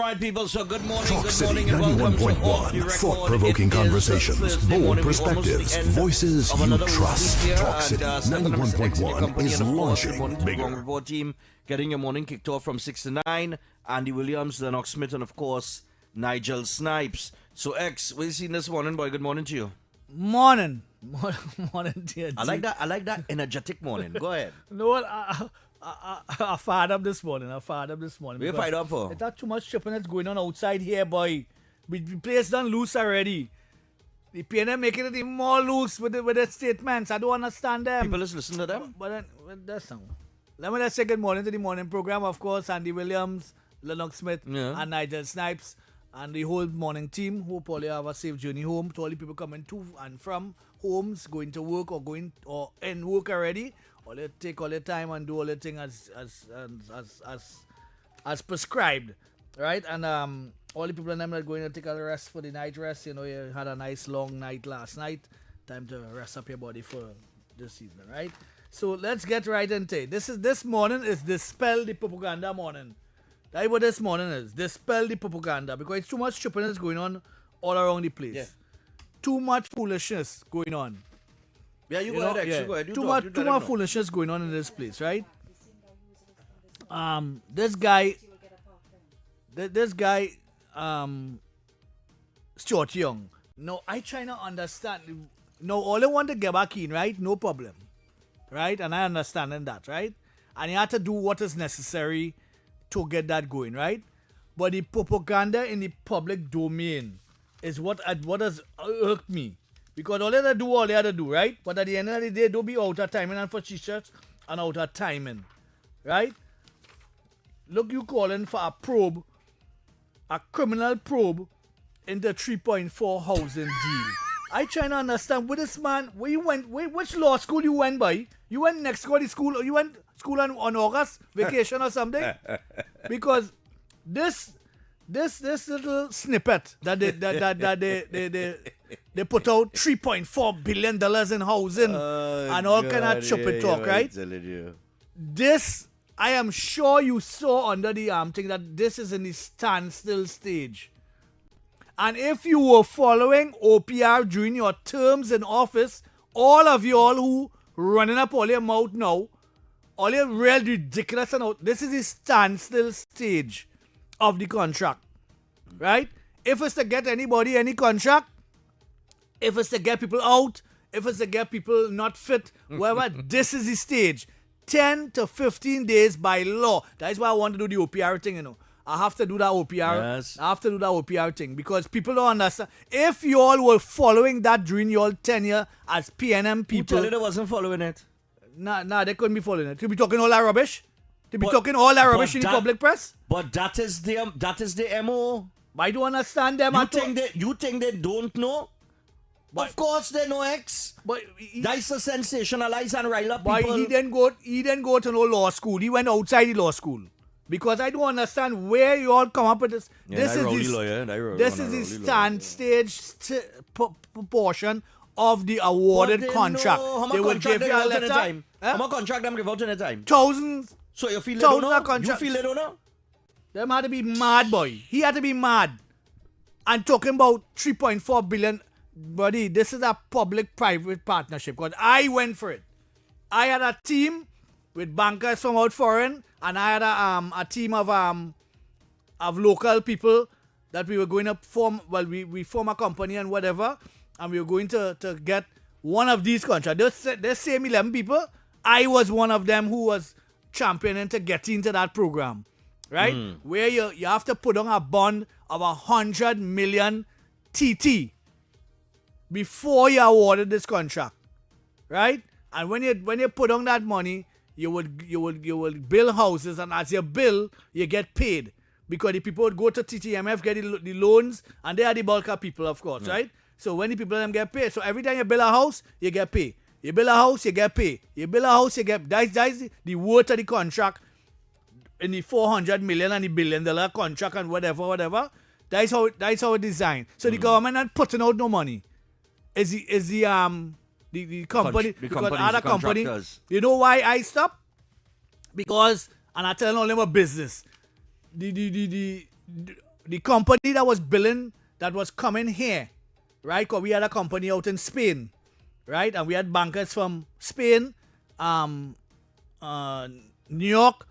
right, people. So good morning, Talk good City morning, and welcome to Off the 91.1. Record. Thought-provoking It is conversations, Thursday bold morning. We're almost perspectives, to the end voices of you another trust. week here, Talk City and Stephan and Mr X in your 91.1 company, is and of course, good launching morning to the Wrong bigger. Report team, getting your morning kicked off from 6 to 9. Andy Williams, Lennox Smith, and of course, Nigel Snipes. So X, what you seen this morning, boy? Good morning to you. Morning, dear. I like that energetic morning. Go ahead. No, what? I fired up this morning. What you because fired up for? It's not too much tripping that's going on outside here, boy. We players done loose already. The PNM making it even more loose with the statements. I don't understand them. People just listen to them. But that's not. Let me just say good morning to the morning program, of course. Andy Williams, Lennox Smith, and Nigel Snipes, and the whole morning team. Hope all you have a safe journey home. To all the people coming to and from homes, going to work or in work already. All you take all your time and do all the thing as prescribed, right? And all the people in them that are going to take a rest for the night rest. You know, you had a nice long night last night. Time to rest up your body for this evening, right? So let's get right into it. This morning is Dispel the Propaganda morning. That's what this morning is. Dispel the propaganda, because it's too much stupidness going on all around the place. Yeah. Too much foolishness going on. Yeah, you go ahead, X. You go ahead. You Too talk, much foolishness going on in this place, right? This guy, Stuart Young. No, I try to understand. No, all I want to get back in, right? No problem, right? And I understand that, right? And you have to do what is necessary to get that going, right? But the propaganda in the public domain is what has irked me. Because all they had to do, right? But at the end of the day, don't be out of timing and for t-shirts and out of timing, right? Look, you calling for a probe, a criminal probe into 3.4 housing deal. I trying to understand where this man, where you went, which law school you went by? You went next to the school, or you went school on August vacation or something? Because this little snippet that they put out $3.4 billion in housing and all kind of stupid talk, right? This, I am sure you saw under the arm thing that this is in the standstill stage. And if you were following OPR during your terms in office, all of y'all who running up all your mouth now, all your real ridiculous and out, this is the standstill stage of the contract, right? If it's to get anybody any contract, if it's to get people out, if it's to get people not fit, whatever, this is the stage. 10 to 15 days by law. That is why I want to do the OPR thing, you know. I have to do that OPR. Yes. I have to do that OPR thing because people don't understand. If you all were following that during your tenure as PNM people, Who told you they wasn't following it? Nah, they couldn't be following it. To be talking all that rubbish. To be talking all that rubbish in the public press. But that is the MO. I don't understand them. You think they don't know? Of course they know, X. But That's to sensationalize and rile up But people. he didn't go to no law school. He went outside the law school. Because I don't understand where you all come up with this. This is the stand stage proportion of the awarded contract. They will give you a letter. How much contract them give out in a time? Thousands. So you feel they Thousands don't of know? You contracts. feel they don't know? Them had to be mad, boy. He had to be mad. And talking about 3.4 billion. Buddy, this is a public-private partnership. Because I went for it. I had a team with bankers from out foreign, and I had a team of local people that we were going to form. Well, we form a company and whatever, and we were going to get one of these contracts. There's same 11 people. I was one of them who was championing to get into that program, right? Where you have to put on a bond of 100 million TT before you awarded this contract, right? And when you put on that money, you would build houses, and as you build, you get paid. Because the people would go to TTMF, get the loans, and they are the bulk of people, of course, right? So when the people them get paid, so every time you build a house, you get paid. You build a house, you get paid. You build a house, you get. That's the worth of the contract in the 400 million and the $1 billion contract and whatever. That's how it's designed. So the government not putting out no money. Is the company, because other company, you know why I stopped? Because, and I tell all them a business, the the company that was billing, that was coming here, right? Because we had a company out in Spain, right? And we had bankers from Spain, New York,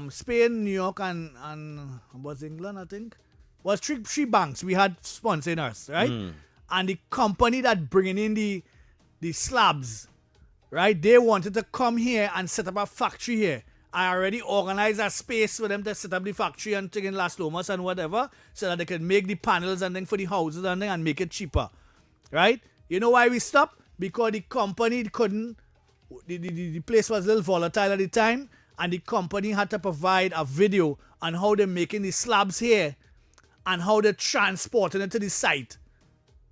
Spain, New York, and was England, I think. Was three banks we had sponsoring us, right? And the company that bringing in the slabs, right? They wanted to come here and set up a factory here. I already organized a space for them to set up the factory and thing in Las Lomas and whatever, so that they could make the panels and then for the houses and then and make it cheaper, right? You know why we stopped? Because the company couldn't. The place was a little volatile at the time, and the company had to provide a video on how they're making the slabs here and how they're transporting it to the site.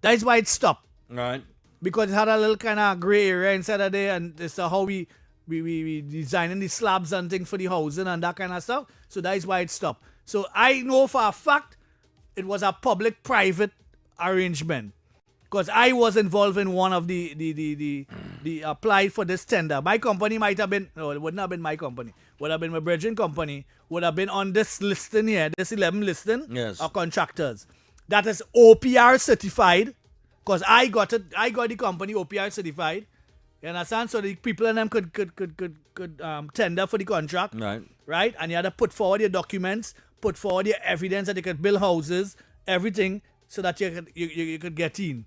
That's why it stopped. Right. Because it had a little kind of gray area inside of there, and this is how we designing the slabs and things for the housing and that kind of stuff. So that is why it stopped. So I know for a fact it was a public-private arrangement. Because I was involved in one of the applied for this tender. My company might have been, no, it wouldn't have been my company. Would have been my brethren company. Would have been on this listing here, this 11 listing of contractors. That is OPR certified. Because I got the company OPR certified. You understand? So the people in them could tender for the contract. Right. Right? And you had to put forward your documents, put forward your evidence that they could build houses, everything, so that you could get in.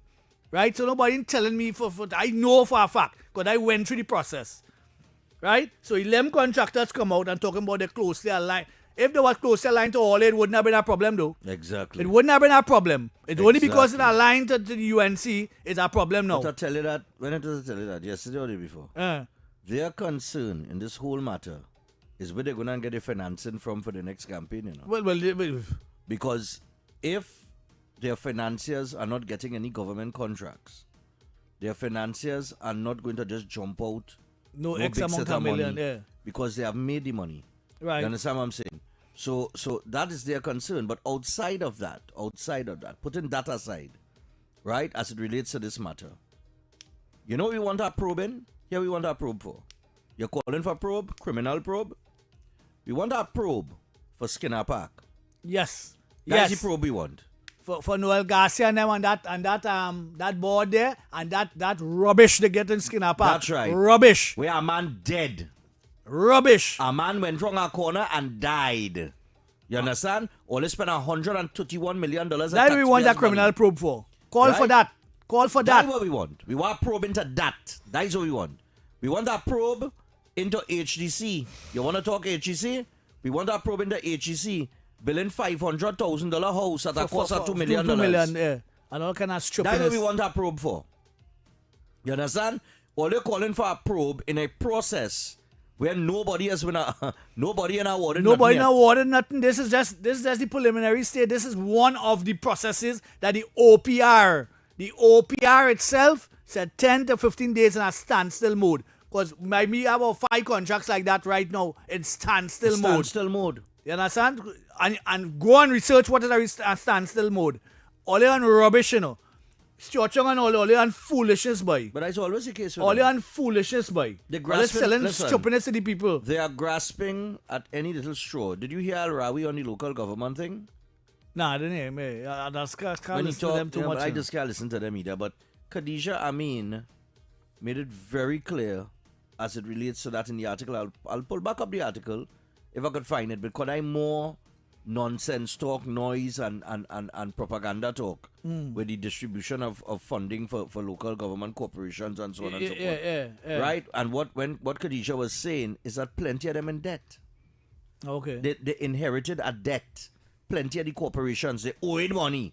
Right? So nobody telling me for I know for a fact, because I went through the process. Right? So 11 contractors come out and talking about they're closely aligned. If they were closely aligned to all, it wouldn't have been a problem though. Exactly. It wouldn't have been a problem. It's only because it aligned to the UNC is a problem now. I tell you that, when I tell you that, yesterday or the day before, their concern in this whole matter is where they're going to get the financing from for the next campaign, you know. Well, because if their financiers are not getting any government contracts, their financiers are not going to just jump out no big X amount set of million, money because they have made the money. Right. You understand what I'm saying? So that is their concern. But outside of that, putting that aside, right, as it relates to this matter, you know we want our probe in? Here we want our probe for. You're calling for probe, criminal probe. We want our probe for Skinner Park. Yes. That's the probe we want. For Noel Garcia and them and that board there and that rubbish they get in Skinner Park. That's right. Rubbish. Where a man dead. Rubbish. A man went wrong a corner and died. You understand? Or they spent $131 million. That we want that criminal probe for. Call for that. Call for that. That's what we want. We want a probe into that. That is what we want. We want a probe into HDC. You want to talk HDC? We want a probe into HDC. Billing $500,000 house at a cost of $2 million. $2 million, yeah. And all kind of stupidness. That's what we want a probe for. You understand? Or they're calling for a probe in a process where nobody has been nobody awarded nothing. This is just the preliminary stage. This is one of the processes that the OPR itself said 10 to 15 days in a standstill mode. Because maybe about 5 contracts like that right now in standstill mode. You understand? And go and research what is a standstill mode. All on rubbish, you know. Stretching and all on foolishness, boy. But that's always the case with all them. on foolishness, boy. They're selling stupidness to the people. They are grasping at any little straw. Did you hear Al Rawi on the local government thing? Nah, I didn't hear me. I just can't when listen to them too much. I just can't listen to them either. But Khadija Amin made it very clear as it relates to that in the article. I'll pull back up the article if I could find it, because I'm more nonsense talk, noise and propaganda talk with the distribution of funding for local government corporations and so on and so forth. Yeah. Right? And what Khadija was saying is that plenty of them in debt. Okay. They inherited a debt. Plenty of the corporations, they owed money.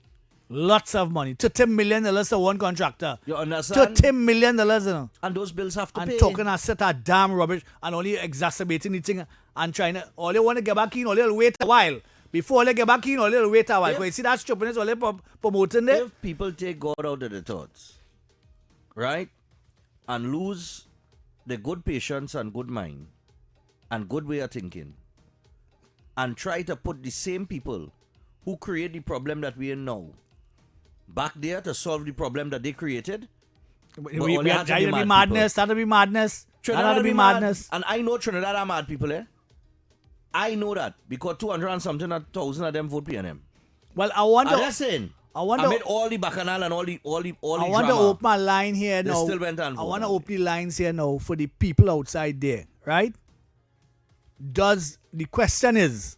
Lots of money. $30 million to one contractor. You understand? $30 million, you know. And those bills have to pay. And talking a set of damn rubbish and only exacerbating the thing and trying to, all they want to get back in, all they'll wait a while. Before they get back in, all they'll wait a while. You see that stupidness, all they promoting there? If people take God out of their thoughts, right, and lose the good patience and good mind and good way of thinking, and try to put the same people who create the problem that we are in now back there to solve the problem that they created. That'll be madness. That'll be madness. That'll be madness. And I know Trinidad are mad people, eh? I know that because 200 and something thousand of them vote PNM. Well, I want I'm just saying. I want Amid all the bacchanal and all the I want to drama, open my line here they now. still went on I vote, want to don't open the lines here now for the people outside there, right? The question is,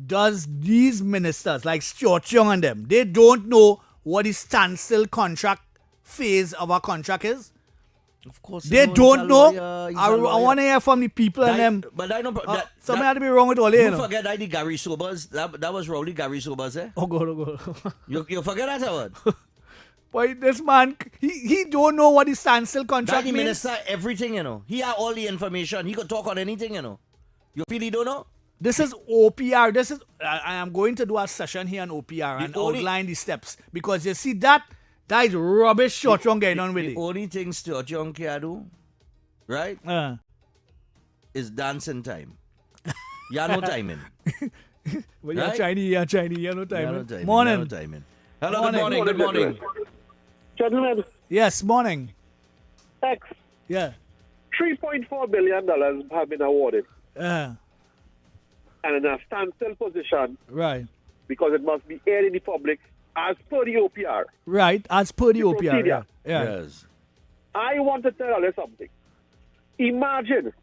does these ministers like Stuart Young and them, they don't know what the standstill contract phase of our contract is? Of course, They know, don't he's a know. lawyer, he's a I lawyer. want to hear from the people and them. But I know Something had to be wrong with all you you know. forget that the Gary Sobers, that was Rowley Gary Sobers, eh? Oh God. You forget that word? Boy, this man, he don't know what the standstill contract That the means. minister, everything, you know. He had all the information. He could talk on anything, you know. You feel he don't know? This is OPR. I am going to do a session here on OPR and outline the steps, because you see that is rubbish short run getting on with The it. only thing Stuart Young can do, right, is dancing time. You no timing. But Right? you're Chinese, you're no You time. no timing. Morning. You no timing. Hello, Morning. good morning. Gentlemen, Yes, morning. X, Yeah. $3.4 billion have been awarded Uh, and in a standstill position right. because it must be aired in the public as per the OPR. Right. As per the OPR. procedure. Yeah. Yes. I want to tell you something. Imagine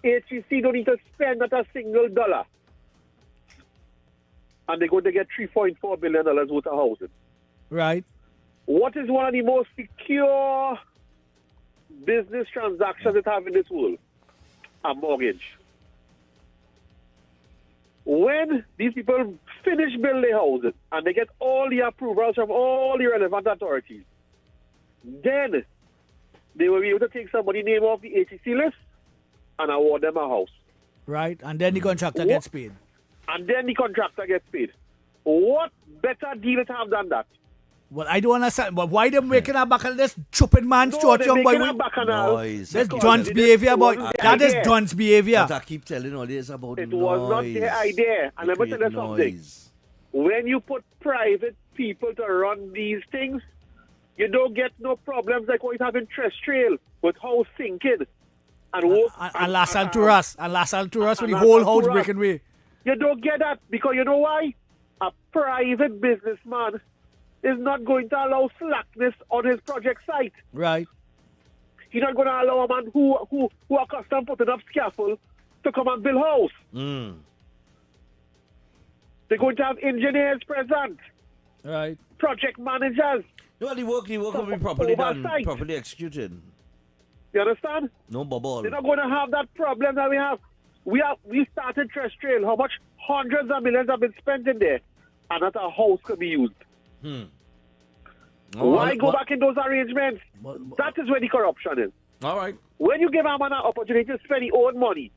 HEC don't need to spend not a single dollar and they're going to get $3.4 billion worth of housing. Right. What is one of the most secure business transactions that have in this world? A mortgage. When these people finish building their houses and they get all the approvals from all the relevant authorities, then they will be able to take somebody's name off the HEC list and award them a house. Right. And then the contractor gets paid. And then the contractor gets paid. What better deal to have than that? Well, I don't understand. But why they making a bacchanal? This stupid man, Stuart they're Young boy. making a bacchanal. Noise. That's because dunce it behavior, boy. wasn't That their is idea. dunce behavior. But I keep telling all this about It noise. was not their idea. And let me tell you something. Noise. When you put private people to run these things, you don't get no problems like what you have in Trail with house sinking and work. And Las Alturas. And Las Alturas with the and whole Las house Alturas. breaking way. You don't get that because you know why? A private businessman is not going to allow slackness on his project site. Right. He's not going to allow a man who are accustomed putting up scaffold to come and build house. Mm. They're going to have engineers present, Right. project managers. No, the work will be properly done, Oversight. properly executed. You understand? No bubble. They're not going to have that problem that we have. We started Trail. How much? Hundreds of millions have been spent in there, and not a house could be used. Why go back in those arrangements? That is where the corruption is. All right. When you give a man an opportunity to spend his own money,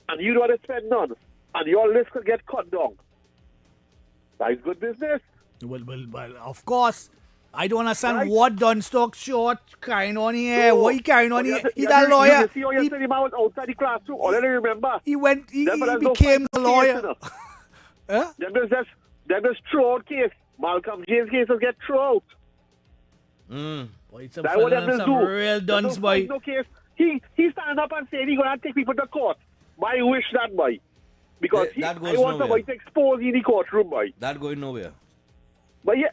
and you don't want to spend none, and your list could get cut down, that is good business. Well, of course. I don't understand Right. what Dunstock Short carrying on here. So, What he carrying on you here? have to- He's you have a to- lawyer. You see how yesterday man was outside the classroom? All I remember. He Them brothers don't became fight a no lawyer. case, you know. Huh? Them just throw out case. Malcolm James cases get thrown out. Boy, it's That's what them just some do. real Them dunce, don't boy. fight no case. He stand up and said he's gonna take people to court. My wish that boy. Because That I goes want nowhere. somebody to expose you in the courtroom, boy. That going nowhere. But yeah,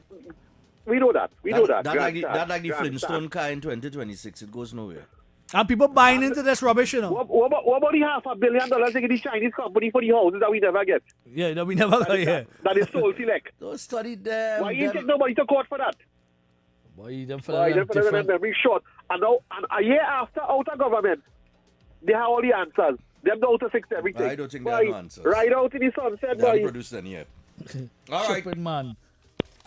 we know that. We know that. That like the Grandstand. Flintstone car in 2026. It goes nowhere. And people buying into this rubbish, you know. What about the $500 million they give the Chinese company for the houses that we never get? Yeah, no, we never got here. That is soul select. Don't study them. Why you take nobody to court for that? Boy, them Why them for them memory short. And now, and a year after out of government, they have all the answers. Them know how to fix everything. I don't think they have no answers. Right out in the sunset, They haven't boy. produced any yet. All right. Stupid man.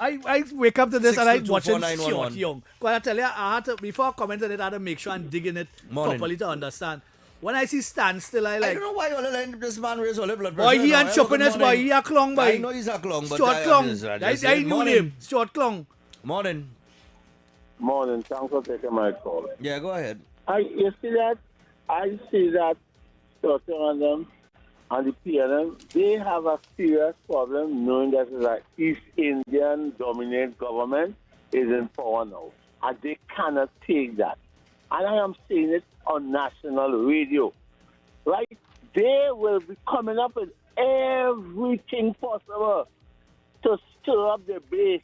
I wake up to this and I watching 6224911. Stuart Young. But I tell you, I had to, before I comment on it, I had to make sure and dig in it Morning. properly to understand. When I see standstill, I I like, don't know why all this man raised all the blood pressure. boy, he now. and Hello, choppiness, good boy, morning. he a clong, boy. I know he's a clong, but Stuart I Clong. just- That's I knew morning. him. Stuart Clong. Morning. Morning. Thanks for taking my call. Yeah, go ahead. You see that? I see that Dr. and them and the PNM, they have a serious problem knowing that the East Indian dominant government is in power now. And they cannot take that. And I am saying it on national radio. Right? They will be coming up with everything possible to stir up the base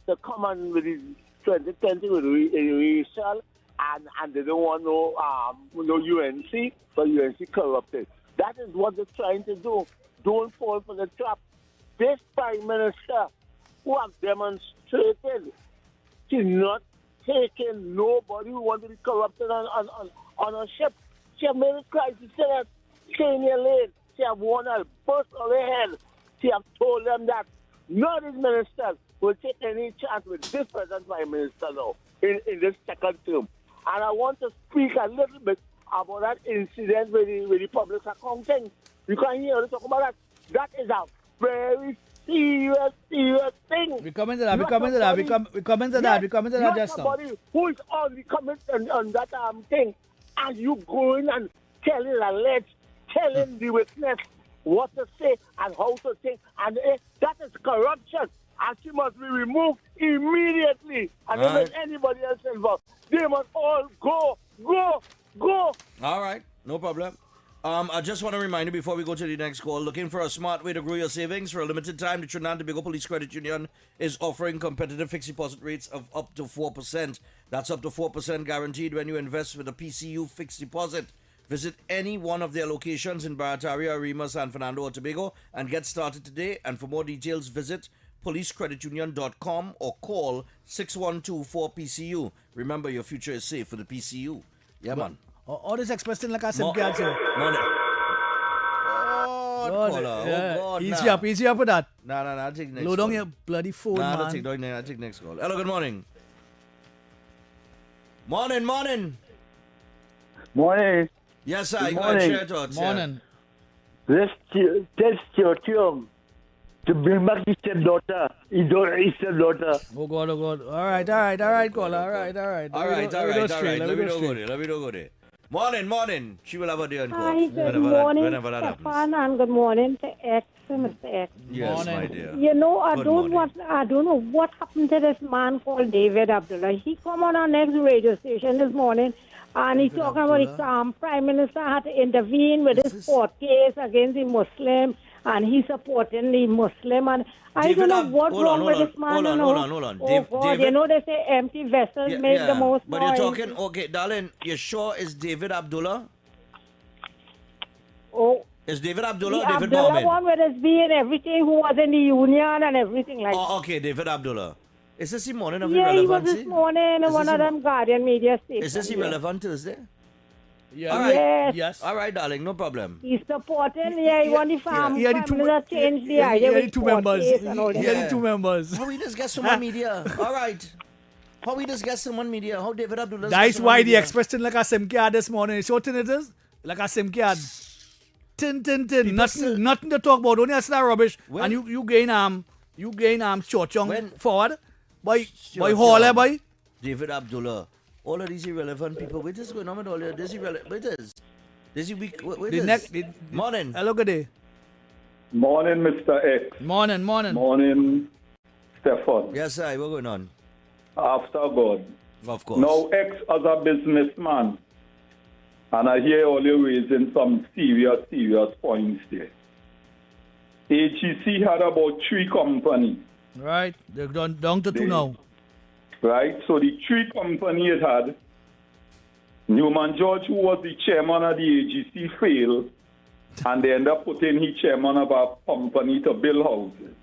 to come on with his 2020 with racial and they don't want no UNC, so UNC corrupted. That is what they're trying to do. Don't fall for the trap. This Prime Minister, who have demonstrated she's not taking nobody who wants to be corrupted on a ship. She have made it cry. She said that stay in your lane. She have won a burst of her head. She have told them that none of these ministers will take any chance with this present Prime Minister now in this second term. And I want to speak a little bit about that incident with the public accounting. You can hear us talk about that. That is a very serious thing. We come into that. We come into that just now. Somebody who is on the commitment on that thing, and you going and telling the witness what to say and how to think, and that is corruption. And she must be removed immediately. And if anybody else involved, they must all go. All right, no problem. I just want to remind you before we go to the next call, looking for a smart way to grow your savings for a limited time, the Trinidad and Tobago Police Credit Union is offering competitive fixed deposit rates of up to 4%. That's up to 4% guaranteed when you invest with a PCU fixed deposit. Visit any one of their locations in Barataria, Arima, San Fernando, or Tobago and get started today. And for more details, visit policecreditunion.com or call 6124-PCU. Remember, your future is safe with the PCU. Yeah, man. All this expressing like I said, God. Money. Oh, God. Easy up with that. No, I'll take next Load call. on your bloody phone, man. I'll take next call. Hello, good morning. Morning. Morning. Yes, sir. Good You got morning. share thoughts. Morning. This your term to bring back his stepdaughter. His stepdaughter. Oh God. All right, caller. All right. All right. Let me know go there. Morning. She will have a day on call. Hi, good morning, whenever that happens. Stephan, and good morning to X, Mr. X. Yes, Morning. my dear. You know, I Good don't morning. know what happened to this man called David Abdullah. He come on our next radio station this morning, and he talking about the Prime Minister had to intervene with his court case against the Muslim, and he supporting the Muslim, and I don't know what's wrong with this man. Hold on. Oh God, David, you know they say empty vessels make the most but noise. you're talking, okay, darling, you sure it's David Abdullah? Oh. Is David Abdullah The or David Abdullah Mohammed? one with his being everything, who was in the union and everything like that. Oh, okay, David Abdullah. Is this the morning of Yeah, he was irrelevancy? this morning in one of them Guardian media stations. Is this irrelevant Tuesday? Yeah. All right. Yes. All right, darling, no problem. He's supporting, he want the farm. He had the Prime two- Minister change the he idea had with the two court members. case and all He that. had the two members. How we just get someone media? All right. How we just get someone media? How David Abdullah? That's why the express tin like a SIM card this morning. It's what tin it is? Like a SIM card. Tin. Nothing to talk about. Only that's that rubbish. When- And you gain short chung When- forward. By Short Hall, chung. boy. David Abdullah. All of these irrelevant people. What is going on with all of this irrelevant? This is week. Morning. Hello, good day. Morning, Mr. X. Morning. Morning, Stephan. Yes, sir. What's going on? After God. Of course. Now, X as a businessman, and I hear all you raising some serious points there. HEC had about 3 companies, Right. They're down to 2 now. right? So the 3 companies had Newman George, who was the chairman of the AGC, failed, and they ended up putting his chairman of a company to build houses.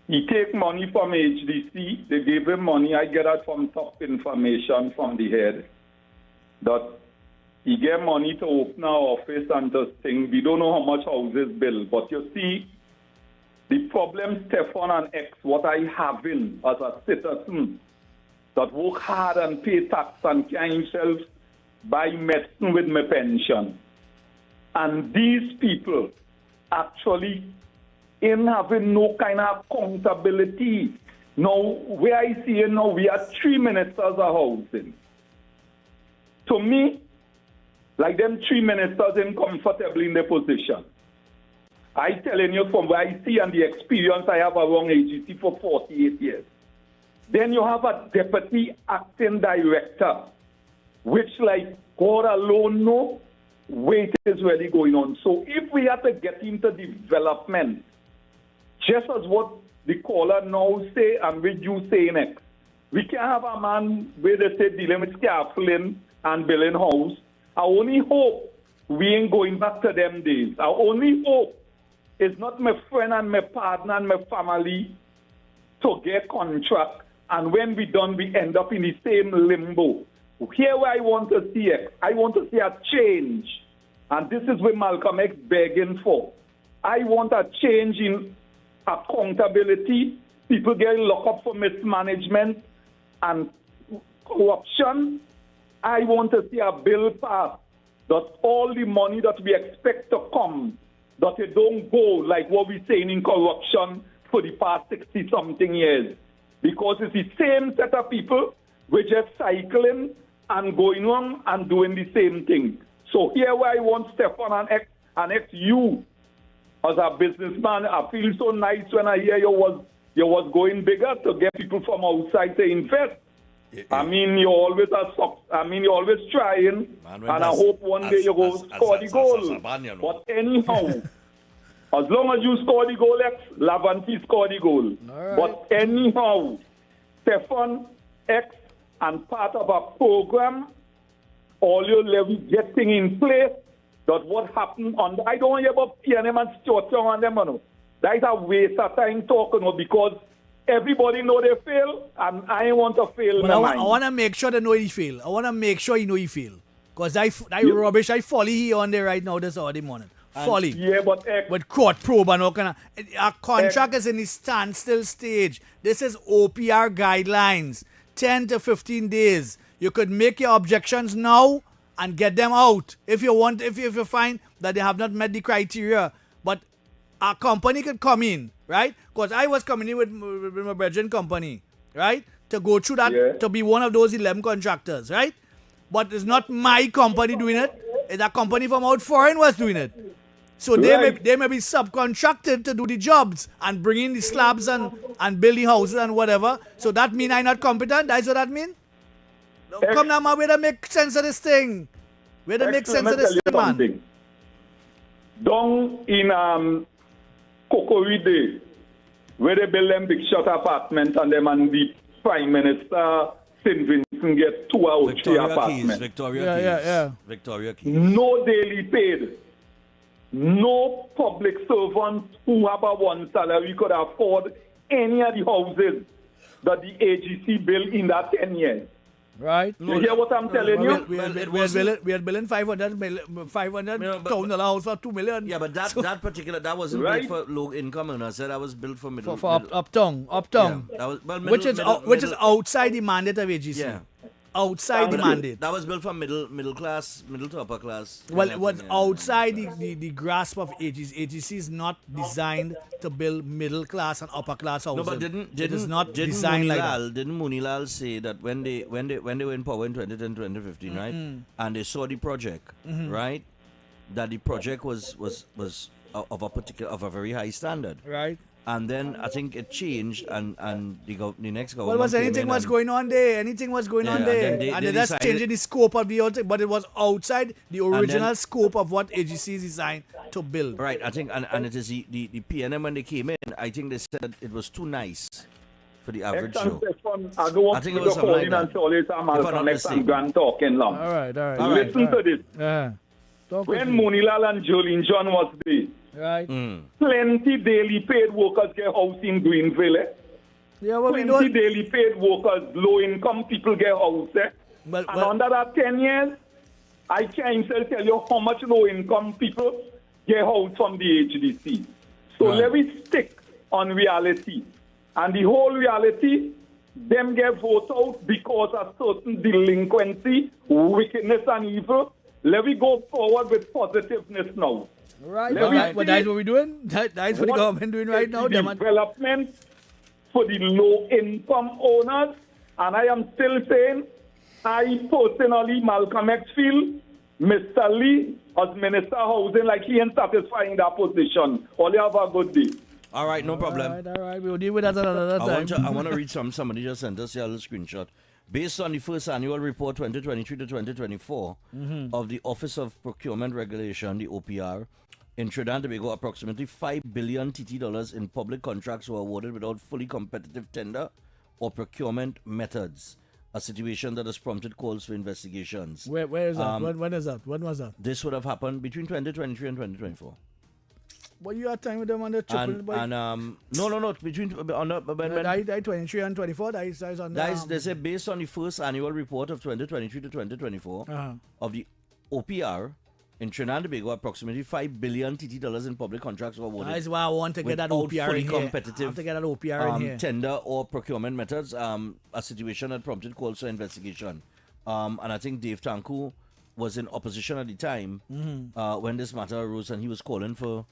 He take money from HDC, they gave him money, I get that from top information from the head, that he get money to open our office and just thing. We don't know how much houses built, but you see, the problem, Stephan and X, what I have in as a citizen that work hard and pay tax and can himself buy medicine with my pension. And these people actually in having no kind of accountability. Now, where I see it now, we are 3 ministers of housing. To me, like them 3 ministers in comfortably in their position. I telling you from where I see and the experience I have around AGC for 48 years. Then you have a deputy acting director, which like God alone know where it is really going on. So if we have to get into development, just as what the caller now say and with you saying it. We can't have a man where they say dealing with scaffolding and building house. I only hope we ain't going back to them days. I only hope it's not my friend and my partner and my family to get contract, and when we done, we end up in the same limbo. Here where I want to see it. I want to see a change. And this is what Malcolm X begging for. I want a change in accountability. People getting locked up for mismanagement and corruption. I want to see a bill passed that all the money that we expect to come, that it don't go like what we're saying in corruption for the past 60-something years. Because it's the same set of people, we're just cycling and going on and doing the same thing. So here where I want Stephan and X, you as a businessman, I feel so nice when I hear you was going bigger to get people from outside to invest. I mean, you're always you're always trying, and I hope one day you go score the goal. But anyhow, as long as you score the goal, X, Lavanti score the goal. Right. But anyhow, Stephan X and part of a program, all your level getting in place, that what happened on I don't want to hear about PNM and Stuart on them, no. That is a waste of time talking about, because everybody know they fail, and I want to fail. But I want to make sure they know he fail. I want to make sure he know he fail. Because rubbish, I folly here on there right now this early morning. Folly. Yeah, but with court probe and all kind of. Our contract is in the standstill stage. This is OPR guidelines. 10 to 15 days. You could make your objections now and get them out if you want, if you find that they have not met the criteria. But a company could come in, right? Because I was coming in with my brethren company, right? To go through that, to be one of those 11 contractors, right? But it's not my company doing it. It's a company from out foreign was doing it. So they may be subcontracted to do the jobs and bring in the slabs and build the houses and whatever. So that mean I'm not competent? That's what that mean? Come now, man, we to make sense of this thing. We to make sense of this thing, man. Down in Kokoride, where they build them big shot apartments and them and the Prime Minister St. Vincent get 2 or 3 apartments. Victoria Keys. No daily paid. No public servant who have a one salary could afford any of the houses that the AGC built in that 10 years. Right. You hear what I'm telling you? We had billing $500,000 house for $2 million. Yeah, but that wasn't built for low income earners. That was built for middle. For uptown. Yeah, Which is outside the mandate of AGC. Yeah. Outside the mandate. That was built for middle class, middle to upper class. Well, it was outside the grasp of AGC. AGC is not designed to build middle class and upper class housing. No, but didn't designed like that. Didn't Munilal say that when they were in power in 2010, 2015, right, and they saw the project, right, that the project was of a very high standard, right. And then I think it changed, and the next government. Well, was anything was going on there? Anything was going on there, and they just changing the scope of the whole thing, but it was outside the original scope of what AGC is designed to build. Right, I think, and it is the PNM when they came in. I think they said it was too nice for the average Joe. I think it was something like that. Talking long. All right. Listen to this. When Munilal and Jolene John was there. Right. Plenty daily paid workers get house in Greenville. Yeah, well, Plenty daily paid workers, low income people get house. And under that 10 years, I can't tell you how much low income people get house from the HDC. So let me stick on reality. And the whole reality, them get voted out because of certain delinquency, wickedness and evil. Let me go forward with positiveness now. Right, but that's what we're doing. That's what the government doing right now. Development for the low-income owners, and I am still saying, I personally, Malcolm X feel, Mr. Lee, as Minister of Housing, like he ain't satisfying that position. Only have a good day. All right, no problem. All right, we'll deal with that another time. I want to read somebody just sent us a little screenshot. Based on the first annual report 2023 to 2024 of the Office of Procurement Regulation, the OPR, In Trinidad and Tobago, approximately 5 billion TT dollars in public contracts were awarded without fully competitive tender or procurement methods, a situation that has prompted calls for investigations. Where is that? When is that? When was that? This would have happened between 2023 and 2024. What you had time with them on the triple? No. Between on the That 23 and 24. That is on the. They say based on the first annual report of 2023 to 2024 of the OPR in Trinidad and Tobago, approximately 5 billion TT dollars in public contracts were awarded. That is why I want to get that without OPR fully in here. competitive I have to get that OPR in here. tender or procurement methods. A situation that prompted calls for investigation. And I think Dave Tanku was in opposition at the time when this matter arose, and he was calling for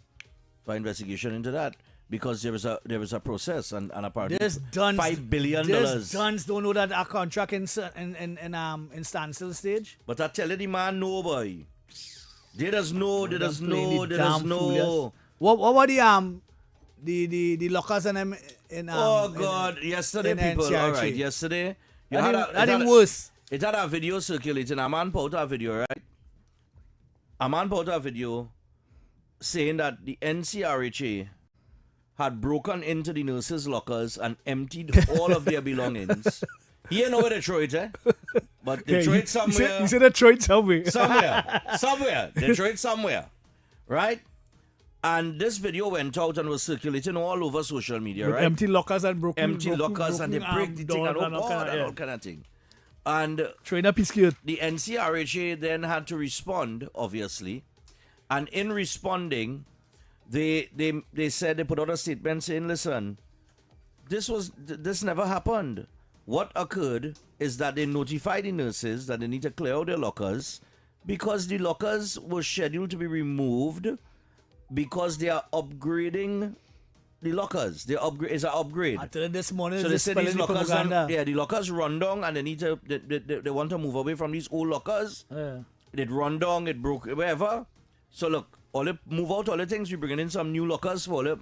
investigation into that because there was a process and apparently $5 billion. These duns don't know that our contract in standstill stage. But I tell you, the man, no boy. They does know. What were the lockers and them in God! Yesterday, in people. NCRG. All right, yesterday. That ain't worse. It had a video circulating. A man put out a video, right? A man put out a video saying that the NCRHA had broken into the nurses' lockers and emptied all of their belongings. He ain't know where they throw it, but they throw it somewhere. You said they throw it somewhere. Somewhere. They throw it somewhere, right? And this video went out and was circulating all over social media, With right? empty lockers and broken and they break the thing and all kind of thing. And train up his kid. the NCRHA then had to respond, obviously. And in responding, they said, they put out a statement saying, listen, this never happened. What occurred is that they notified the nurses that they need to clear out their lockers because the lockers were scheduled to be removed because they are upgrading the lockers. It's an upgrade. I tell you this morning, So they said these lockers, the lockers run down and they want to move away from these old lockers. It run down, it broke, wherever. So look, all they move out all the things, we bringing in some new lockers for all the,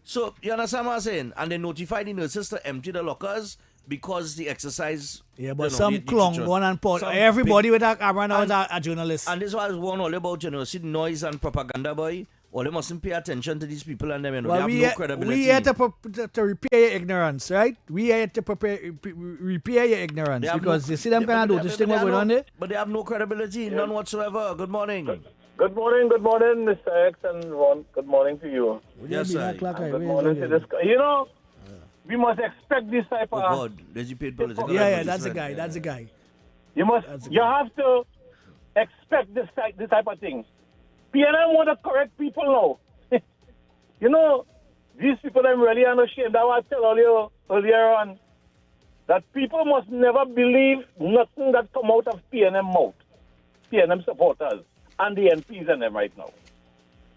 so you understand what I'm saying? And they notify the nurses to empty the lockers because the exercise. Yeah, but some clong one and Paul. Everybody with a camera now is a journalist. And this is what I was warned all about, see noise and propaganda, boy. Or they mustn't pay attention to these people and them, well, they have no credibility. We here to repair your ignorance, right? We here to repair your ignorance because you see them kind of do this thing going on there. But they have no credibility, none whatsoever. Good morning. Good morning, Mr. X and Ron. Good morning to you. Yes, sir. Good morning to this. You know, we must expect this type of. Oh God, there's you paid political. Yeah, that's the guy. That's the guy. You have to expect this type of thing. PNM want to correct people now. You know, these people I'm really unashamed. I was telling earlier on that people must never believe nothing that come out of PNM mouth. PNM supporters and the MPs and them right now.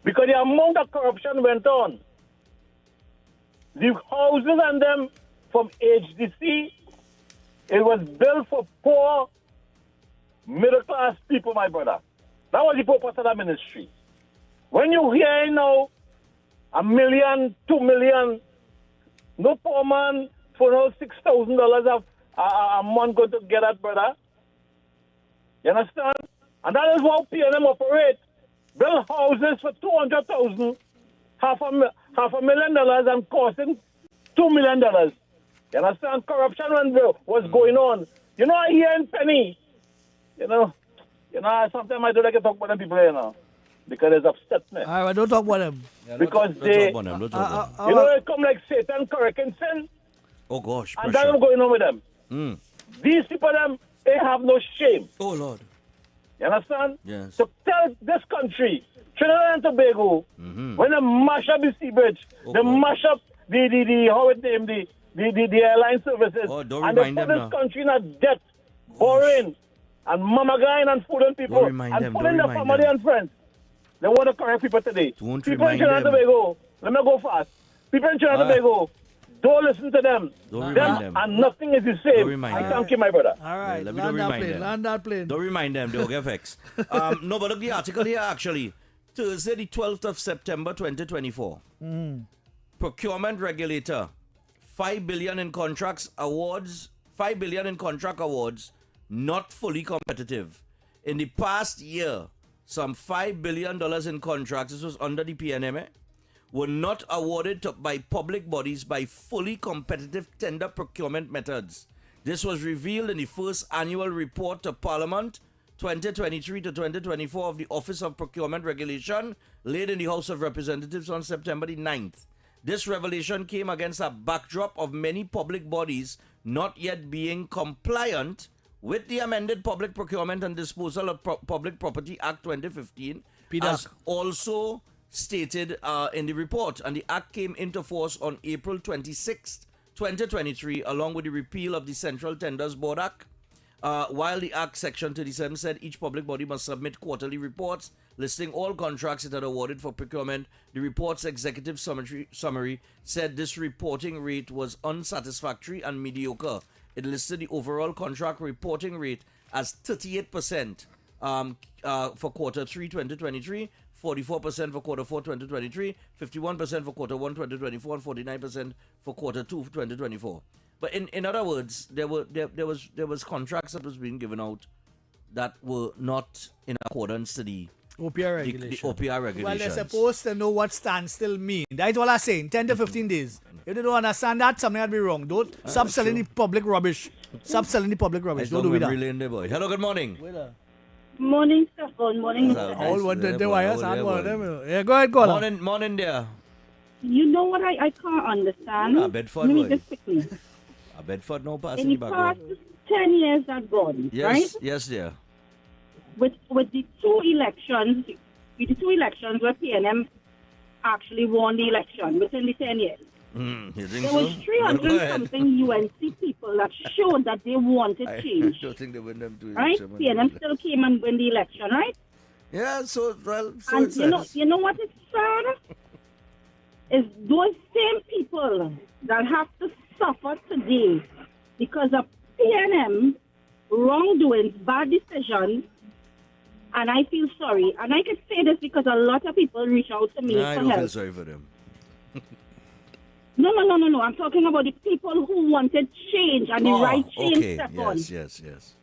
Because the amount of corruption went on. The houses and them from HDC, it was built for poor, middle-class people, my brother. That was the purpose of that ministry. When you hear now $1 million, $2 million, no poor man for no $6,000 a month going to get that, brother. You understand? And that is how PNM operate. Build houses for $200,000, $500,000 and costing $2 million. You understand? Corruption was going on. You know, I hear in Penny, you know, sometimes I don't like to talk about them people here now. Because it's upset me. All right, don't talk about them. Yeah, because don't talk about them. You know, it come like Satan correcting sin. Oh gosh, and that's what's going on with them. These people, they have no shame. Oh Lord. You understand? Yes. So tell this country, Trinidad and Tobago, when they mash up the sea bridge, they mash up the how it named the airline services, and they put this country in a debt, borrowing, and mama grind and fooling people, and fooling their family and friends. They want to correct people today. People in Trinidad and Tobago, let me go fast. People in Trinidad and Tobago, don't listen to them. Them. And nothing is the same. I thank you, my brother. All right, let me land that plane. Don't remind them, they'll get vexed. No, but look, the article here actually. Thursday, the 12th of September, 2024. Procurement regulator, $5 billion in contract awards, not fully competitive. In the past year, some $5 billion in contracts, this was under the PNM, were not awarded by public bodies by fully competitive tender procurement methods. This was revealed in the first annual report to Parliament 2023 to 2024 of the Office of Procurement Regulation, laid in the House of Representatives on September the 9th. This revelation came against a backdrop of many public bodies not yet being compliant with the amended Public Procurement and Disposal of Public Property Act 2015, as also stated in the report. And the act came into force on April 26th, 2023, along with the repeal of the Central Tenders Board Act. While the Act Section 37 said each public body must submit quarterly reports listing all contracts it had awarded for procurement, the report's executive summary said this reporting rate was unsatisfactory and mediocre. It listed the overall contract reporting rate as 38% for quarter 3 2023, 44% for quarter 4 2023, 51% for quarter 1 2024, and 49% for quarter 2 2024. But in other words, there was contracts that was being given out that were not in accordance to the OPR regulation. The OPR regulations. Well, they're supposed to know what standstill mean. That's all I'm saying. 10 to 15 days. If they don't understand that, something had to be wrong. Don't stop selling the public rubbish. Stop selling the public rubbish. Don't do it. Hello, good morning. Morning, Stephan. Morning, Mr. X. All what the wires and one of them. Yeah, go ahead, caller. Morning there. You know what I can't understand? Bedford, Let me just quickly. Bedford, no pass In the past 10 years that gone, yes, right? Yes, dear. With the two elections where PNM actually won the election within the 10 years. You think There so? was 300 something UNC people that showed that they wanted change. I don't think they win them to right? PNM still came and win the election, right? Yeah, so and you know what is sad? Is those same people that have to suffer today because of PNM wrongdoings, bad decisions, and I feel sorry. And I can say this because a lot of people reach out to me for help. I don't feel sorry for them. No. I'm talking about the people who wanted change and the right change step on. Yes.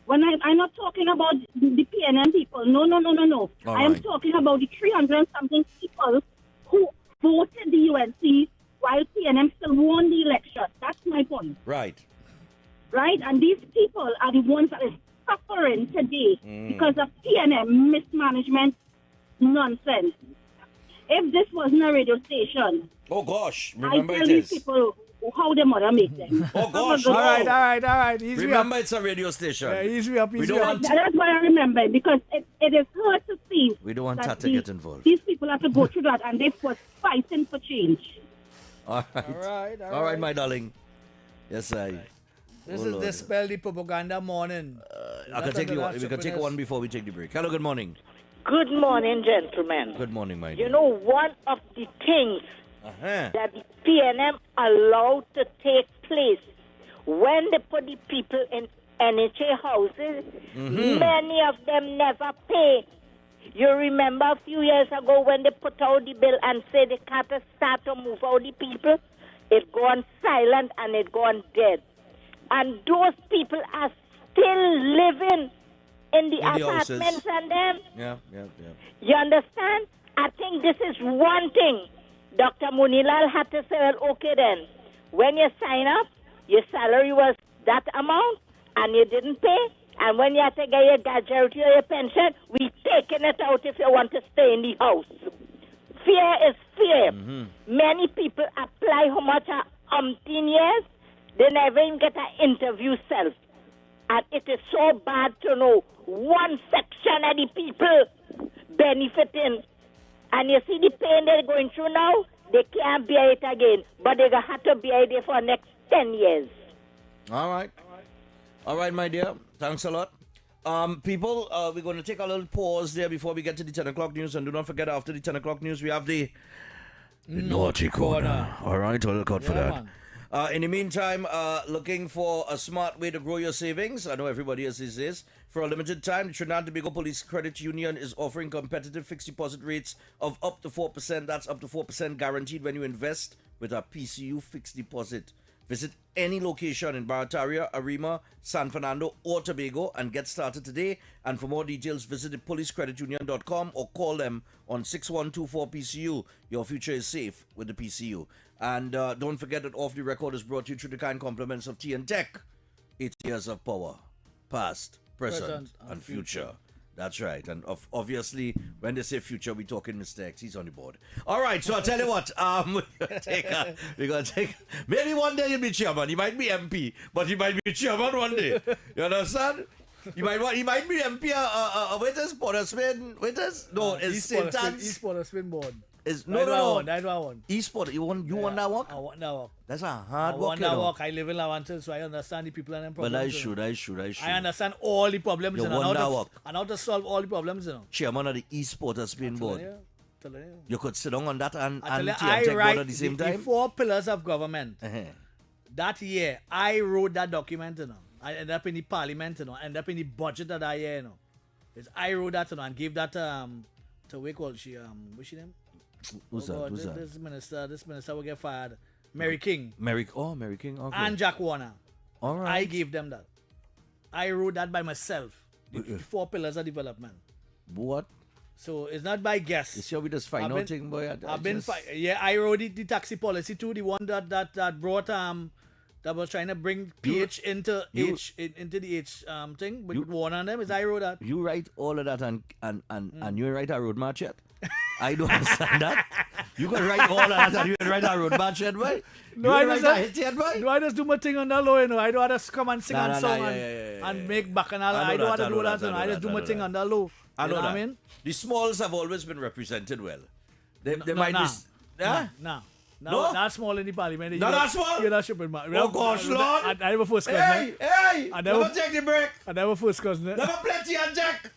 When I'm not talking about the PNM people. No. I am talking about the 300 something people who voted the UNC while PNM still won the election. That's my point. Right. And these people are the ones that are suffering today because of PNM mismanagement nonsense. If this wasn't a radio station, oh gosh, remember I tell it these is. people how their mother make them. Oh gosh, all right. Easy remember up. it's a radio station. Yeah, easy up. That's why I remember, because it is hard to see. We don't want that to get involved. These people have to go through that, and they was fighting for change. All right, my darling. Yes, I. This is Dispel, the propaganda morning. I can take one. We can take one before we take the break. Hello, good morning. Good morning, gentlemen. Good morning, my dear. You know, one of the things that the PNM allowed to take place when they put the people in NHA houses, many of them never pay. You remember a few years ago when they put out the bill and said they can't start to move out the people? It gone silent and it gone dead. And those people are still living in the apartments and them. Yeah. You understand? I think this is one thing. Dr. Munilal had to say, well, okay then, when you sign up, your salary was that amount and you didn't pay, and when you have to get your gratuity or your pension, we taking it out if you want to stay in the house. Fear is fear. Many people apply how much 10 years, they never even get an interview self. And it is so bad to know one section of the people benefiting. And you see the pain they're going through now, they can't bear it again. But they're going to have to bear it for the next 10 years. All right, my dear. Thanks a lot. People, we're going to take a little pause there before we get to the 10 o'clock news. And do not forget, after the 10 o'clock news, we have the Naughty Corner. All right, I'll look out for that. Man. In the meantime, looking for a smart way to grow your savings. I know everybody else is this. For a limited time, the Trinidad and Tobago Police Credit Union is offering competitive fixed deposit rates of up to 4%. That's up to 4% guaranteed when you invest with a PCU fixed deposit. Visit any location in Barataria, Arima, San Fernando, or Tobago and get started today. And for more details, visit policecreditunion.com or call them on 6124-PCU. Your future is safe with the PCU. And don't forget that Off the Record is brought to you through the kind compliments of T and Tech. 8 years of power, past, present and future. That's right. And obviously, when they say future, we're talking Mr. X. He's on the board. All right. So I'll tell you what. We're going to take... Maybe one day he'll be chairman. He might be MP, but he might be chairman one day. You understand? He might be MP. Wait us, Portersman. Wait us. No, it's St. Anne's. East Portersman board. No. That's what I want. Eastport. You want that work? I want that work. That's a hard work. I want that work. I live in Lavanton, so I understand the people and them problems. But I should. I understand all the problems You and how to solve all the problems. Chairman of the Eastport Spain board. You could sit down on that and I take write board at the same time. The 4 pillars of government. That year, I wrote that document. I ended up in the parliament. Ended up in the budget of that year. I wrote that and gave that to we call she what's she name? Who's that? This minister will get fired. Mary King. Mary King. Okay. And Jack Warner. All right. I gave them that. I wrote that by myself. The 4 pillars of development. What? So it's not by guess. You sure we just find out thing, boy? I wrote the taxi policy too. The one that brought that was trying to bring PH into the H thing with Warner and them. I wrote that. You write all of that and you write a road march yet? I don't understand that. You can write all of that and you can write a road march yet, boy? I just do my thing on the low, I don't have to come and sing and song and make bacchanal. I don't have to do that. I just do my thing on the low. I know what that. I mean? The smalls have always been represented well. They might be... No, not small in the parliament. No, not small? You're not shipping, man. Oh, gosh, Lord. I never first cousin. Hey! Never take the break. I never first cousin. Never plenty and Jack.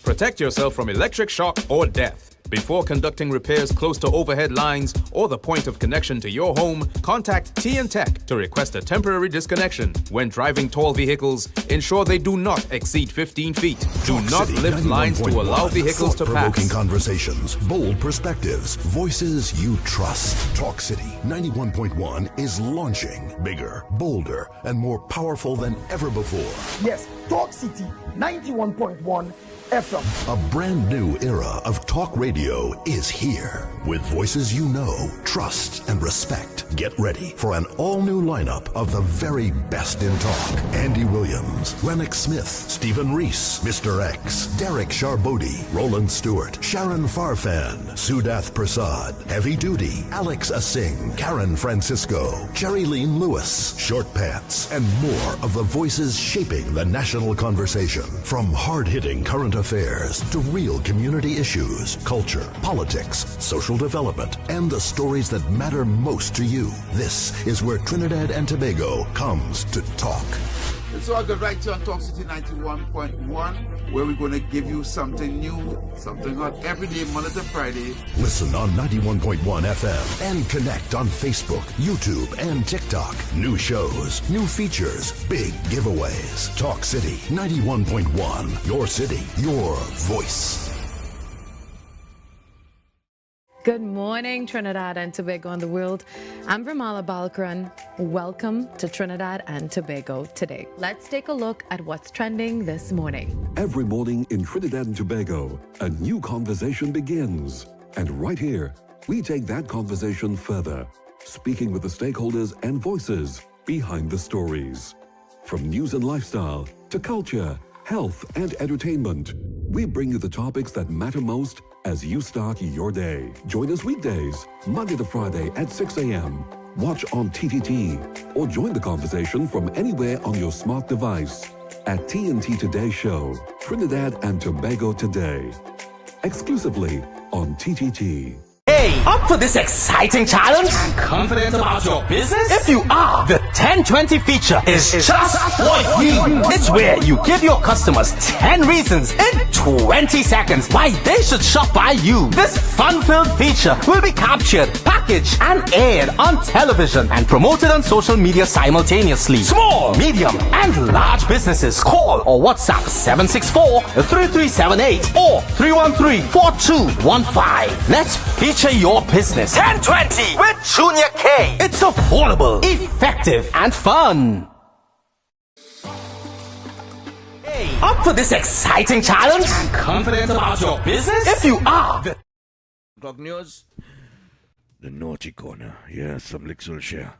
Protect yourself from electric shock or death. Before conducting repairs close to overhead lines or the point of connection to your home, contact T and Tech to request a temporary disconnection. When driving tall vehicles, ensure they do not exceed 15 feet. Do not lift lines to allow vehicles to pass. Thought-provoking conversations, bold perspectives, voices you trust. Talk City 91.1 is launching bigger, bolder, and more powerful than ever before. Yes, Talk City 91.1 FM. A brand new era of talk radio is here. With voices you know, trust, and respect. Get ready for an all-new lineup of the very best in talk. Andy Williams, Lennox Smith, Stephen Reese, Mr. X, Derek Charbodi, Roland Stewart, Sharon Farfan, Sudath Prasad, Heavy Duty, Alex Asing, Karen Francisco, Jerry Lean Lewis, Short Pants, and more of the voices shaping the national conversation. From hard-hitting current affairs to real community issues, culture, politics, social development, and the stories that matter most to you. This is where Trinidad and Tobago comes to talk. It's all good right here on Talk City 91.1, where we're going to give you something new, something hot every day, Monday to Friday. Listen on 91.1 FM and connect on Facebook, YouTube, and TikTok. New shows, new features, big giveaways. Talk City 91.1, your city, your voice. Good morning, Trinidad and Tobago and the world. I'm Vermala Balkaran. Welcome to Trinidad and Tobago today. Let's take a look at what's trending this morning. Every morning in Trinidad and Tobago, a new conversation begins. And right here, we take that conversation further, speaking with the stakeholders and voices behind the stories. From news and lifestyle to culture, health, and entertainment, we bring you the topics that matter most as you start your day. Join us weekdays, Monday to Friday at 6 a.m. Watch on TTT or join the conversation from anywhere on your smart device at TNT Today Show, Trinidad and Tobago Today. Exclusively on TTT. Hey, up for this exciting challenge? And confident about your business? If you are, the 1020 feature is just what you need. It's where you give your customers 10 reasons in 20 seconds why they should shop by you. This fun-filled feature will be captured, packaged, and aired on television and promoted on social media simultaneously. Small, medium, and large businesses call or WhatsApp 764-3378 or 313-4215. Let's feature your business. 1020 with Junior K. It's affordable, effective, and fun. Up for this exciting challenge? And confident about your business? If you are, Clock News. The naughty corner. Yeah, some licks will share.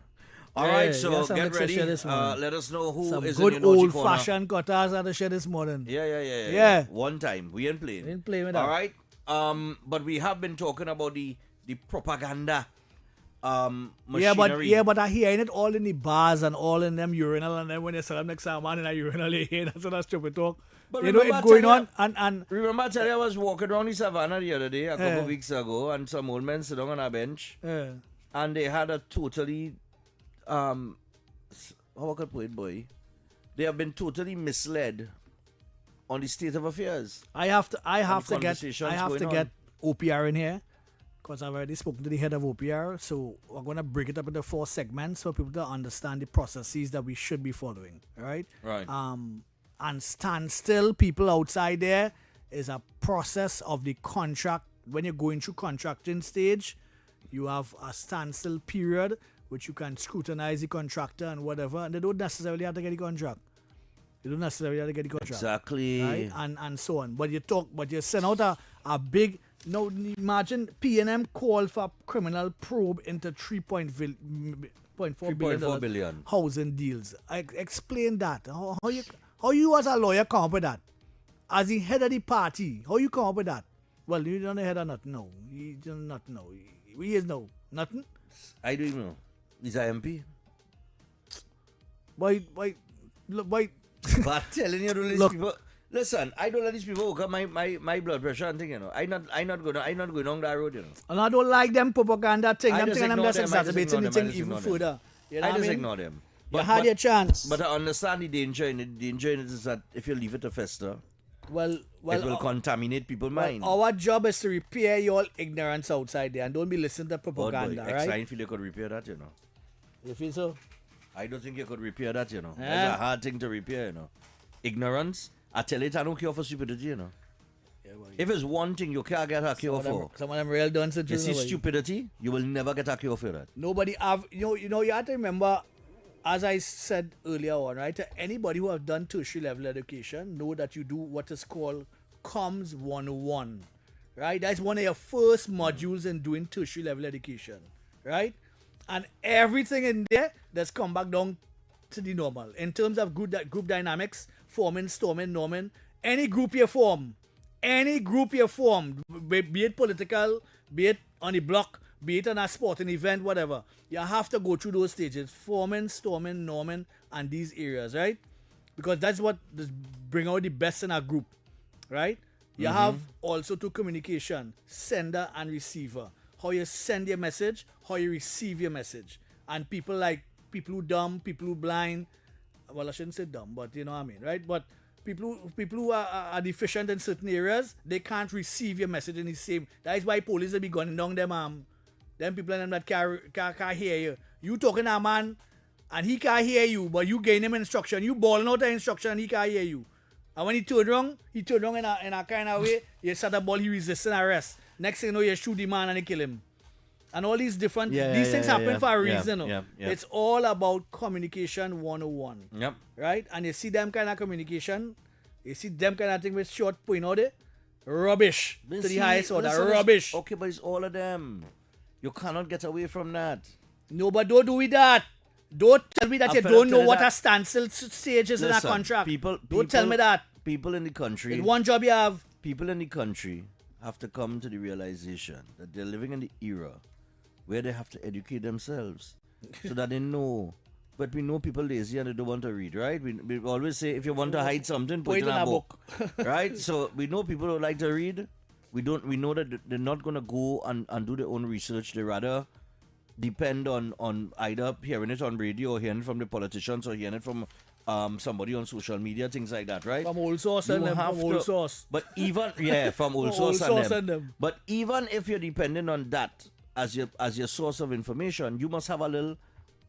All Yeah, right, so yeah, some get licks will ready. share this morning. Let us know who Some is good in your naughty corner. old-fashioned cutters at the share this morning. Yeah. Yeah. One time. We ain't playing. We ain't playing with All that. right. But we have been talking about the propaganda machinery. But I hearing it all in the bars and all in them urinal, and then when they sell them next time man in a urinal, you hear that's what stupid talk. But You know remember it going I tell on you- and remember I tell you I was walking around the savannah the other day, a couple Yeah. of weeks ago, and some old men sit down on a bench, Yeah. and they had a totally how I could put it, boy? They have been totally misled on the state of affairs. I have to get conversations going on. OPR in here because I've already spoken to the head of OPR. So we're gonna break it up into 4 segments for people to understand the processes that we should be following. All right. Right. And stand still, people outside there, is a process of the contract. When you're going through contracting stage, you have a standstill period which you can scrutinize the contractor and whatever, and they don't necessarily have to get the contract. You don't necessarily have to get the contract. Exactly. Right? And so on. But you send out a big, no, imagine PNM call for criminal probe into $3.4 billion housing deals. Explain that. How you as a lawyer come up with that? As the head of the party, how you come up with that? Well, you don't head or nothing. No, you do not know. We is no nothing. I don't even know. He's a MP. Why? But I'm telling you, don't Look. people. Listen, I don't let these people hook up my blood pressure and thing, you know. I'm not going on that road, you know. And I don't like them propaganda thing. I I'm just thinking them ignore just them, I just exacerbating the ignore thing them, I just even ignore them. further. You know I what just mean? ignore them. You had your chance. But I understand the danger in it. The danger in it is that if you leave it to fester, Well, it will contaminate people's mind. Our job is to repair your ignorance outside there and don't be listening to propaganda, I right? feel you could repair that, you know. You feel so? I don't think you could repair that, you know. Yeah. It's a hard thing to repair, you know. Ignorance, I tell it, I don't cure for stupidity, you know. If it's one thing you can't get a cure for, Some of them real dunce. you see stupidity, you will never get a cure for that. Nobody have you have to remember, as I said earlier on, right? Anybody who have done tertiary level education know that you do what is called Comms 101, right? That's one of your first modules in doing tertiary level education, right? And everything in there that's come back down to the normal in terms of group dynamics, forming, storming, norming. Any group you form, be it political, be it on the block, be it on a sporting event, whatever, you have to go through those stages: forming, storming, norming, and these areas, right? Because that's what bring out the best in a group, right? You have also to communication, sender and receiver. How you send your message, how you receive your message. And people who dumb, people who blind, well, I shouldn't say dumb, but you know what I mean, right? But people who are deficient in certain areas, they can't receive your message in the same. That is why police will be gunning down them people and them that can't hear you. You talking to a man and he can't hear you, but you gain him instruction. You balling out the instruction and he can't hear you. And when he turn wrong in a kind of way, you set a ball, he resisting arrest. Next thing you know, you shoot the man and you kill him. And all these different these things happen for a reason. It's all about communication 101. Yep. Right? And you see them kind of communication, you see them kind of thing with short point out there, rubbish to the highest order. Rubbish. Okay, but it's all of them. You cannot get away from that. No, but don't do with that. Don't tell me that you don't know what a standstill stage is in a contract. Don't tell me that. People in the country. It's one job you have. People in the country have to come to the realization that they're living in the era where they have to educate themselves so that they know. But we know people lazy and they don't want to read, right? We always say if you want to hide something, put it in a book. Right? So we know people don't like to read. We know that they're not going to go and do their own research. They rather depend on either hearing it on radio or hearing it from the politicians or hearing it from somebody on social media, things like that, right? From old source and You them, have from old source. But even from old From source, old and, source them. and them. But even if you're dependent on that as your source of information, you must have a little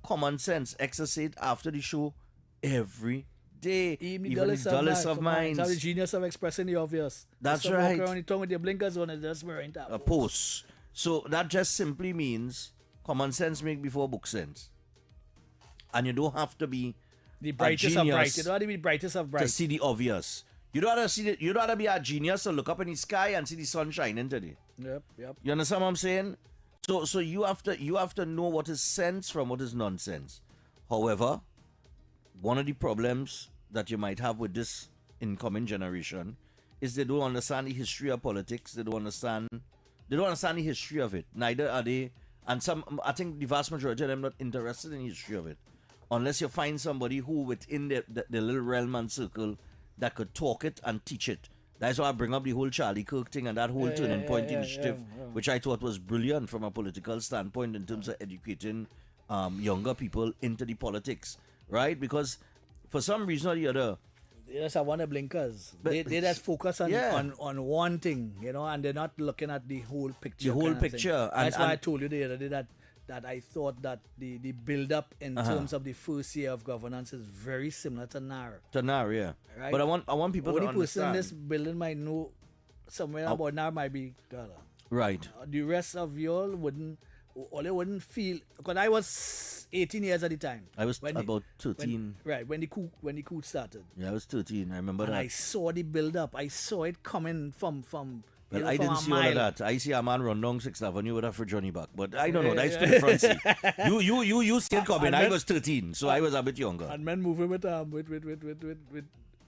common sense. Exercise after the show every day. Even the dullest of minds. Have the genius of expressing the obvious. That's Just right. Walk around the tongue with your blinkers on and just wearing that. A post. So that just simply means common sense make before book sense. And you don't have to be The brightest of genius bright. You don't have to be brightest of bright. to see the obvious. You don't have to be a genius to look up in the sky and see the sun shining today. Yep. You understand what I'm saying? So you have to know what is sense from what is nonsense. However, one of the problems that you might have with this incoming generation is they don't understand the history of politics. They don't understand the history of it. Neither are they, and I think the vast majority of them not interested in the history of it. Unless you find somebody who within the little realm and circle that could talk it and teach it. That's why I bring up the whole Charlie Kirk thing and that whole turning point initiative, which I thought was brilliant from a political standpoint in terms of educating younger people into the politics, right? Because for some reason or the other, They just have one of blinkers. They just focus on one thing, and they're not looking at the whole picture. The whole kind of picture. thing. That's why I told you the other day that I thought that the build-up in terms of the first year of governance is very similar to NAR. To NAR, yeah. Right? But I want people to Only person in understand. this building might know somewhere about NAR might be right. The rest of y'all wouldn't feel, because I was 18 years at the time. I was about 13. When the coup started. Yeah, I was 13. I remember And that. I saw the build-up. I saw it coming from Well, I I didn't see all of that. I see a man run down 6th Avenue with a for Johnny back. But I don't know. That's to the front seat. You see it coming. I was 13, so I was a bit younger. And men moving with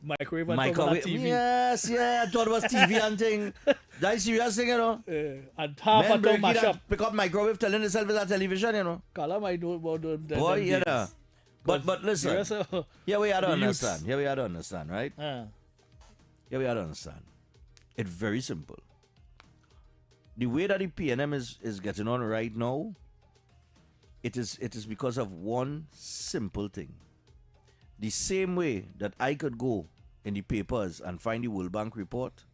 microwave and TV. Yes, I thought it was TV and thing. That's serious thing, and half a ton mash up. Pick up microwave telling itself it's a television, Call I know about them. Boy, yeah. But listen. Here we are to understand. Here we are to understand, right? Here we are to understand. It's very simple. The way that the PNM is getting on right now, it is because of one simple thing. The same way that I could go in the papers and find the World Bank report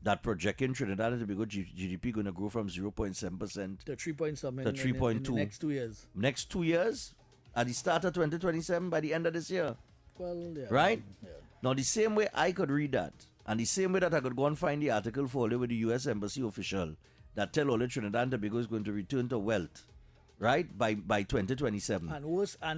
that projecting Trinidad and Tobago GDP going to grow from 0.7% to 3.7 to 3.2 in the next 2 years. Next 2 years, at the start of 2027, by the end of this year. Well, yeah. Right? Yeah. Now, the same way I could read that, and the same way that I could go and find the article for with the U.S. Embassy official that tell all that Trinidad and Tobago is going to return to wealth, right, by 2027. And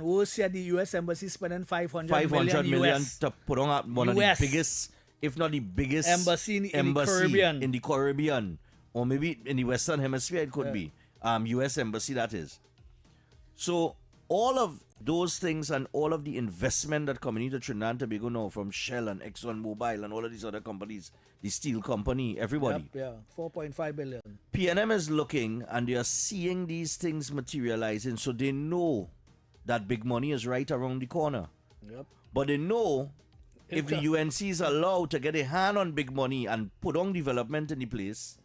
who said the U.S. Embassy spending 500 million to put on one of the biggest, if not the biggest embassy in the Caribbean, or maybe in the Western Hemisphere it could be. U.S. Embassy, that is. So all of those things and all of the investment that coming into Trinidad and Tobago now from Shell and ExxonMobil and all of these other companies, the steel company, everybody. Yep, 4.5 billion. PNM is looking and they are seeing these things materializing, so they know that big money is right around the corner. Yep. But they know if the UNC is allowed to get a hand on big money and put on development in the place,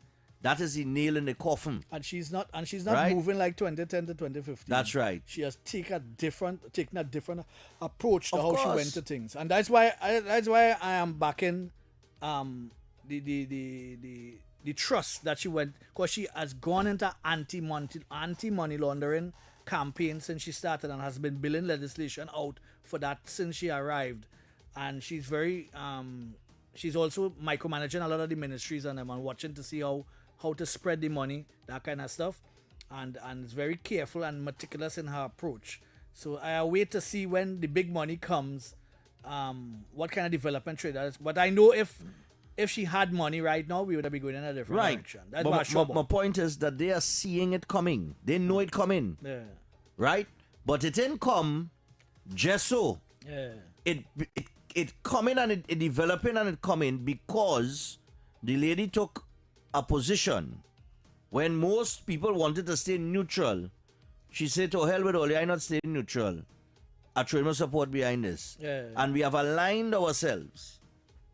that is the nail in the coffin. And she's not right? moving like 2010 to 2015. That's right. She has taken a different approach to how she went to things. And that's why I am backing the trust that she went, because she has gone into anti-money laundering campaign since she started and has been billing legislation out for that since she arrived. And she's very she's also micromanaging a lot of the ministries and watching to see how to spread the money, that kind of stuff, and is very careful and meticulous in her approach. So I wait to see when the big money comes, what kind of development trade that is. But I know if she had money right now, we would be going in a different direction. That's but my point is that they are seeing it coming. They know it coming. Yeah. Right? But it didn't come just so. Yeah. It coming and it developing and it coming because the lady took a position when most people wanted to stay neutral. She said, to hell with all, I not staying neutral. I throw my support behind this. Yeah. And we have aligned ourselves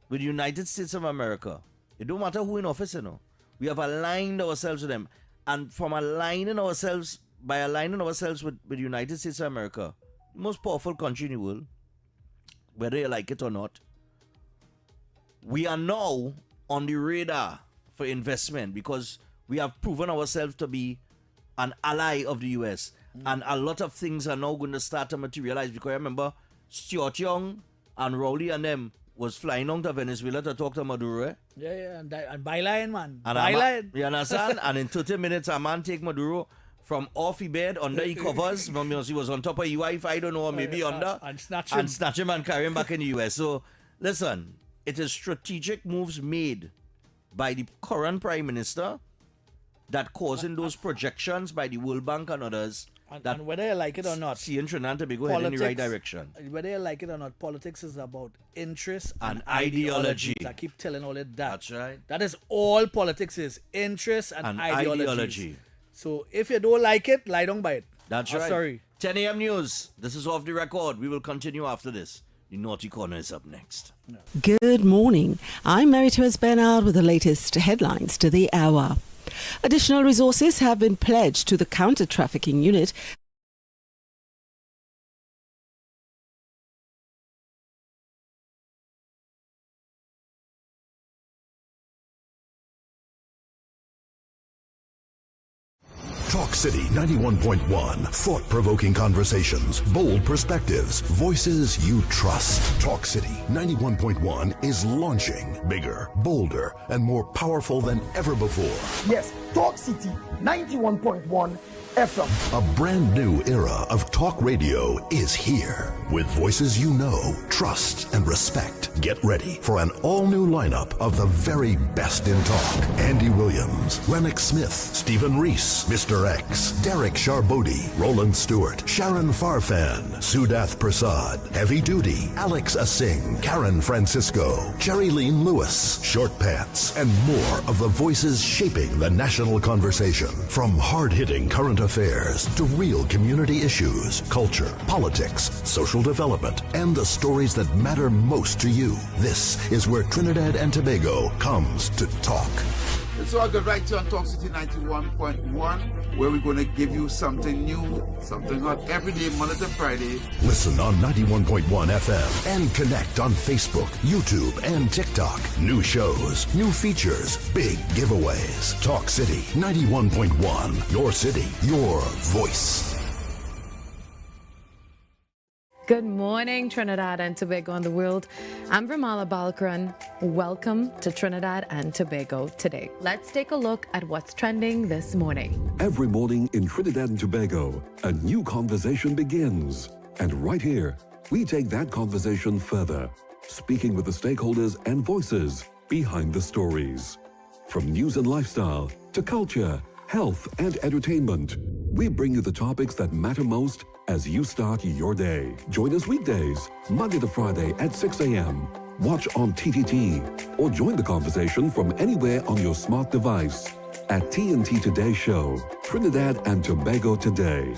with the United States of America. It don't matter who in office, We have aligned ourselves with them. And by aligning ourselves with the United States of America, the most powerful country in the world, whether you like it or not, we are now on the radar for investment because we have proven ourselves to be an ally of the US. And a lot of things are now going to start to materialize because I remember Stuart Young and Rowley and them was flying down to Venezuela to talk to Maduro. Eh? Yeah, and byline, man. And Byline. You understand? And in 30 minutes, a man take Maduro from off his bed, under he covers, because he was on top of his wife, I don't know, or maybe under, and snatch him and carry him back in the US. So, listen, it is strategic moves made by the current Prime Minister that causing those projections by the World Bank and others. And whether you like it or not, seeing Trinidad and Tobago head in the right direction. Whether you like it or not, politics is about interest and ideology. I keep telling all it that. That's right. That is all politics is: interest and ideology. So if you don't like it, lie down by it. That's right. Sorry. 10 a.m. news. This is Off the Record. We will continue after this. The Naughty Corner is up next. Good morning. I'm Mary-Therese Bernard with the latest headlines to the hour. Additional resources have been pledged to the counter-trafficking unit. Talk City 91.1. Thought-provoking conversations, bold perspectives, voices you trust. Talk City 91.1 is launching bigger, bolder, and more powerful than ever before. Yes, Talk City 91.1 FM. A brand new era of talk radio is here. With voices you know, trust, and respect. Get ready for an all-new lineup of the very best in talk. Andy Williams, Lennox Smith, Stephen Reese, Mr. X, Derek Charbodi, Roland Stewart, Sharon Farfan, Sudath Prasad, Heavy Duty, Alex Asing, Karen Francisco, Jerry Lean Lewis, Short Pants, and more of the voices shaping the national conversation. From hard-hitting current affairs to real community issues, culture, politics, social development, and the stories that matter most to you. This is where Trinidad and Tobago comes to talk. It's all good right here on Talk City 91.1, where we're going to give you something new, something hot every day, Monday to Friday. Listen on 91.1 FM and connect on Facebook, YouTube, and TikTok. New shows, new features, big giveaways. Talk City 91.1. Your city, your voice. Good morning, Trinidad and Tobago and the world. I'm Vermala Balkaran. Welcome to Trinidad and Tobago today. Let's take a look at what's trending this morning. Every morning in Trinidad and Tobago, a new conversation begins. And right here, we take that conversation further, speaking with the stakeholders and voices behind the stories. From news and lifestyle to culture, health, and entertainment, we bring you the topics that matter most as you start your day. Join us weekdays, Monday to Friday at 6 a.m. Watch on TTT or join the conversation from anywhere on your smart device at TNT Today Show, Trinidad and Tobago Today.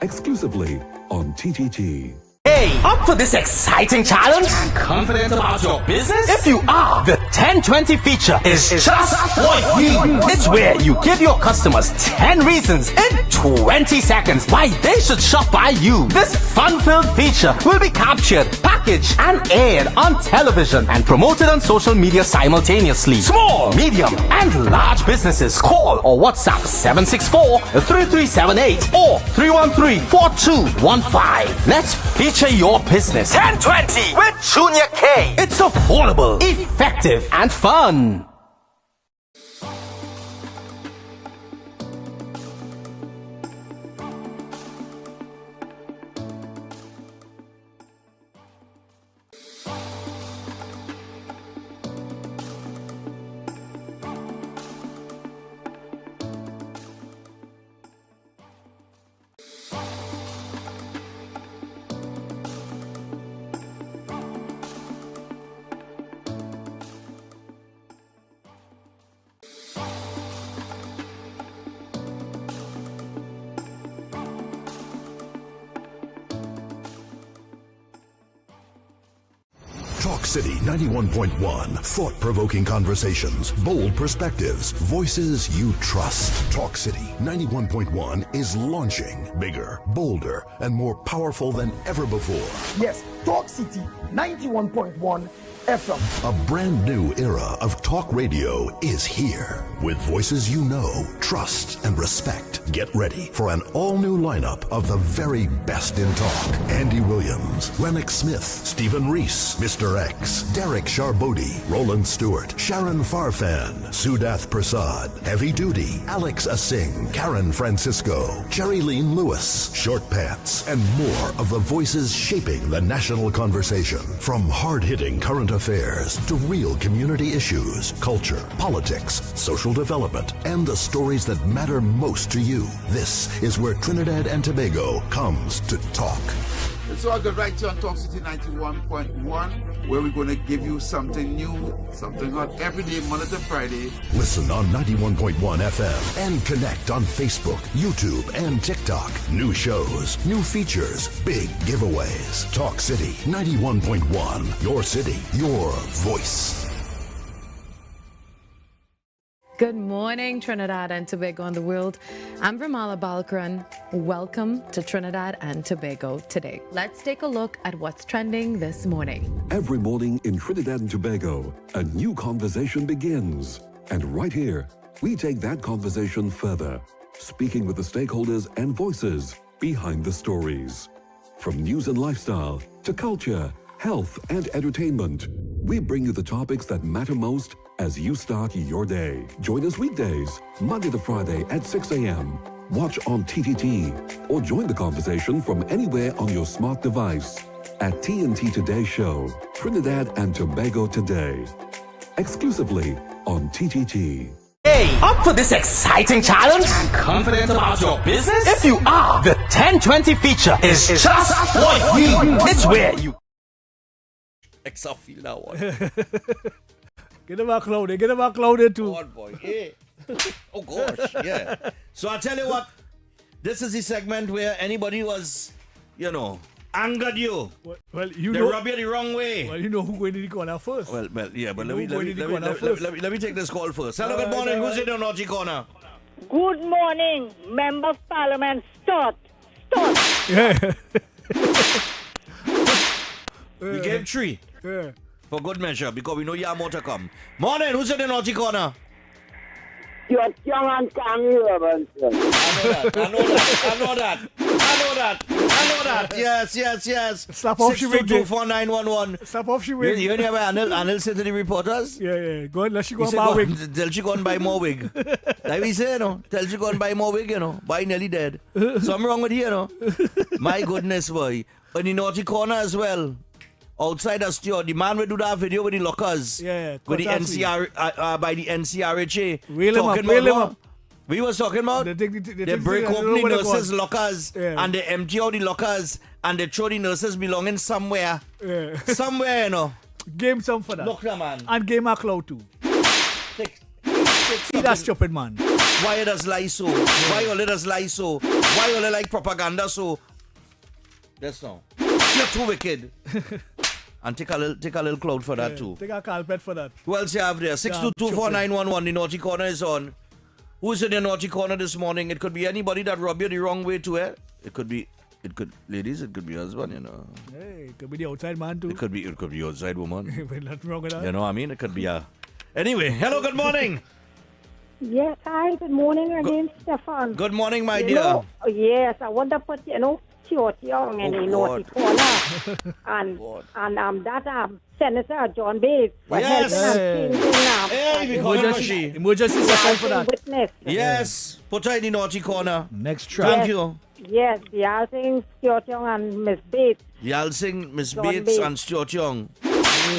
Exclusively on TTT. Hey, up for this exciting challenge? And confident about your business? If you are, the 1020 feature is just for you. It's where you give your customers 10 reasons in 20 seconds why they should shop by you. This fun-filled feature will be captured, packaged, and aired on television and promoted on social media simultaneously. Small, medium, and large businesses call or WhatsApp 764-3378 or 313-4215. Let's feature your business. 1020 with Junior K. It's affordable, effective, and fun. Talk City 91.1. Thought-provoking conversations, bold perspectives, voices you trust. Talk City 91.1 is launching bigger, bolder, and more powerful than ever before. Yes, Talk City 91.1 FM. A brand new era of talk radio is here. With voices you know, trust, and respect. Get ready for an all-new lineup of the very best in talk. Andy Williams, Lennox Smith, Stephen Reese, Mr. X, Derek Charbodi, Roland Stewart, Sharon Farfan, Sudath Prasad, Heavy Duty, Alex Asing, Karen Francisco, Cherry-Leen Lewis, Short Pants, and more of the voices shaping the national conversation. From hard-hitting current affairs to real community issues, culture, politics, social development, and the stories that matter most to you. This is where Trinidad and Tobago comes to talk. So I got right here on Talk City 91.1, where we're going to give you something new, something hot every day, Monday to Friday. Listen on 91.1 FM and connect on Facebook, YouTube, and TikTok. New shows, new features, big giveaways. Talk City 91.1. Your city, your voice. Good morning, Trinidad and Tobago and the world. I'm Ramala Balkaran. Welcome to Trinidad and Tobago today. Let's take a look at what's trending this morning. Every morning in Trinidad and Tobago, a new conversation begins. And right here, we take that conversation further, speaking with the stakeholders and voices behind the stories. From news and lifestyle to culture, health, and entertainment, we bring you the topics that matter most as you start your day. Join us weekdays, Monday to Friday at 6 a.m. Watch on TTT or join the conversation from anywhere on your smart device at TNT Today Show, Trinidad and Tobago Today. Exclusively on TTT. Hey, up for this exciting challenge? And confident about your business? If you are, the 1020 feature is just for you. It's where you... I feel that one. Get them out clouded. Get them out clouded too. God, boy. Yeah. Oh, gosh. Yeah. So I tell you what. This is the segment where anybody was, angered you. Well, they rub you the wrong way. Well, you know who going to the corner first. Well, yeah, but let me take this call first. Hello, good morning. Who's in the naughty corner? Good morning, Member of Parliament. Start. Yeah. We gave 3. Yeah. For good measure, because we know you have more to come. Morning, who's in the naughty corner? You're young and Cammy Robinson. I know that. Yes. Slap off she wig. 6224911. Slap off she wig. You know where Anil said to the reporters? Yeah. Go and let she go and buy wig. Tell she go and buy more wig. Like we say, tell she go and buy more wig, Buy nearly dead. Something wrong with you, My goodness, boy. In the naughty corner as well. Outside the store, the man will do that video with the lockers. Yeah. With the NCR, by the NCRHA. Wheel him up. We was talking about they break open the nurses' lockers and they empty out the lockers and they throw the nurses' belongings somewhere. Yeah. Somewhere, Game some for that. Look, man. And game a cloud too. See that stupid man. Why does lie so? Why you let us lie so? Why you like propaganda so? That's no. You're too wicked. And take a little cloud for that too. Take a carpet for that. Who else you have there? 6224911. The naughty corner is on. Who's in the naughty corner this morning? It could be anybody that rubbed you the wrong way to it. Ladies, it could be husband, Hey, it could be the outside man too. It could be outside woman. Nothing wrong with that. You know what I mean? It could be Anyway, hello, good morning. Yes, hi, good morning again, Stephan. Good morning, my dear. Yes, I want to put, Young in the naughty corner. and Senator John Bates. Yes. Emergency support for that. Witness. Yes. Put her in the naughty corner. Next track. Thank you. Yes, the Yalsing, Stuart Young and Miss Bates. Yalsing, Miss Bates and Stuart Young.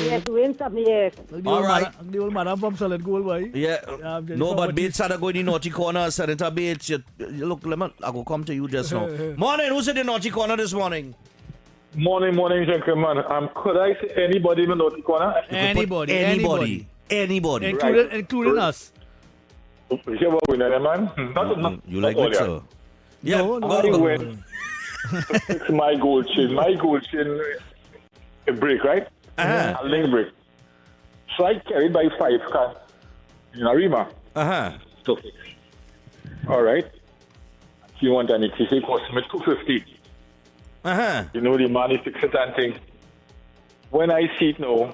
Yes, doing something, yes. All right. The old madam from Solid Gold, boy. Yeah. No, but Bates had to go in the naughty corner. Senator Bates, look, Lemon, I will come to you just now. Morning, who's in the naughty corner this morning? Morning, gentlemen. Could I say anybody in the naughty corner? Anybody. Including us. You like it, sir? Yeah. It's my gold chain. My gold chain break, right? a link break. So I carried by 5 cars in a Rima. To fix. All right. You want an ETC cost me $250. You know the man is fix it and thing. When I see it now,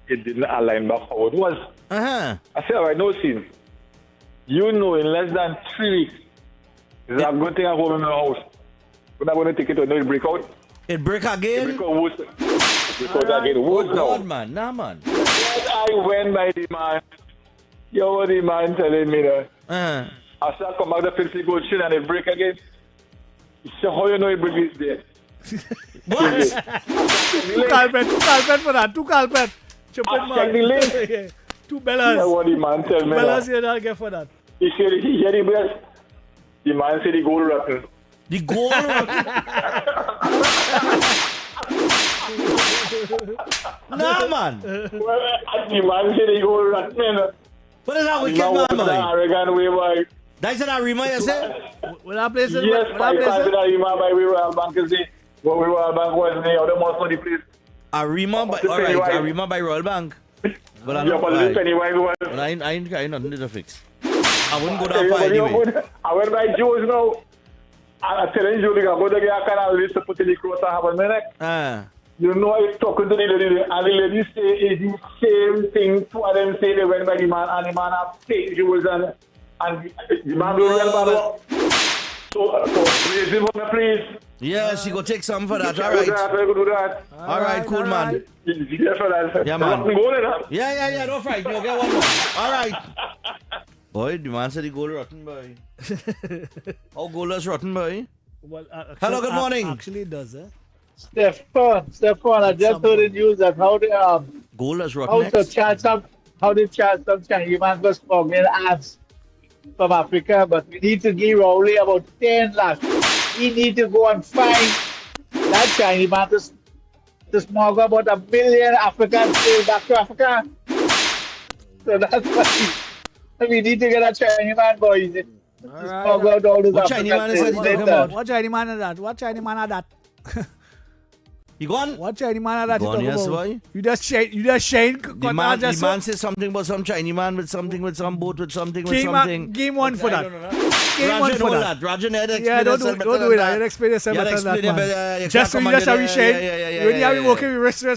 it didn't align back how it was. I said, all right, no scene. You know, in less than 3 weeks, it's a good thing I hold in my house. But I'm going to take it to no, it break out. It break again? It break out worse. It break out again worse now. God, man. Nah, man. I went by the man. Yo, what the man telling me that? I said, come back to fix the good shit and it break again. He said, how you know it break is there? What? Two carpet for that. Two carpet. Chop it, man. The link. Two bellas. Yeah, what the man tell me. Bellas here, I'll get for that. He said, he hear the best. The man said the gold rotten. The gold rotten? Nah, man. Well, the man said the gold rotten. What is that wicked man, man? Arrogant way, boy. That's an Arima, you say? What that place is? Yes, I can't be Arima by Royal Bank is the what Royal Bank was the other most money place. Arima by alright, Arima by Royal Bank. But I know why. But I ain't nothing to fix. I wouldn't go that far anyway. I went by Joe's now. I'm telling you, I go to get a canal list to put in the cross and have a minute. You know, I was talking to the lady, and the lady say it's the same thing. Two of them say they went by the man, and the man have fake jewels, and the man will run by the So please, him on the please. Yes, you go take some for that. All right. Do that. All right, cool, man. Yeah, man. Yeah, don't fright. You'll get one more. All right. Boy, the man said he gold rotten, boy. How gold is rotten, boy? Well, hello, good morning. Actually, it does, eh? Stephan, I just heard the news that how they gold is rotten. How they charge some Chinese man for smuggling ads from Africa, but we need to give only about 10 lakhs. We need to go and find that Chinese man to smuggle about 1 million Africans back to Africa. So that's why we need to get a Chinese man, boys. Smuggle out all those What Chinese man is that? What Chinese man is that? What Chinese man is that? You gone? What Chinese man is that? Gone, yes, boy. You just shane. The man says something about some Chinese man with some boat with something. Game one for that. Game one for that. Rajan, don't do it. You'll explain yourself better than that, man. Just how we shane. You only have been working with rest for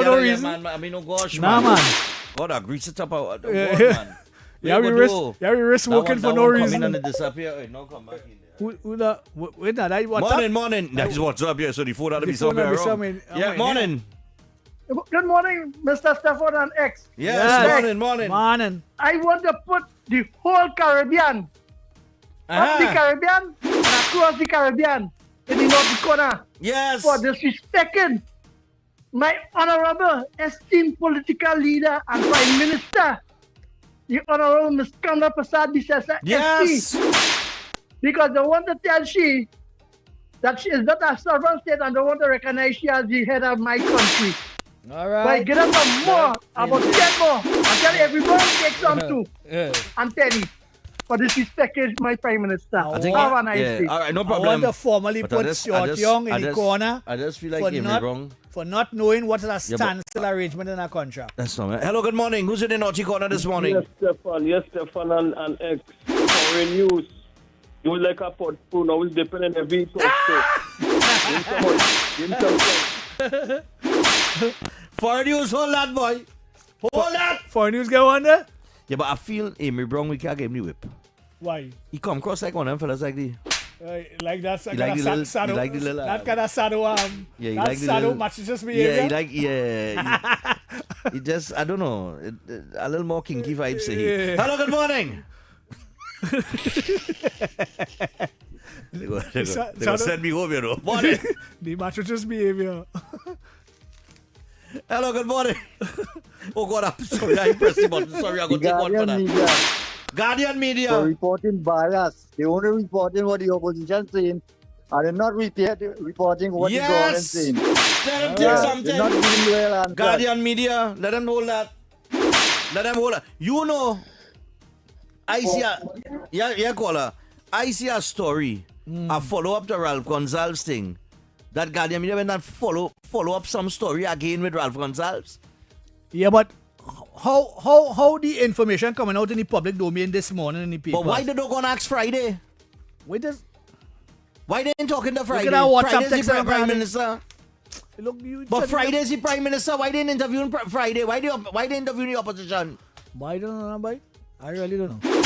no reason. I mean, no gosh, man. Nah, man. God, I grease it up. Man. Yeah, we risk working for no reason. And disappear. No, come back in there. Morning. That's what's up here. So the phone ought to be somewhere wrong. Yeah, morning. Good morning, Mr. Stephan and X. Yes, morning. I want to put the whole Caribbean, up the Caribbean and across the Caribbean in the North Dakota. Yes. For disrespecting my honorable, esteemed political leader and Prime Minister, the Honorable Ms. Kamla Prasad Bisesa. Yes. Because they want to tell she that she is not a sovereign state and they want to recognize she as the head of my country. All right. But get up more, about 10 more, and tell everybody take some too. And tell it. For disrespect my Prime Minister. Have a nice day. All right, no problem. I want to formally put Short Young in the corner. I just feel like you're wrong. For not knowing what is a standstill arrangement in a contract. That's not right. Hello, good morning. Who's in the naughty corner this morning? Yes, Stephan and X. Foreign news. You like a pot spoon, always depend on every talk show. Foreign news, hold that, boy. Hold that. Foreign news go on there? Yeah, but I feel Amy Brown, we can't give him the whip. Why? He come across like one of them fellas like the... like that kind of saddle. Like the little... That kind of saddle, yeah, that like saddle matches just behavior. He just, I don't know, a little more kinky vibes say. Hello, good morning. They go send me home, you know. Morning. The matches just behavior. Hello, good morning. Oh God, I'm sorry, I pressed the button. Sorry, I got to take one for that. Guardian Media. For reporting bias. They only reporting what the opposition saying, and they're not reporting what the government saying. Let them take something. They're not giving well answers. Guardian Media, let them hold that. You know, I see caller. I see a story, a follow-up to Ralph Gonzalez thing, that Guardian Media went and follow up some story again with Ralph Gonsalves. Yeah, but how the information coming out in the public domain this morning in the papers? But why they don't go and ask Friday? Why they ain't talking to Friday? Look at our WhatsApp Friday's text the and Prime Friday. Minister. Look, But Friday's the Prime Minister. Why they didn't interview him Friday? Why they interview the opposition? I don't know, boy. I really don't know.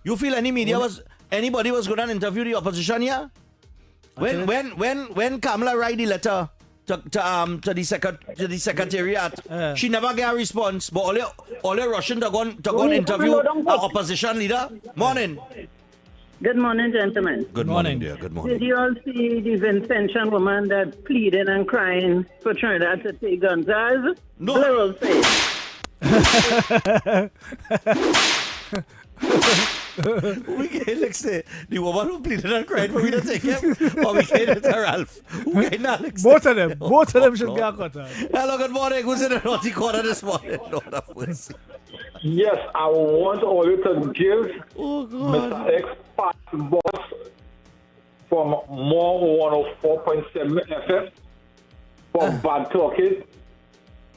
You feel anybody was going to interview the opposition here? When Kamala write the letter to the secretariat, she never get a response. But all the Russian to go and interview an opposition leader. Morning. Good morning, gentlemen. Good morning, dear. Good morning. Did you all see the Vincentian woman that pleading and crying for Trinidad to take guns? No. Plural say. We can like say the woman who pleaded and cried for me to take him, or we can it to Ralph. Who can Alex? Both of them should get cut out. Hello, good morning. Who's in the naughty corner this morning? Lord have mercy. Yes, I want all you to give Mr. X pass boss from more 104.7 FM for bad talking.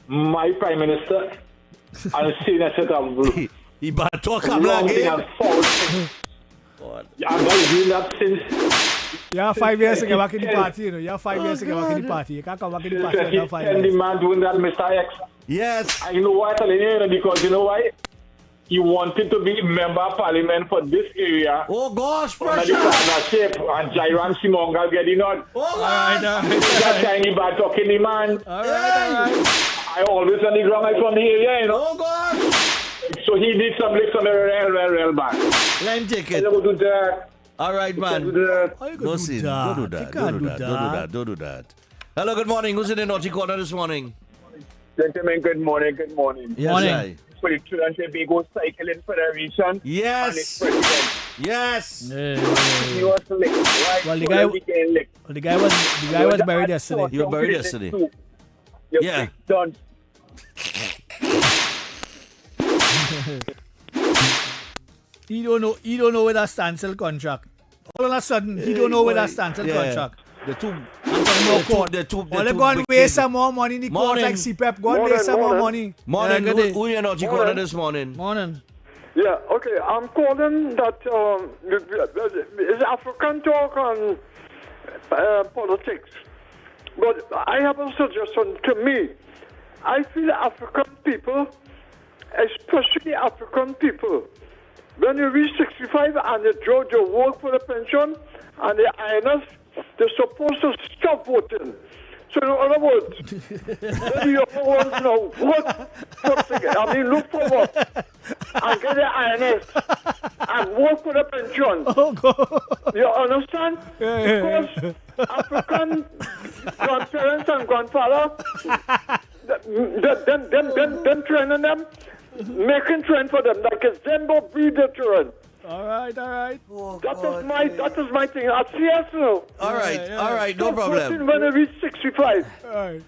My Prime Minister and senior set of he bad talk again. And false. I'm not doing that since. You have 5 years to get back in the party, you know. You have 5 years to get back in the party. You can't come back in the party without 5 years. The man doing that, Mr. X. Yes. I know why I'm telling you, because you know why? He wanted to be member of parliament for this area. Oh gosh, pressure! Partnership and Jairam Simonga getting on. Oh gosh! That tiny bad talking the man. All right. I always on the ground. I'm from the area, you know. Oh gosh! So he needs some licks on the rail back. Let him take it. Don't do that. All right, man. No sin. Don't do that. Don't do that. Hello, good morning. Who's in the naughty corner this morning? Gentlemen, good morning. Good morning. Yes, morning. For the Trinidad and Tobago Cycling Federation. Yes. Yes. He was licked, right? Well, the guy was buried yesterday. He was buried yesterday. Yeah. Done. He don't know with that standstill contract. All of a sudden, he don't know with that standstill contract. The two. Well, they go and waste some more money in the court like CPEP. Go and waste some more money. Morning. Who you naughty corner this morning? Morning. Yeah, okay. I'm calling that is African talk on politics. But I have a suggestion to me. I feel African people, especially African people, when you reach 65 and you draw your work for the pension and the INS, they're supposed to stop voting. So in other words, when you ones now vote look for work and get the INS and work for the pension. Oh God. You understand? Because African grandparents and grandfathers, them training them, making train for them like a Zembo breeder children. All right. Oh, that is my thing. I'll see us now. All right, no problem. When I reach 65. All right.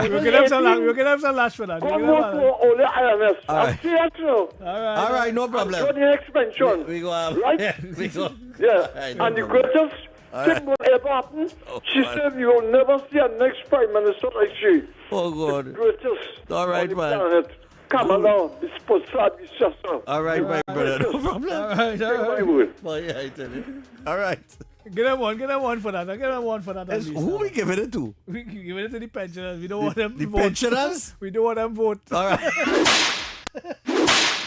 We'll get them some lash for that. Come work for all the IMS. I'll see us now. All right, no problem. For the next pension. We go have. Right? Yeah. And the greatest thing will ever happen, she said you will never see a next Prime Minister like she. Oh, God. The greatest. All right, man. Planet. Come along. It's Posad, it's just all right, my brother. No problem. All right. Boy, yeah, I tell you. All right. Get them one for that. Get them one for that. Who we giving it to? We giving it to the pensioners. We don't want them the vote. Pensioners? We don't want them vote. All right.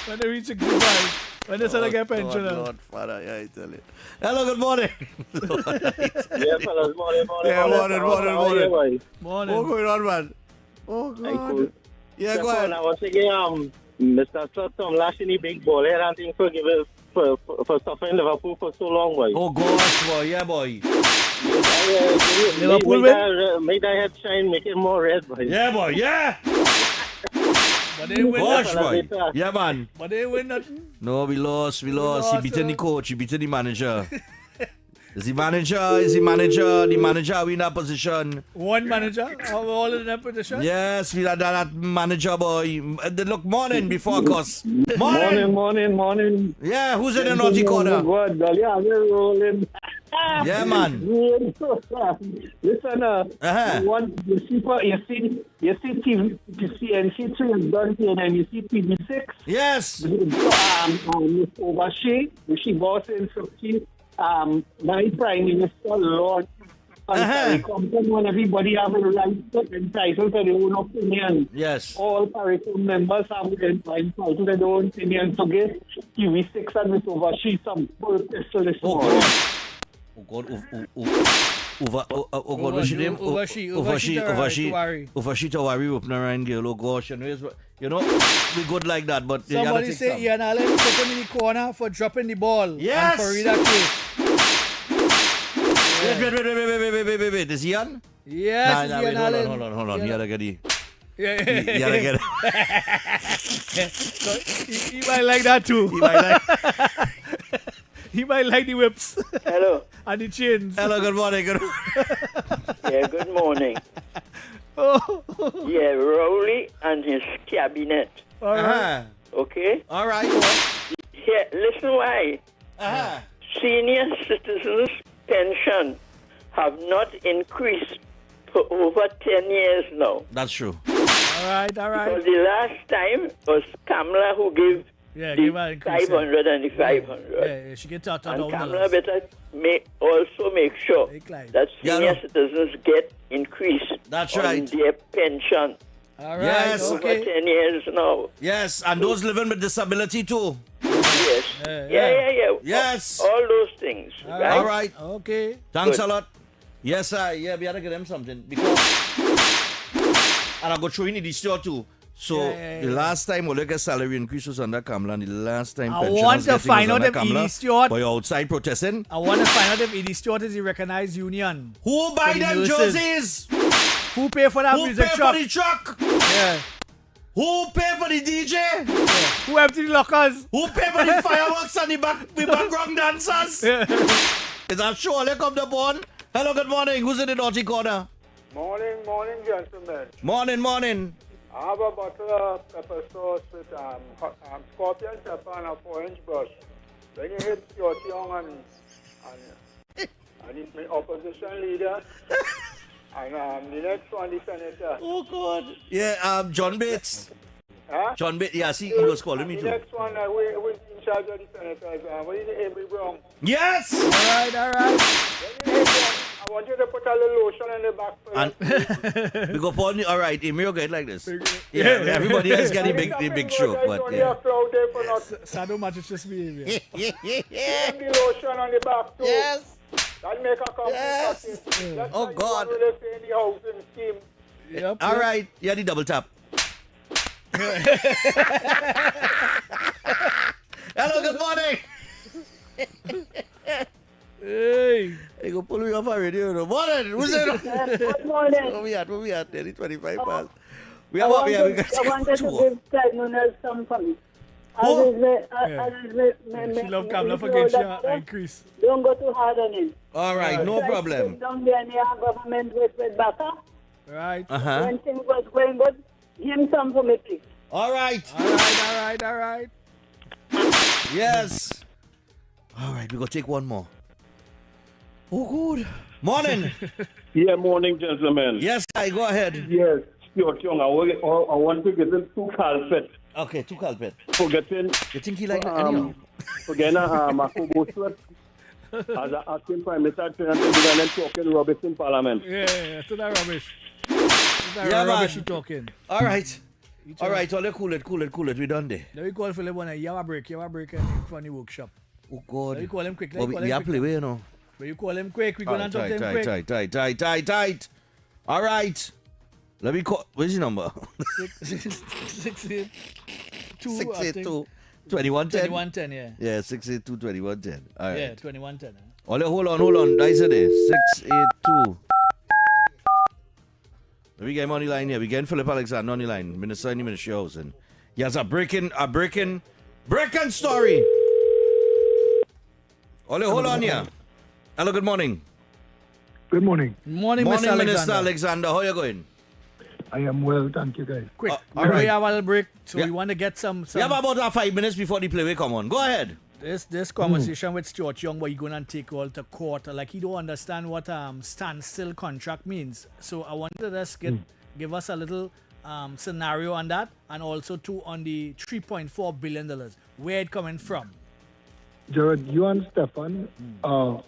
When they reach 65, when they say they get pensioners. Lord, Father, yeah, I tell you. Hello, good morning. Yeah, fellas, morning. Yeah, morning. Morning. What's going on, man? Oh, God. Yeah, go ahead. I was thinking, Mr. Tom lashing the big ball here and things for suffering Liverpool for so long, boy. Oh, gosh, boy. Yeah, boy. Liverpool win? Make that head shine, make it more red, boy. Yeah, boy. Yeah. But they win. Gosh, boy. Yeah, man. But they win nothing. No, we lost. He beaten the coach. He beaten the manager. Is the manager we in that position? One manager? All in that position? Yes, we had that manager, boy. Look, morning before us. Morning. Morning. Yeah, who's in the naughty corner? Good, yeah, we're rolling. Yeah, man. Listen, you see CNC 3 is done here, and you see TV6. Yes. Miss Overshe, she was in Sochi, my Prime Minister Lord. When everybody have a right to entitled to their own opinion. Yes. All CARICOM members have entitled to their own opinion. So give TV6 and Miss Overshe some pistol this morning. Oh God, what's your name? Overshe Tawari open around girl. Oh gosh, you know, we good like that, but somebody say Ian Allen put him in the corner for dropping the ball. Yes. And for reader case. Wait. Is Ian? Yes, nah, Ian Allen. Hold on. You gotta get it. Yeah. You gotta get it. So he might like that too. He might like the whips. Hello. And the chains. Hello, good morning. Yeah, good morning. Yeah, Rowley and his cabinet. All right. Okay? All right. Here, listen why. Senior citizens' pension have not increased for over 10 years now. That's true. All right. Because the last time was Kamala who gave the 500 and the 500. Yeah, she gets out and Kamala better also make sure that senior citizens get increased That's on right. their pension. All right. Yes. Over 10 years now. Yes, and those living with disability too. Yes. Yeah. Yes. All those things. Right? All right. Okay. Thanks a lot. Yes, sir. Yeah, we had to get them something. Because and I go through in the store too. So the last time we look at salary increase was under Kamala, and the last time I want to find out if Edie Stewart. But you're outside protesting. I want to find out if Edie Stewart is a recognized union. Who buy them jerseys? Who pay for that music truck? Who pay for the truck? Yeah. Who pay for the DJ? Yeah. Who empty the lockers? Who pay for the fireworks and the background dancers? Is that surely come the born? Hello, good morning. Who's in the naughty corner? Morning, gentlemen. Morning. I have a bottle of pepper sauce with scorpion pepper and a 4-inch brush. When you hit your tongue and it's my opposition leader and the next one, the senator. Oh, God. Yeah, John Bates. Huh? John Bates, yeah, see, he was calling me the too. next one, we're in charge of the senators. We're in Avery Brown. Yes! All right. When you hit them, I want you to put a little lotion in the back for and we go upon all right, Emil get like this. Yeah, everybody else get the big stroke, but yeah. Sado matricious behavior. Give the lotion on the back too. Yes. That make a complete Oh God. You want to in the housing scheme. Yep. All right, yeah, the double tap. Hello, good morning. Hey. They go pull me off our radio. No. Morning. Who's it? Good morning. Where we at? Nearly 25 past. I wanted to give tribunals some funds. She love Kamala for getting she increase. Don't go too hard on him. All right, no problem. Down there near government with Baka. Right. When things was going good, give him some for me, please. All right. Yes. All right, we go take one more. Oh, good. Morning. Yeah, morning, gentlemen. Yes, I go ahead. Yes, Stuart Young. I want to get him 2 carpet. Okay, 2 carpet. For getting. You think he like that anyhow? For getting a Kobo sweat. As an acting prime minister, and talking rubbish in parliament. Yeah, to that rubbish. Rubbish you talking. All right. All right, cool it. We done there. Let me call Philip one. You have a break from the workship. Oh, God. Let me call him quick. We have play, you know. But you call him quick. We're going to talk to him quick. Tight. All right. Let me call. What's your number? 682. 2110. Yeah. Yeah, 682 2110. All right. Yeah, 2110. Hold on. Dice it is. 682. Let me get him on the line here. We getting Philip Alexander on the line. Minister in the Ministry of Housing. He has a breaking story. Hold on here. Hello, good morning. Good morning. Morning, Minister Alexander. How are you going? I am well, thank you, guys. Quick, all right. we have a break, so we want to get some... We have about 5 minutes before the play will come on. Go ahead. This conversation with Stuart Young, where he going to take all to court, like he don't understand what standstill contract means. So I wanted to just give us a little scenario on that, and also too on the $3.4 billion, where it coming from. Jared, you and Stephan are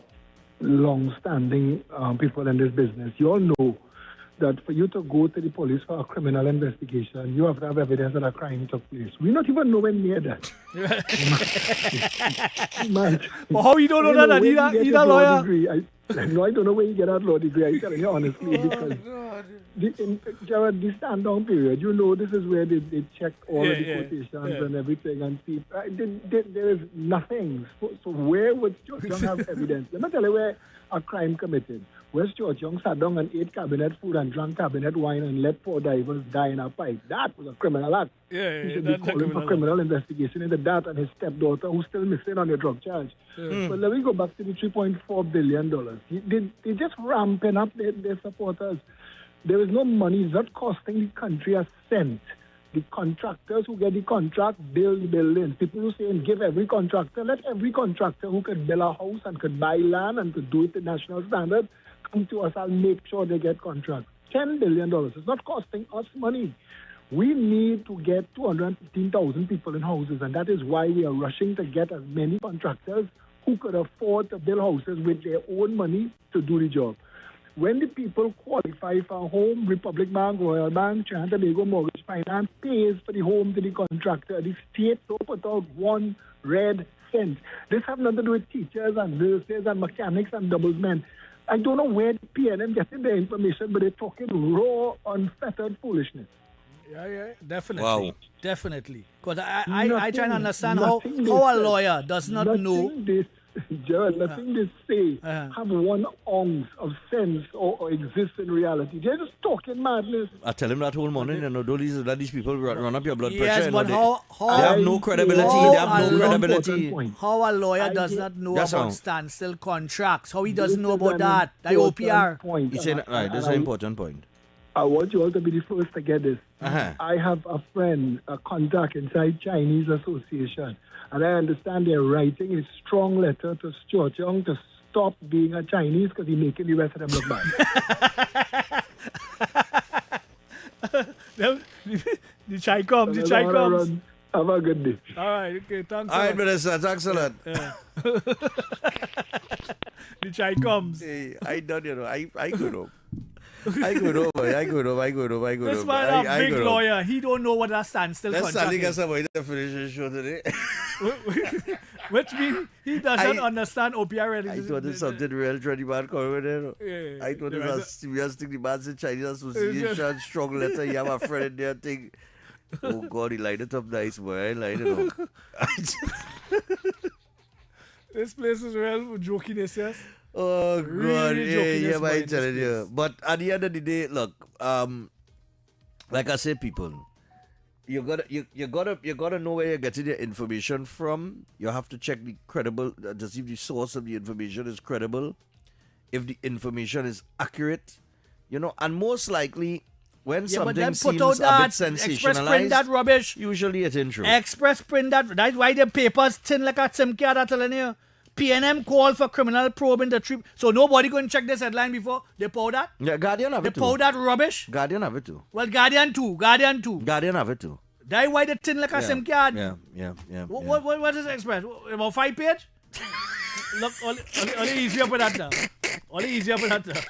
long-standing people in this business. You all know that for you to go to the police for a criminal investigation, you have to have evidence that a crime took place. We're not even nowhere near that. Man, well, how you don't know that? He's a lawyer. I don't know where you get that law degree. I'm telling you honestly, because Jared, the stand-down period, you know, this is where they check all of the quotations and everything and see. There is nothing. So where would Stuart Young have evidence? Let me tell you where a crime committed. Where Stuart Young sat down and ate cabinet food and drank cabinet wine and let poor divers die in a pipe. That was a criminal act. He should be calling for criminal investigation into that and his stepdaughter, who's still missing on a drug charge. But let me go back to the $3.4 billion. They just ramping up their supporters. There is no money. It's not costing the country a cent. The contractors who get the contract build buildings. People who say, give every contractor, let every contractor who could build a house and could buy land and could do it to national standards come to us. I'll make sure they get contracts. $10 billion. It's not costing us money. We need to get 215,000 people in houses, and that is why we are rushing to get as many contractors who could afford to build houses with their own money to do the job. When the people qualify for a home, Republic Bank, Royal Bank, Trinidad and Tobago Mortgage Finance pays for the home to the contractor. The state don't put out one red cent. This has nothing to do with teachers and nurses and mechanics and doublesmen. I don't know where the PNM getting their information, but they're talking raw, unfettered foolishness. Yeah, definitely. Wow. Definitely. Because I try to understand how a lawyer does not know. Nothing they say have 1 ounce of sense or exist in reality. They're just talking madness. I tell him that whole morning, that these people run up your blood pressure. Yes, but how they have no credibility. They have no credibility. How a lawyer does not know about standstill contracts. How he doesn't know about that. The OPR. He's saying, right, that's an important point. I want you all to be the first to get this. I have a friend, a contact inside Chinese Association, and I understand they're writing a strong letter to Stuart Young to stop being a Chinese because he's making the rest of them look bad. The Chai comes. Have a good day. All right, okay, thanks. All right, Minister, thanks a lot. The Chai comes. Hey, I don't, I go home. I go home. This man a big lawyer. He don't know what a standstill contract is. Let's to finish the show today. Which means he doesn't understand OPR. I thought it's something real trendy man coming there. I thought it was a serious thing. The man's in Chinese Association, strong letter. You have a friend in there thing. Oh God, he lined it up nice, boy. I lined it up. This place is real jokiness, yes? Oh God, really yeah, I'm telling you. But at the end of the day, look, like I say, people, you gotta know where you're getting your information from. You have to check the credible, to see if the source of the information is credible, if the information is accurate, and most likely when something seems a bit sensationalized, Express print that rubbish. Usually it's intro. Express print that. That's why the papers thin like a SIM card. I'm telling you. PNM called for criminal probe in the trip. So nobody going to check this headline before they pour that? Yeah, Guardian have it too. They pour that rubbish? Guardian have it too. Well, Guardian too. Guardian have it too. That's why they thin like a SIM card. Yeah. What is Express? About 5 page? Look, only easier for that now. Only easier for that now.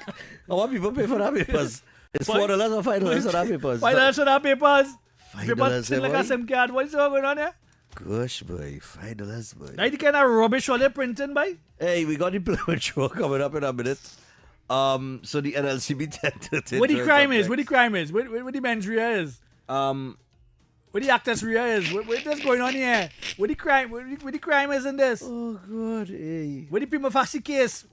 How much people pay for that papers? It's $4 or $5 for that papers? $5 for that papers. $5 thin like a SIM card. What is going on here? Gosh, boy, $5, boy. That's the kind of rubbish all they're printing, boy. Hey, we got the Employment Show coming up in a minute. So the NLCB 10 What the crime is? What the men's rear is? What the actor's rear is? What's going on here? What the crime is in this? Oh God, hey. What the prima facie case?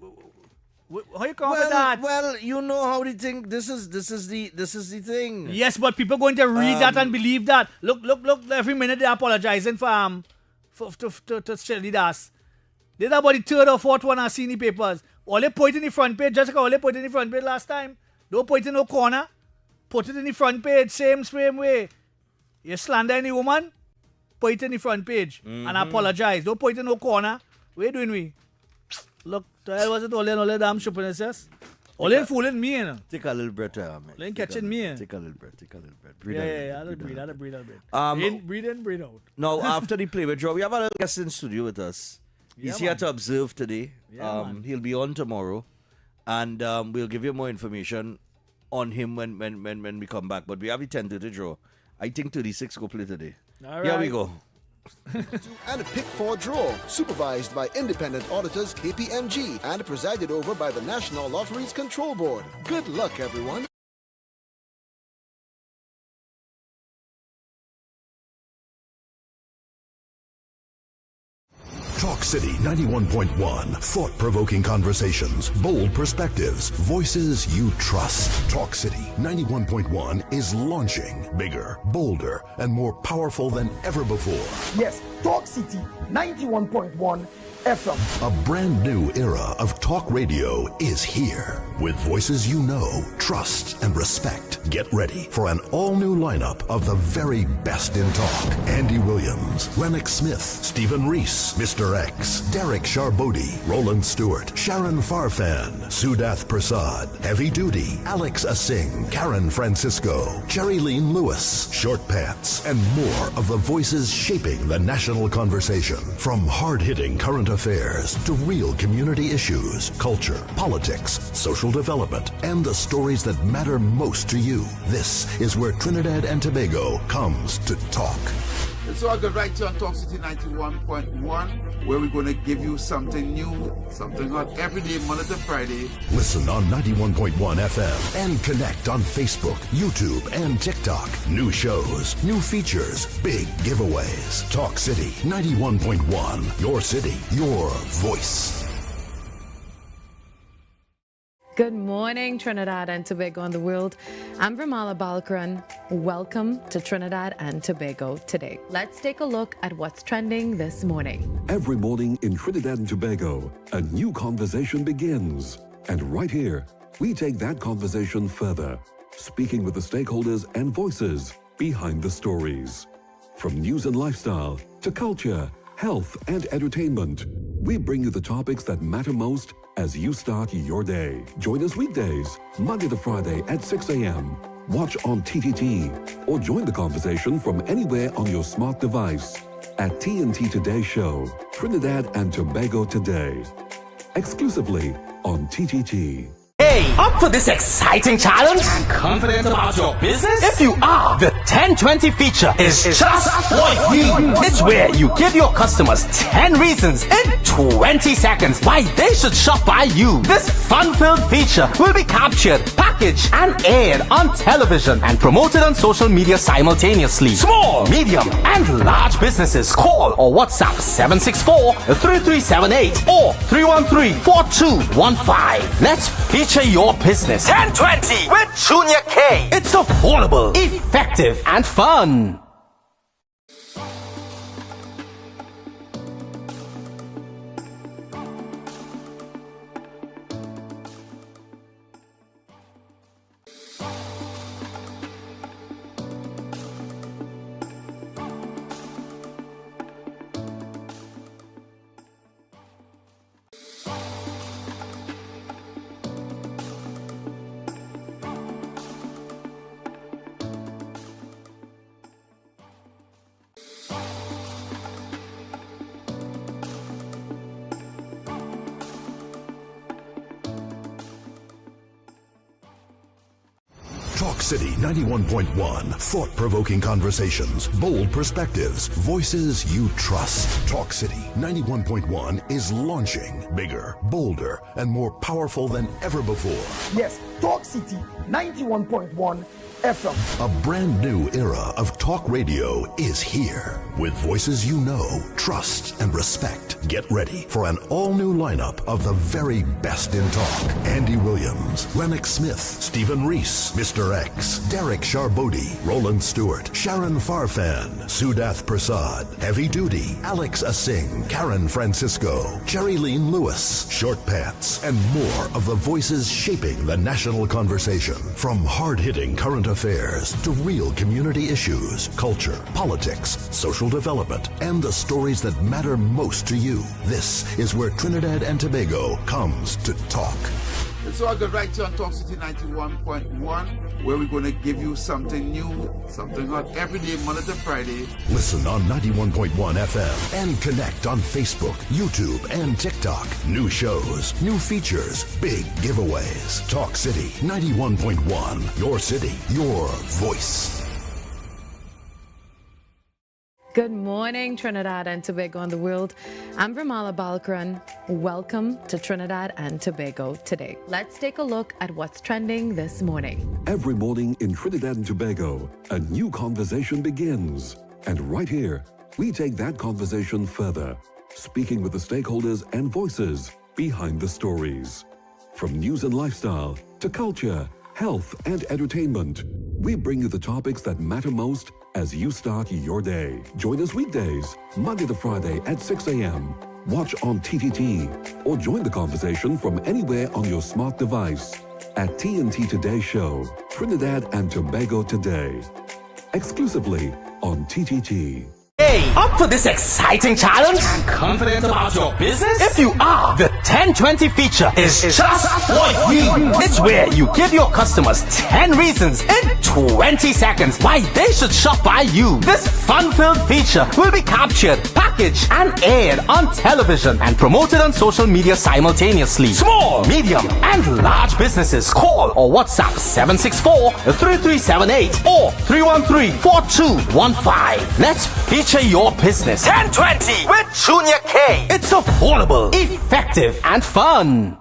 How you come with that? Well, you know how they think. This is the thing. Yes, but people going to read that and believe that. Look! Every minute they're apologizing to Shelly Das. They're about the third or fourth one I've seen in the papers. All they put it in the front page, just like all they put it in the front page last time. Don't put it in no corner. Put it in the front page, same way. You slander any woman, Put it in the front page and apologize. Don't put it in no corner. What you doing we? Look, the hell was it all in damn show princess? All in fooling me, you know. Take a little breath, man. All in catching me. Take a little breath. Breathe Yeah, breathe out. Breathe in, breathe out. Now, after the play with Joe, we have a little guest in studio with us. He's here to observe today. He'll be on tomorrow. And we'll give you more information on him when we come back. But we have the 10:30 draw. I think 36 go play today. All right. Here we go. And a pick 4 draw, supervised by independent auditors KPMG and presided over by the National Lotteries Control Board. Good luck, everyone. Talk City 91.1. Thought-provoking conversations, bold perspectives, voices you trust. Talk City 91.1 is launching bigger, bolder, and more powerful than ever before. Yes, Talk City 91.1 FM. A brand new era of talk radio is here. With voices you know, trust, and respect. Get ready for an all-new lineup of the very best in talk. Andy Williams, Lennox Smith, Stephen Reese, Mr. X, Derek Charbodi, Roland Stewart, Sharon Farfan, Sudath Prasad, Heavy Duty, Alex Asing, Karen Francisco, Jerry Lean Lewis, Short Pants, and more of the voices shaping the national conversation. From hard-hitting current affairs to real community issues, culture, politics, social development, and the stories that matter most to you. This is where Trinidad and Tobago comes to talk. So I got right here on Talk City 91.1, where we're going to give you something new, something hot every day, Monday to Friday. Listen on 91.1 FM and connect on Facebook, YouTube, and TikTok. New shows, new features, big giveaways. Talk City 91.1. Your city, your voice. Good morning, Trinidad and Tobago and the world. I'm Vermala Balkaran. Welcome to Trinidad and Tobago today. Let's take a look at what's trending this morning. Every morning in Trinidad and Tobago, a new conversation begins. And right here, we take that conversation further, speaking with the stakeholders and voices behind the stories. From news and lifestyle to culture, health, and entertainment, we bring you the topics that matter most as you start your day. Join us weekdays, Monday to Friday at 6 a.m. Watch on TTT or join the conversation from anywhere on your smart device at TNT Today Show, Trinidad and Tobago Today. Exclusively on TTT. Hey, up for this exciting challenge? And confident about your business? If you are, the 1020 feature is just for you. It's where you give your customers 10 reasons in 20 seconds why they should shop by you. This fun-filled feature will be captured, packaged, and aired on television and promoted on social media simultaneously. Small, medium, and large businesses call or WhatsApp 764-3378 or 313-4215. Let's feature your business. 1020 with Junior K. It's affordable, effective, and fun. Talk City 91.1. Thought-provoking conversations, bold perspectives, voices you trust. Talk City 91.1 is launching bigger, bolder, and more powerful than ever before. Yes, Talk City 91.1 FM. A brand new era of talk radio is here. With voices you know, trust, and respect. Get ready for an all-new lineup of the very best in talk. Andy Williams, Lennox Smith, Stephen Reese, Mr. X, Derek Charbodi, Roland Stewart, Sharon Farfan, Sudath Prasad, Heavy Duty, Alex Asing, Karen Francisco, Jerry Lean Lewis, Short Pants, and more of the voices shaping the national national conversation. From hard-hitting current affairs to real community issues, culture, politics, social development, and the stories that matter most to you. This is where Trinidad and Tobago comes to talk. So I got right here on Talk City 91.1, where we're going to give you something new, something hot every day, Monday to Friday. Listen on 91.1 FM and connect on Facebook, YouTube, and TikTok. New shows, new features, big giveaways. Talk City 91.1. Your city, your voice. Good morning, Trinidad and Tobago and the world. I'm Vermala Balkaran. Welcome to Trinidad and Tobago today. Let's take a look at what's trending this morning. Every morning in Trinidad and Tobago, a new conversation begins. And right here, we take that conversation further, speaking with the stakeholders and voices behind the stories. From news and lifestyle to culture, health and entertainment, we bring you the topics that matter most as you start your day. Join us weekdays, Monday to Friday at 6 a.m. Watch on TTT or join the conversation from anywhere on your smart device at TNT Today Show, Trinidad and Tobago Today. Exclusively on TTT. Hey, up for this exciting challenge? And confident about your business? If you are, the 1020 feature is just for you. It's where you give your customers 10 reasons in 20 seconds why they should shop by you. This fun-filled feature will be captured, packaged, and aired on television and promoted on social media simultaneously. Small, medium, and large businesses call or WhatsApp 764-3378 or 313-4215. Let's feature your business 1020 with Junior K. It's affordable, effective, and fun.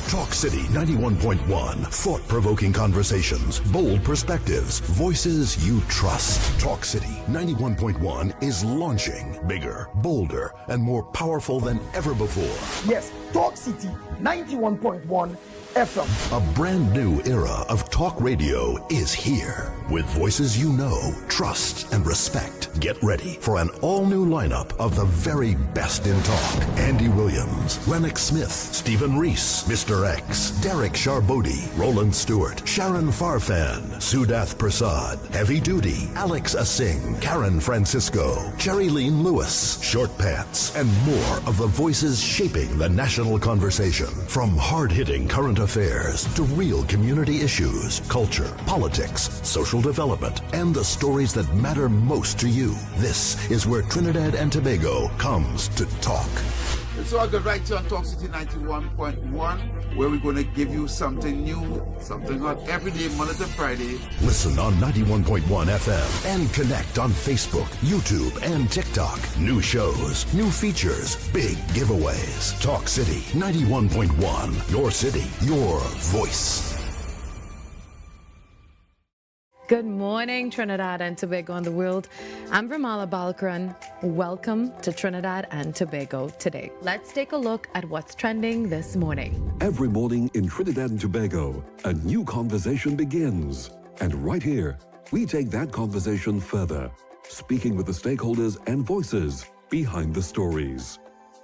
Talk City 91.1. Thought-provoking conversations, bold perspectives, voices you trust. Talk City 91.1 is launching bigger, bolder, and more powerful than ever before. Yes, Talk City 91.1 FM. A brand new era of talk radio is here. With voices you know, trust, and respect. Get ready for an all-new lineup of the very best in talk. Andy Williams, Lennox Smith, Stephen Reese, Mr. X, Derek Charbodi, Roland Stewart, Sharon Farfan, Sudath Prasad, Heavy Duty, Alex Asing, Karen Francisco, Cherry-Leen Lewis, Short Pants, and more of the voices shaping the national conversation. From hard-hitting current affairs to real community issues, culture, politics, social development, and the stories that matter most to you. This is where Trinidad and Tobago comes to talk. So I got right here on Talk City 91.1, where we're going to give you something new, something hot every day, Monday to Friday. Listen on 91.1 FM and connect on Facebook, YouTube, and TikTok. New shows, new features, big giveaways. Talk City 91.1. Your city, your voice. Good morning, Trinidad and Tobago and the world. I'm Vermala Balkaran. Welcome to Trinidad and Tobago today. Let's take a look at what's trending this morning. Every morning in Trinidad and Tobago, a new conversation begins. And right here, we take that conversation further, speaking with the stakeholders and voices behind the stories.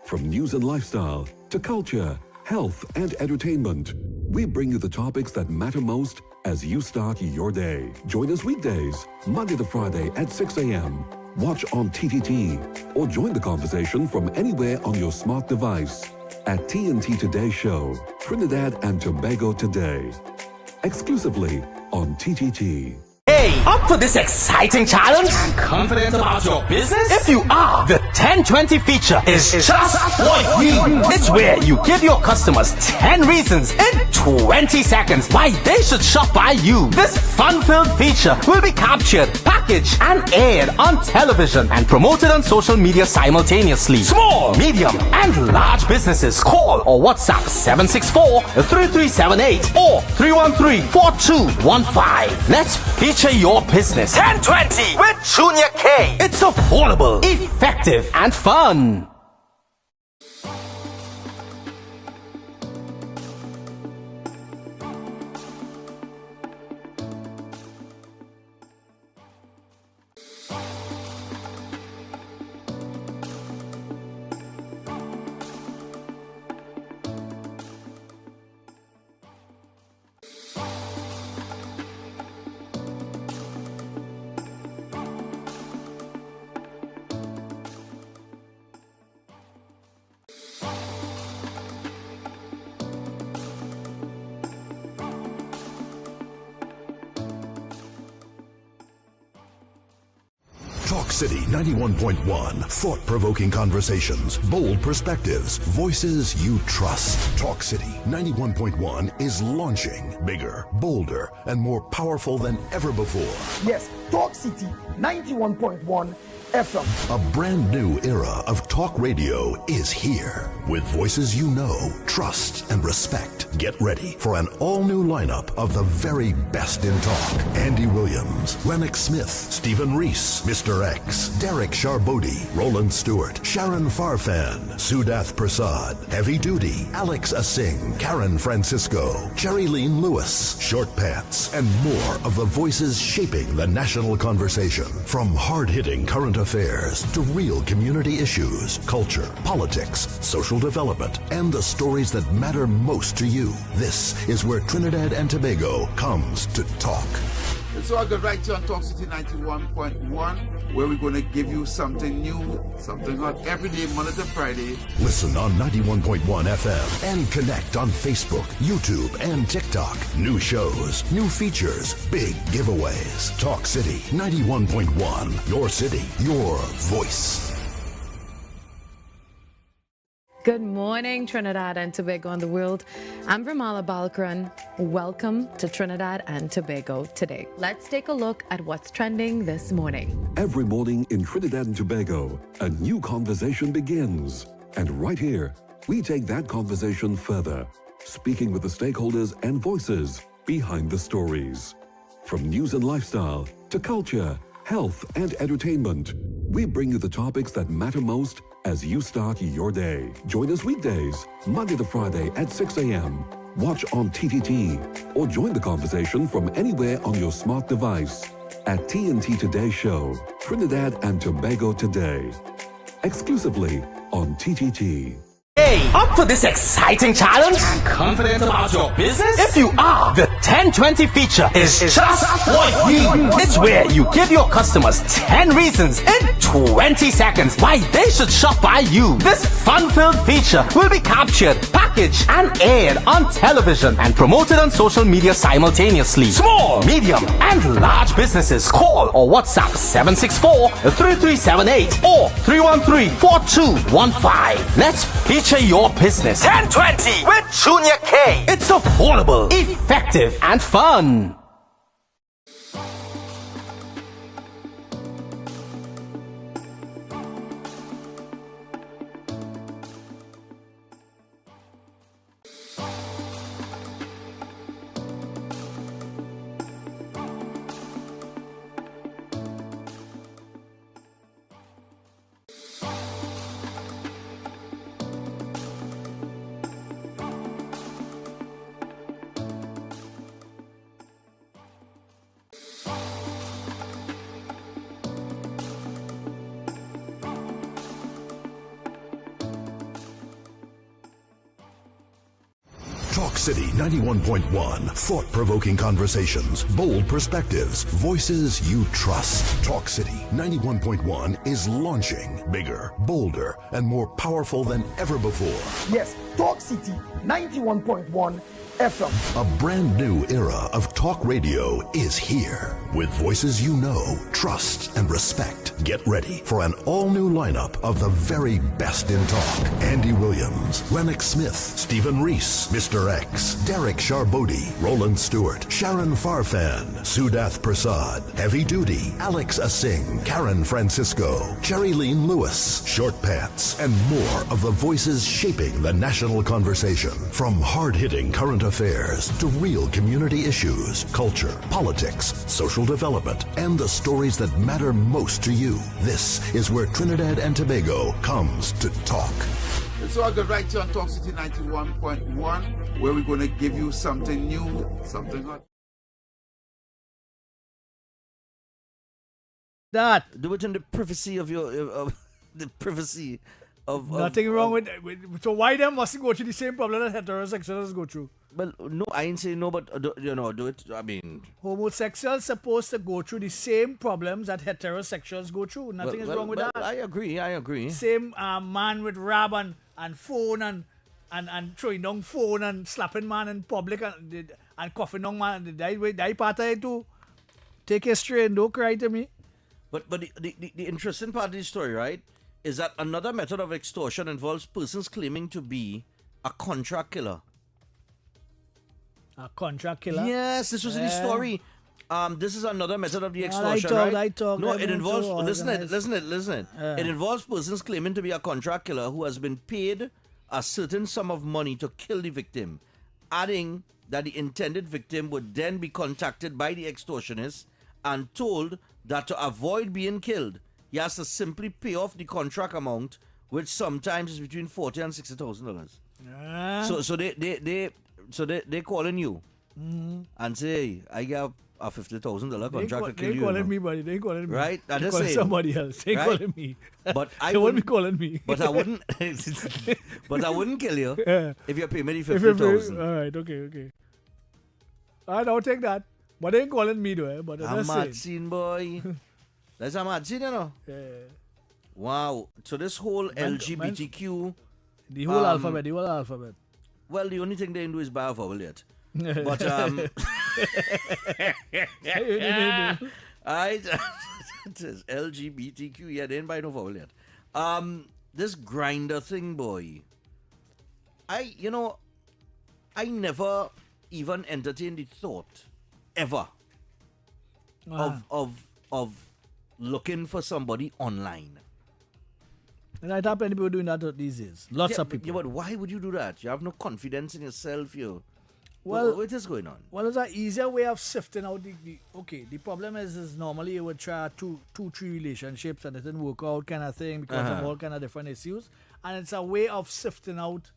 From news and lifestyle to culture, health, and entertainment, we bring you the topics that matter most as you start your day. Join us weekdays, Monday to Friday at 6 a.m. Watch on TTT or join the conversation from anywhere on your smart device at TNT Today Show, Trinidad and Tobago Today. Exclusively on TTT. Hey, up for this exciting challenge? And confident about your business? If you are, the 1020 feature is just for you. It's where you give your customers 10 reasons in 20 seconds why they should shop by you. This fun-filled feature will be captured, packaged, packaged and aired on television and promoted on social media simultaneously. Small, medium, and large businesses call or WhatsApp 764-3378 or 313-4215. Let's feature your business. 1020 with Junior K. It's affordable, effective, and fun. Talk City 91.1. Thought-provoking conversations, bold perspectives, voices you trust. Talk City 91.1 is launching bigger, bolder, and more powerful than ever before. Yes, Talk City 91.1 FM. A brand new era of talk radio is here. With voices you know, trust, and respect. Get ready for an all-new lineup of the very best in talk. Andy Williams, Lennox Smith, Stephen Reese, Mr. X, Derek Charbodi, Roland Stewart, Sharon Farfan, Sudath Prasad, Heavy Duty, Alex Asing, Karen Francisco, Cherry-Leen Lewis, Short Pants, and more of the voices shaping the national conversation. From hard-hitting current affairs to real community issues, culture, politics, social development, and the stories that matter most to you. This is where Trinidad and Tobago comes to talk. So I got right here on Talk City 91.1, where we're going to give you something new, something hot every day, Monday to Friday. Listen on 91.1 FM and connect on Facebook, YouTube, and TikTok. New shows, new features, big giveaways. Talk City 91.1. Your city, your voice. Good morning, Trinidad and Tobago and the world. I'm Vermala Balkaran. Welcome to Trinidad and Tobago today. Let's take a look at what's trending this morning. Every morning in Trinidad and Tobago, a new conversation begins. And right here, we take that conversation further, speaking with the stakeholders and voices behind the stories. From news and lifestyle to culture, health, and entertainment, we bring you the topics that matter most as you start your day. Join us weekdays, Monday to Friday at 6 a.m. Watch on TTT or join the conversation from anywhere on your smart device at TNT Today Show, Trinidad and Tobago Today. Exclusively on TTT. Hey, up for this exciting challenge? And confident about your business? If you are, the 1020 feature is just for you. It's where you give your customers 10 reasons in 20 seconds why they should shop by you. This fun-filled feature will be captured, packaged, and aired on television and promoted on social media simultaneously. Small, medium, and large businesses call or WhatsApp 764-3378 or 313-4215. Let's feature your business. 1020 with Junior K. It's affordable, effective, and fun. Talk City 91.1. Thought-provoking conversations, bold perspectives, voices you trust. Talk City 91.1 is launching bigger, bolder, and more powerful than ever before. Yes, Talk City 91.1 FM. A brand new era of talk radio is here. With voices you know, trust, and respect. Get ready for an all-new lineup of the very best in talk. Andy Williams, Lennox Smith, Stephen Reese, Mr. X, Derek Charbodi, Roland Stewart, Sharon Farfan, Sudath Prasad, Heavy Duty, Alex Asing, Karen Francisco, Cherry-Leen Lewis, Short Pants, and more of the voices shaping the national conversation. From hard-hitting current affairs to real community issues, culture, politics, social development, and the stories that matter most to you. This is where Trinidad and Tobago comes to talk. So I go right here on Talk City 91.1, where we're going to give you something new, something hot. That. Do it in the privacy of your the privacy of Nothing wrong with so why them mustn't go through the same problem that heterosexuals go through? Well, no, I ain't saying no, but do it. I mean, homosexuals supposed to go through the same problems that heterosexuals go through. Nothing is wrong with that. I agree. Same man with rab and phone and throwing down phone and slapping man in public and coughing down man. That part of it too. Take it straight and don't cry to me. But the interesting part of the story, right, is that another method of extortion involves persons claiming to be a contract killer. A contract killer? Yes, this was in the story. This is another method of the extortion, right? I talk. No, it involves, listen. It involves persons claiming to be a contract killer who has been paid a certain sum of money to kill the victim, adding that the intended victim would then be contacted by the extortionist and told that to avoid being killed, he has to simply pay off the contract amount, which sometimes is between $40,000 and $60,000. So they calling you and say, hey, I got a $50,000 contract to kill you. They calling me, buddy. They calling me. Right? They calling somebody else. They calling me. But they won't be calling me. But I wouldn't. But I wouldn't kill you if you pay me the $50,000. All right. Okay. I don't take that. But they ain't calling me though. But I'm mad scene, boy. That's a mad scene, you know. Yeah. Wow. So this whole LGBTQ. The whole alphabet. Well, the only thing they didn't do is buy a vowel yet. But it is LGBTQ. Yeah, they didn't buy no vowel yet. This grinder thing, boy. I never even entertained the thought ever of looking for somebody online. And I thought people doing that these days. Lots of people. Yeah, but why would you do that? You have no confidence in yourself. Well, what is going on? Well, it's an easier way of sifting out the problem is normally you would try two, three relationships and it didn't work out kind of thing because of all kind of different issues. And it's a way of sifting out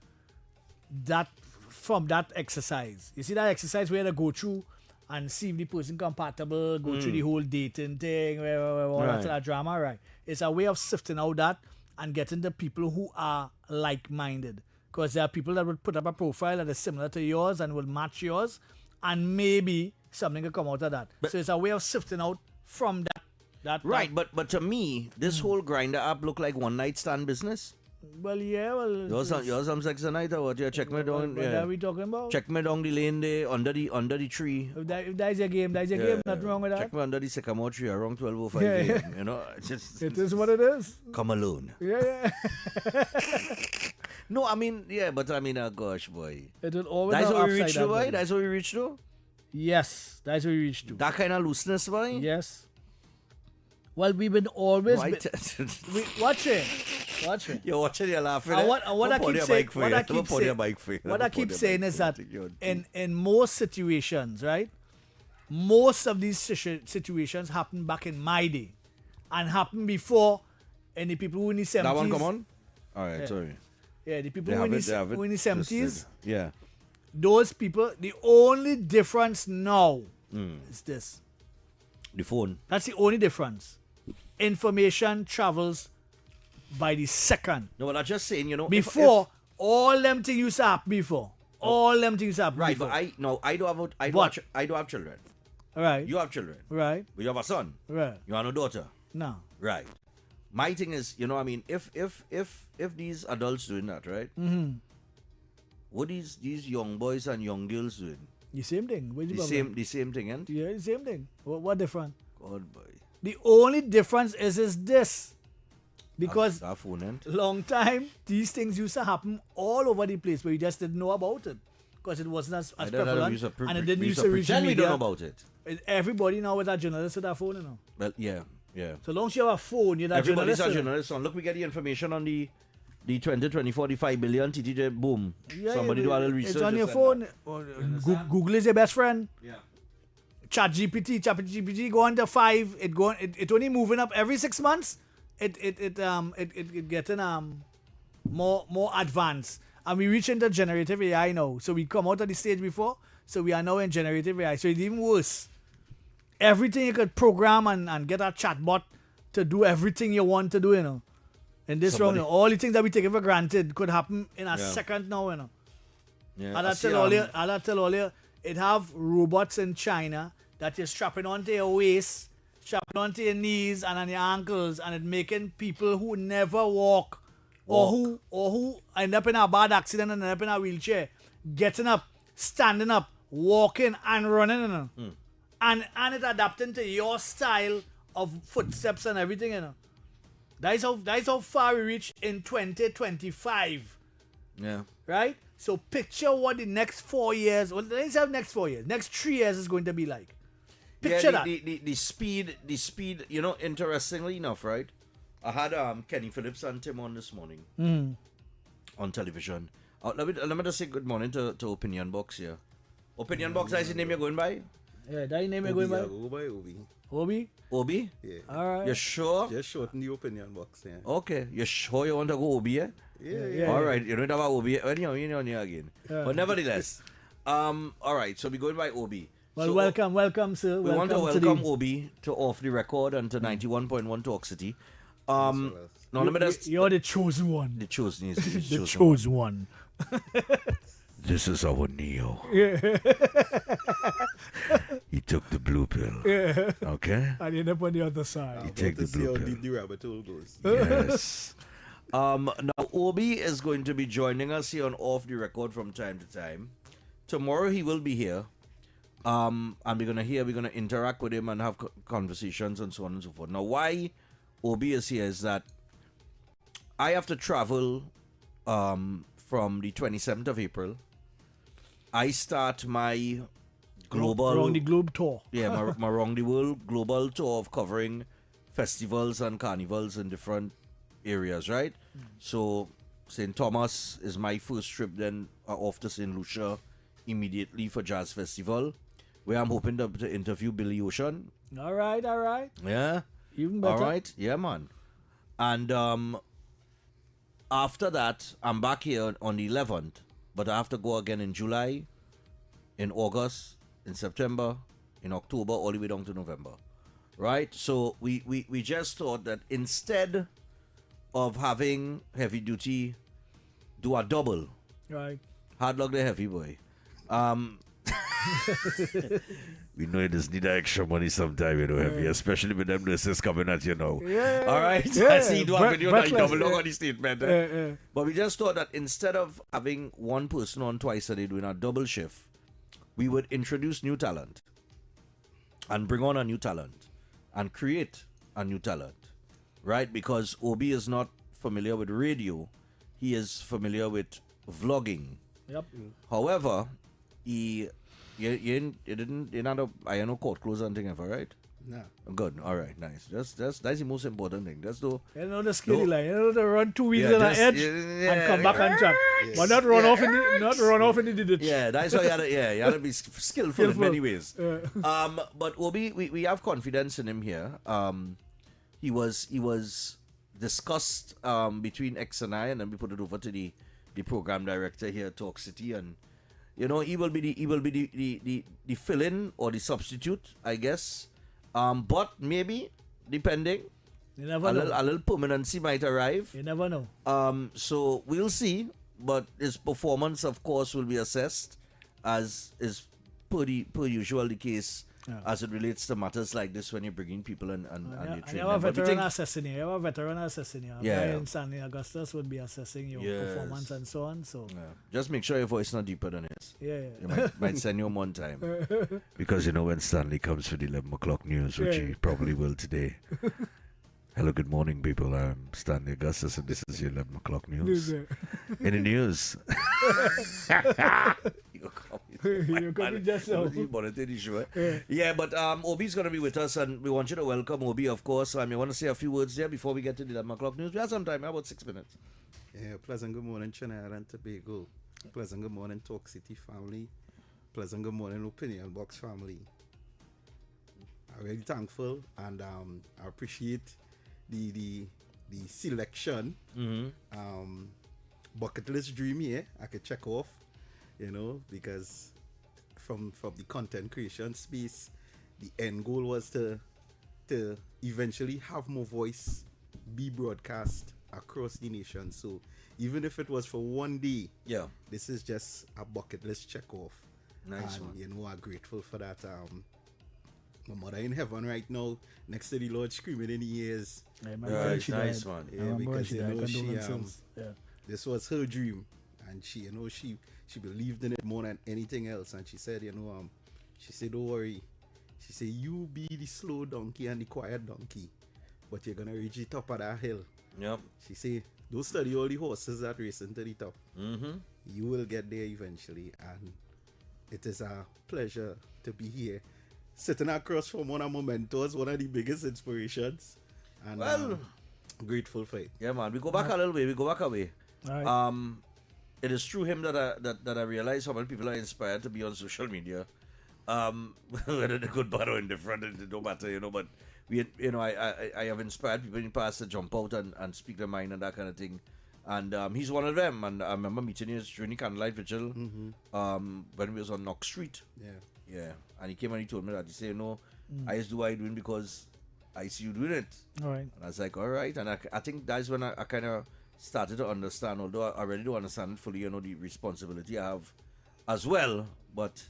that from that exercise. You see that exercise where they go through and see if the person compatible, go through the whole dating thing, all that drama, right? It's a way of sifting out that and getting the people who are like-minded. Because there are people that would put up a profile that is similar to yours and will match yours, and maybe something will come out of that. So it's a way of sifting out from that. Right, but to me, this whole grinder app look like one night stand business. Well, yeah, well. You're some sex tonight or what? You check me down. What are we talking about? Check me down the lane there under the tree. If that is a game, nothing wrong with that. Check me under the sycamore tree around 12:05 a.m. You know, it is what it is. Come alone. Yeah. No, I mean, gosh, boy. It will always. That's what we reached to, boy. That's what we reached to. Yes, that's what we reached to. That kind of looseness, boy. Yes. Well, we've been always. Watch it. You're watching, you're laughing. What I keep saying is that in most situations, right? Most of these situations happened back in my day and happened before any people who in the 70s. That one come on? All right, sorry. Yeah, the people who in the 70s. Yeah. Those people, the only difference now is this. The phone. That's the only difference. Information travels by the second. No, but I'm just saying, before all them things used to happen before. All them things happen right, before. but I do have children. Right. You have children. Right. But you have a son. Right. You have no daughter. No. Right. My thing is, if these adults doing that, right? Mm-hmm. What these young boys and young girls doing? The same thing. Where's The same thing, and yeah, the same thing. What different? God boy. The only difference is this. Because that phone end. long time, these things used to happen all over the place, but you just didn't know about it. Because it wasn't as prevalent, and it didn't use to reach media. We don't know about it. Everybody now is a journalist with a phone, you know. Well, yeah. So long as you have a phone, you're a Everybody's journalist. a journalist. So look, we get the information on the 20, 45 billion TTJ, boom. Yeah, Somebody do a little research. It's on your phone. Google is your best friend. Yeah. ChatGPT go on to 5. It only moving up every 6 months. It getting more advanced. And we reach into generative AI now. So we come out of the stage before. So we are now in generative AI. So it's even worse. Everything you could program and get a chatbot to do everything you want to do, you know. In this round, all the things that we take for granted could happen in a second now, you know. Yeah, And I tell all you, it have robots in China that you're strapping onto your waist, strapping onto your knees and on your ankles, and it making people who never walk. Or who end up in a bad accident and end up in a wheelchair, getting up, standing up, walking and running, you know. And it adapting to your style of footsteps and everything, you know. That is how far we reach in 2025. Yeah. Right? So picture what the next 4 years, well, let's have next 4 years, next 3 years is going to be like. Picture that. The speed, you know, interestingly enough, right? I had Kenny Phillips and Tim on this morning on television. Let me just say good morning to Opinion Box here. Opinion Box, that's the name you're going by? Yeah, that's the name you're going by? Go by Obi. Obi? Obi? Yeah. All right. You sure? Just shorten the Opinion Box, yeah. Okay. You sure you want to go Obi, yeah? Yeah. All right. You don't have a Obi. Well, you know again. But nevertheless, all right. So we're going by Obi. Well, so, welcome, sir. We want to welcome Obi to Off the Record and to 91.1 Talk City. You're the chosen one. The chosen the chosen one. This is our Neo. Yeah. He took the blue pill. Yeah. Okay? And he ended up on the other side. He take the blue pill. The rabbit hole goes. Yes. Now, Obi is going to be joining us here on Off the Record from time to time. Tomorrow he will be here. And we're going to interact with him and have conversations and so on and so forth. Now, why Obi is here is that I have to travel from the 27th of April. I start my global... Around the globe tour. Yeah, my around the world global tour of covering festivals and carnivals in different areas, right? So, St. Thomas is my first trip, then off to St. Lucia immediately for Jazz Festival, where I'm hoping to interview Billy Ocean. All right. Yeah. Even better. All right. Yeah, man. And after that, I'm back here on the 11th, but I have to go again in July, in August, in September, in October, all the way down to November. Right? So we just thought that instead of having heavy duty, do a double. Right. Hard luck the heavy boy. We know you just need extra money sometime, you know, heavy, especially with them nurses coming at you now. Yeah. All right? Yeah. I see you do a video now, you double look on the statement. Yeah. But we just thought that instead of having one person on twice a day doing a double shift, we would introduce new talent and bring on a new talent and create a new talent, right? Because Obi is not familiar with radio. He is familiar with vlogging. Yep. However, you no court close and thing ever, right? No. Good. All right. Nice. That's the most important thing. That's the the scary line. To run 2 weeks on the edge and come back and chat, but not run off in the ditch. Yeah, that's why you had to be skillful in many ways. But Obi, we have confidence in him here. He was discussed between X and I, and then we put it over to the program director here at Talk City, and you know, he will be the fill-in or the substitute, I guess. But maybe, depending, you never know. A little permanency might arrive. You never know. So we'll see. But his performance, of course, will be assessed, as is per usual the case as it relates to matters like this when you're bringing people and you're You training have a them. But we veteran think- assessing you. You have a veteran assessing you. Yeah. Brian Stanley Augustus would be assessing your Yes. performance and so on. So Just make sure your voice not deeper than his. Yeah. You might send you him one time. Because when Stanley comes for the 11 o'clock news, which Yeah. he probably will today. Hello, good morning, people. I'm Stanley Augustus, and this is your 11 o'clock news. In the news. You copy just now. Yeah, but Obi's going to be with us, and we want you to welcome Obi, of course. You want to say a few words there before we get to the 11 o'clock news? We have some time, about 6 minutes. Yeah, pleasant good morning, Trinidad and Tobago. Pleasant good morning, Talk City family. Pleasant good morning, Opinion Box family. I'm really thankful, and I appreciate the selection. Bucket list dream here, I could check off, because from the content creation space, the end goal was to eventually have more voice be broadcast across the nation. So even if it was for one day, this is just a bucket list check off. Nice and, one. I'm grateful for that. My mother in heaven right now, next to the Lord, screaming in the ears. Nice one. Yeah, because this was her dream, and she believed in it more than anything else. And she said, she said, don't worry. She said, you be the slow donkey and the quiet donkey, but you're gonna reach the top of that hill. Yep. She said, don't study all the horses that racing to the top. You will get there eventually, and it is a pleasure to be here, sitting across from one of my mentors, one of the biggest inspirations, and grateful for it. Yeah, man. We go back a little way. We go back a way. All right. It is through him that I realize how many people are inspired to be on social media. Whether they're good, bad, or indifferent, it don't matter, But I have inspired people in the past to jump out and speak their mind and that kind of thing. And he's one of them. And I remember meeting him during the Candlelight Vigil when we was on Knox Street. Yeah. And he came and he told me that. He said, I just do what I'm doing because I see you doing it. All right. And I was like, all right. And I think that's when I kind of started to understand, although I really don't understand fully, the responsibility I have as well. But,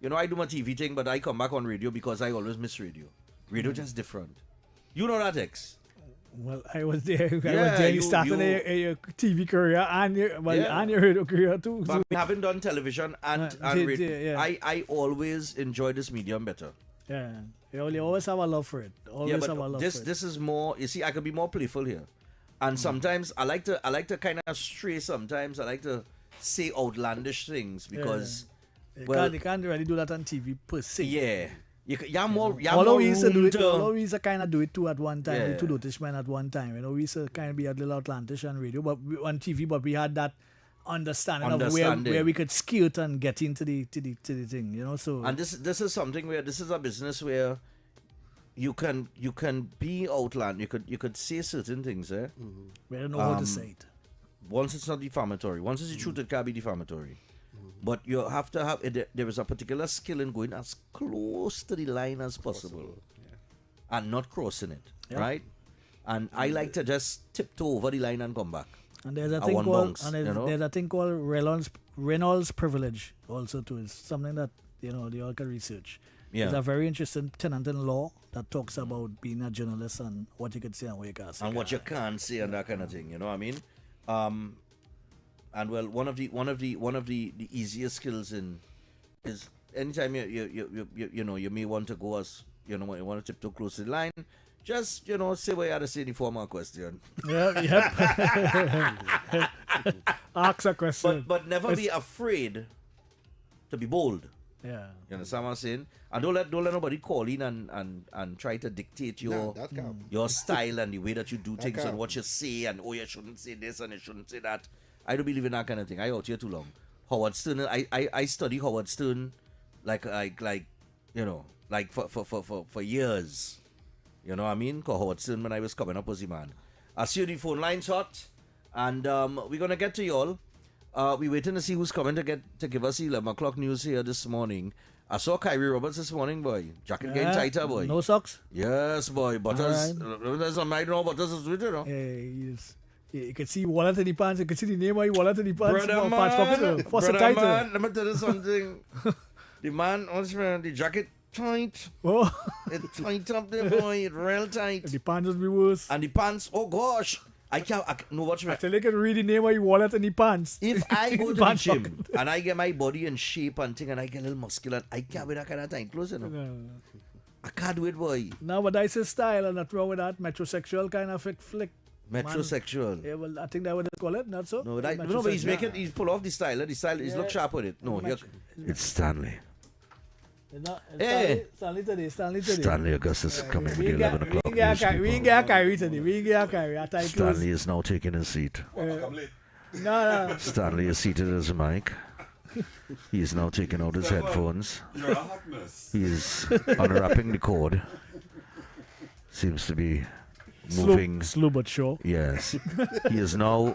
I do my TV thing, but I come back on radio because I always miss radio. Radio just different. You know that, X? Well, I was there. You started your TV career and your radio career too. But having done television and radio, I always enjoy this medium better. Yeah, you always have a love for it. This is more. You see, I could be more playful here, and sometimes I like to kind of stray. Sometimes I like to say outlandish things because you can't really do that on TV per se. Yeah. Although we used to kind of do it too at one time, to notice man at one time. We used to kind of be a little outlandish on radio, but on TV. But we had that understanding of where we could skirt and get into the thing. So and this is something where this is a business where you can be outland. You could say certain things. We don't know how to say it. Once it's not defamatory. Once it's the truth, it can be defamatory. But you have to have there is a particular skill in going as close to the line as possible. And not crossing it, right? And I like to just tiptoe over the line and come back. And there's a thing called Reynolds privilege also too. It's something that they all can research. Yeah. There's a very interesting tenet in law that talks about being a journalist and what you can say and what you can't say. And what you can't say and that kind of thing. You know what I mean? And well, one of the easiest skills is anytime you may want to go as you want to tiptoe close to the line, just say what you had to say in the formal question. Yep. Ask a question. But never be afraid to be bold. Yeah. You understand what I'm saying? And don't let nobody call in and try to dictate your style and the way that you do things and what you say and you shouldn't say this and you shouldn't say that. I don't believe in that kind of thing. I out here too long. Howard Stern, I study Howard Stern like for years. You know what I mean? Because Howard Stern, when I was coming up, was the man. I see the phone lines hot, and we're gonna get to y'all. We're waiting to see who's coming to give us the 11 o'clock news here this morning. I saw Kyrie Roberts this morning, boy. Jacket getting tighter, boy. No socks? Yes, boy. Butters. There's a night now, Butters is with it, Yeah, yes. Yeah, you can see wallet in the pants. You can see the name of your wallet in the pants. Brother man, let me tell you something. The man, the jacket tight. Oh. It's tight up there, boy. It's real tight. The pants will be worse. And the pants, oh gosh. I can't, no, watch me. I tell you can read the name of your wallet and the pants. If I go to the gym and I get my body in shape and thing and I get a little muscular, I can't wear that kind of tight clothes, you know. No. I can't do it, boy. No, but that's his style and nothing wrong with that. Metrosexual kind of flick. Metrosexual. Yeah, well, I think that what they call it, not so? No, but he's pull off the style. The style is look sharp with it. No, it's Stanley. Hey. Stanley today. Stanley Augustus is coming with the 11 o'clock We ain't get Kyrie today. Stanley is now taking his seat. No. Stanley is seated as a mic. He is now taking out his headphones. You're a hot mess. He is unwrapping the cord. Seems to be moving slow but sure. Yes. You saw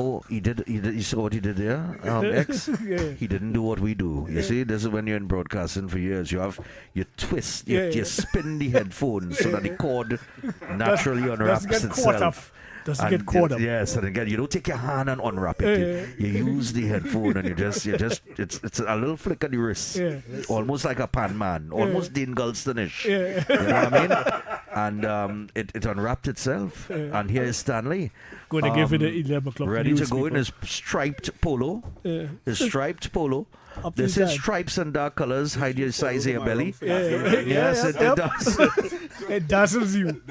what he did there, X? Yeah. He didn't do what we do. You see, this is when you're in broadcasting for years. You twist, you spin the headphones so that the cord naturally unwraps itself. Doesn't get caught up. Yes, and again, you don't take your hand and unwrap it. You use the headphone and you just it's a little flick of the wrist. Yeah. Almost like a pan man. Almost Dean Gulston-ish. Yeah. You know what I mean? And it unwrapped itself. And here is Stanley. Going to give it the 11 o'clock. Ready to go in his striped polo. His striped polo. This is stripes and dark colors. Hide your size of your belly. Yes, it does. It dazzles you.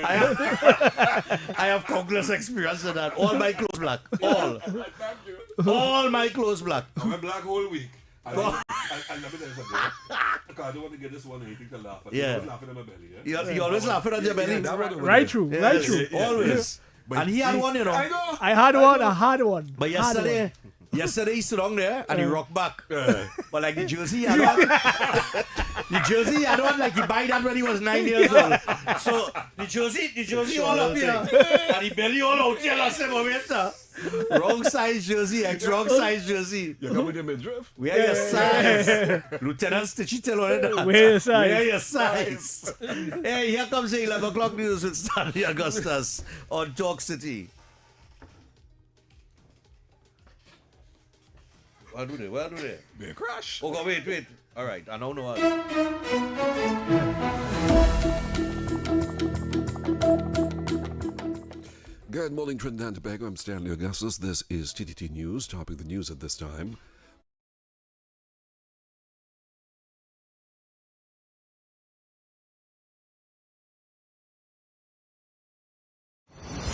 I have countless experience in that. All my clothes black. All my clothes black. I went black whole week. I let me tell you something. Because I don't want to get this one anything to laugh at. Yeah. I was laughing at my belly. Yeah? You always laughing at your belly. Right true. Always. And he had one, you know. I had one. But yesterday he stood down there and he rocked back. But like the jersey he had on. The jersey he had on like he buy that when he was 9 years old. So the jersey all up here. And the belly all out here last moment. Wrong size jersey, wrong size jersey. You come with your midriff? Where your size? Lieutenant Stitchy tell on that. Where your size? Hey, here comes the 11 o'clock news with Stanley Augustus on Talk City. What do they? They crash. Oh, God, wait. All right, I don't know. Good morning, Trinidad and Tobago. I'm Stanley Augustus. This is TTT News. Topic the news at this time.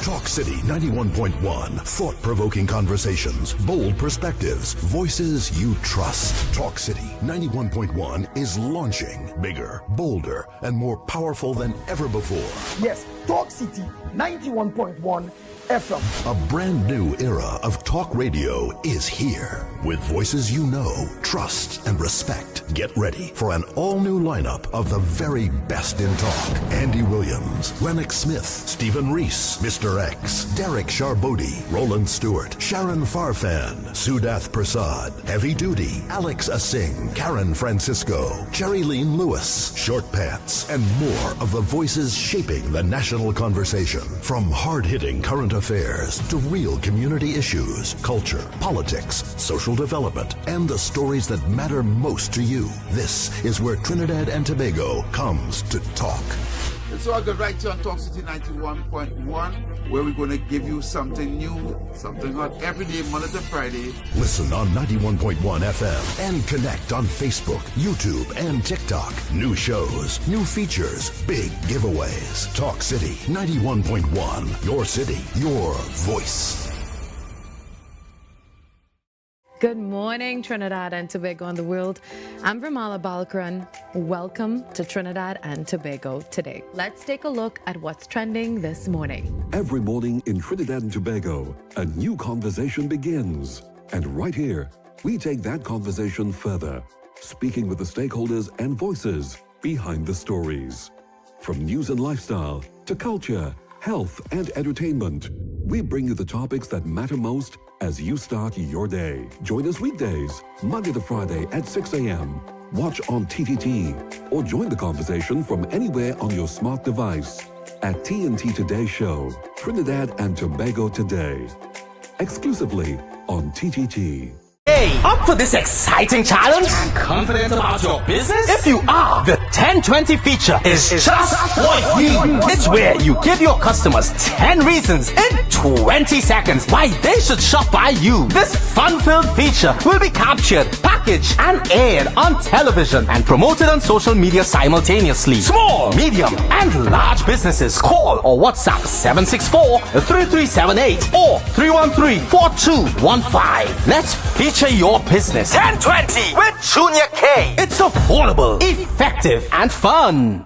Talk City 91.1. Thought-provoking conversations, bold perspectives, voices you trust. Talk City 91.1 is launching bigger, bolder, and more powerful than ever before. Yes, Talk City 91.1 FM. A brand new era of talk radio is here. With voices you know, trust, and respect. Get ready for an all-new lineup of the very best in talk. Andy Williams, Lennox Smith, Stephen Reese, Mr. X, Derek Charbodi, Roland Stewart, Sharon Farfan, Sudath Prasad, Heavy Duty, Alex Asing, Karen Francisco, Jerry Lean Lewis, Short Pants, and more of the voices shaping the national conversation. From hard-hitting current affairs to real community issues, culture, politics, social development, and the stories that matter most to you. This is where Trinidad and Tobago comes to talk. It's all good right here on Talk City 91.1, where we're going to give you something new, something hot every day, Monday to Friday. Listen on 91.1 FM and connect on Facebook, YouTube, and TikTok. New shows, new features, big giveaways. Talk City 91.1. Your city, your voice. Good morning, Trinidad and Tobago and the world. I'm Vermala Balkaran. Welcome to Trinidad and Tobago today. Let's take a look at what's trending this morning. Every morning in Trinidad and Tobago, a new conversation begins. And right here, we take that conversation further, speaking with the stakeholders and voices behind the stories. From news and lifestyle to culture, health, and entertainment, we bring you the topics that matter most as you start your day. Join us weekdays, Monday to Friday at 6 a.m. Watch on TTT or join the conversation from anywhere on your smart device at TNT Today Show, Trinidad and Tobago Today, exclusively on TTT. Hey, up for this exciting challenge? And confident about your business? If you are, the 1020 feature is just for you. It's where you give your customers 10 reasons in 20 seconds why they should shop by you. This fun-filled feature will be captured, packaged, and aired on television and promoted on social media simultaneously. Small, medium, and large businesses call or WhatsApp 764-3378 or 313-4215. Let's feature your business. 1020 with Junior K. It's affordable, effective, and fun.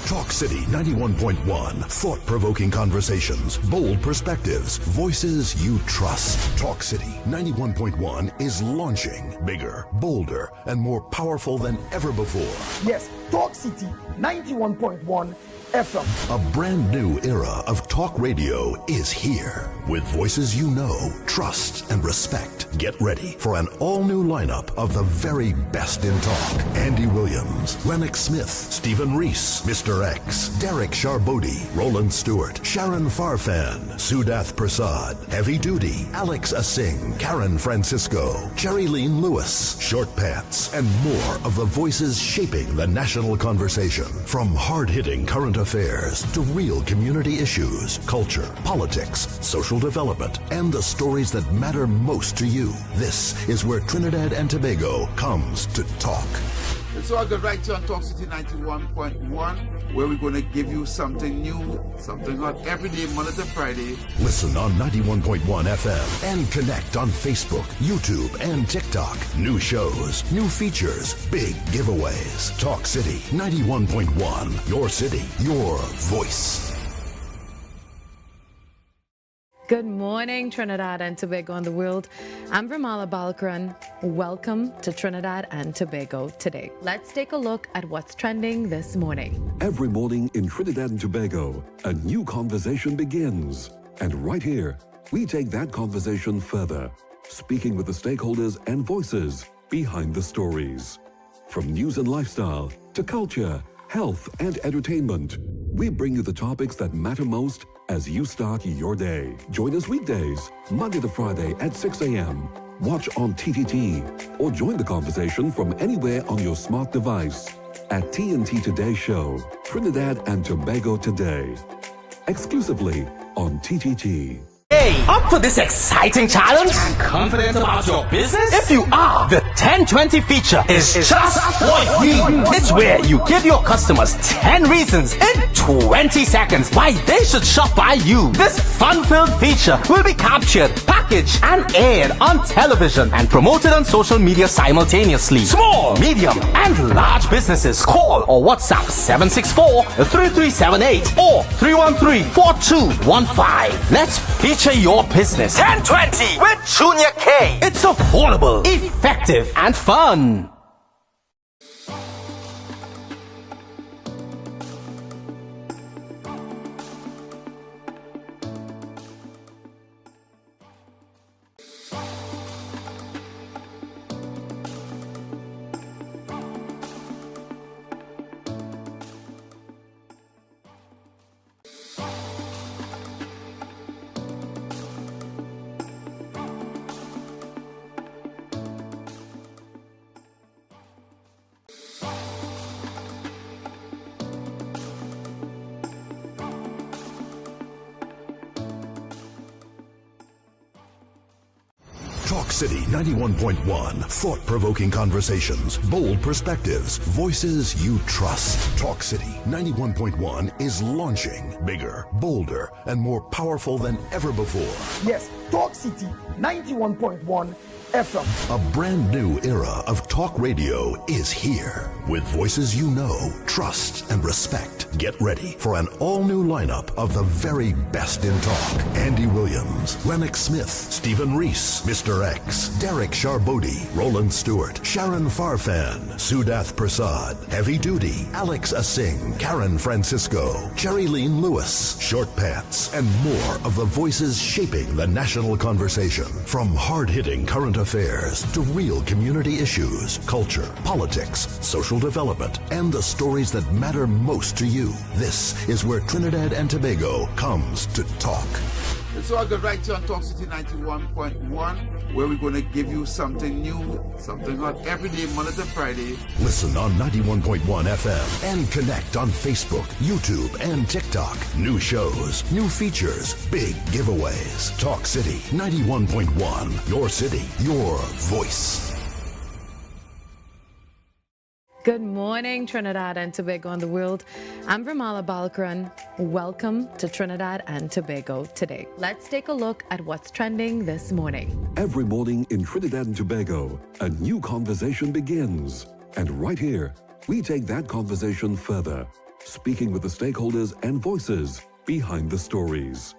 Talk City 91.1. Thought-provoking conversations, bold perspectives, voices you trust. Talk City 91.1 is launching bigger, bolder, and more powerful than ever before. Yes, Talk City 91.1 FM. A brand new era of talk radio is here. With voices you know, trust, and respect. Get ready for an all-new lineup of the very best in talk. Andy Williams, Lennox Smith, Stephen Reese, Mr. X, Derek Charbodi, Roland Stewart, Sharon Farfan, Sudath Prasad, Heavy Duty, Alex Asing, Karen Francisco, Cherry-Leen Lewis, Short Pants, and more of the voices shaping the national conversation. From hard-hitting current affairs to real community issues, culture, politics, social development, and the stories that matter most to you. This is where Trinidad and Tobago comes to talk. So I got right here on Talk City 91.1, where we're going to give you something new, something hot every day, Monday to Friday. Listen on 91.1 FM and connect on Facebook, YouTube, and TikTok. New shows, new features, big giveaways. Talk City 91.1. Your city, your voice. Good morning, Trinidad and Tobago and the world. I'm Vermala Balkaran. Welcome to Trinidad and Tobago today. Let's take a look at what's trending this morning. Every morning in Trinidad and Tobago, a new conversation begins. And right here, we take that conversation further, speaking with the stakeholders and voices behind the stories. From news and lifestyle to culture, health, and entertainment, we bring you the topics that matter most as you start your day. Join us weekdays, Monday to Friday at 6 a.m. Watch on TTT or join the conversation from anywhere on your smart device at TNT Today Show, Trinidad and Tobago Today, exclusively on TTT. Hey, up for this exciting challenge? And confident about your business? If you are, the 1020 feature is just for you. It's where you give your customers 10 reasons in 20 seconds why they should shop by you. This fun-filled feature will be captured, packaged, and aired on television and promoted on social media simultaneously. Small, medium, and large businesses call or WhatsApp 764-3378 or 313-4215. Let's feature your business. 1020 with Junior K. It's affordable, effective, and fun. Talk City 91.1. Thought-provoking conversations, bold perspectives, voices you trust. Talk City 91.1 is launching bigger, bolder, and more powerful than ever before. Yes, Talk City 91.1 FM. A brand new era of talk radio is here. With voices you know, trust, and respect. Get ready for an all-new lineup of the very best in talk. Andy Williams, Lennox Smith, Stephen Reese, Mr. X, Derek Charbodi, Roland Stewart, Sharon Farfan, Sudath Prasad, Heavy Duty, Alex Asing, Karen Francisco, Cherry-Leen Lewis, Short Pants, and more of the voices shaping the national conversation. From hard-hitting current affairs to real community issues, culture, politics, social development, and the stories that matter most to you. This is where Trinidad and Tobago comes to talk. It's all good right here on Talk City 91.1, where we're going to give you something new, something hot every day, Monday to Friday. Listen on 91.1 FM and connect on Facebook, YouTube, and TikTok. New shows, new features, big giveaways. Talk City 91.1. Your city, your voice. Good morning, Trinidad and Tobago and the world. I'm Ramala Balkaran. Welcome to Trinidad and Tobago today. Let's take a look at what's trending this morning. Every morning in Trinidad and Tobago, a new conversation begins. And right here, we take that conversation further, speaking with the stakeholders and voices behind the stories.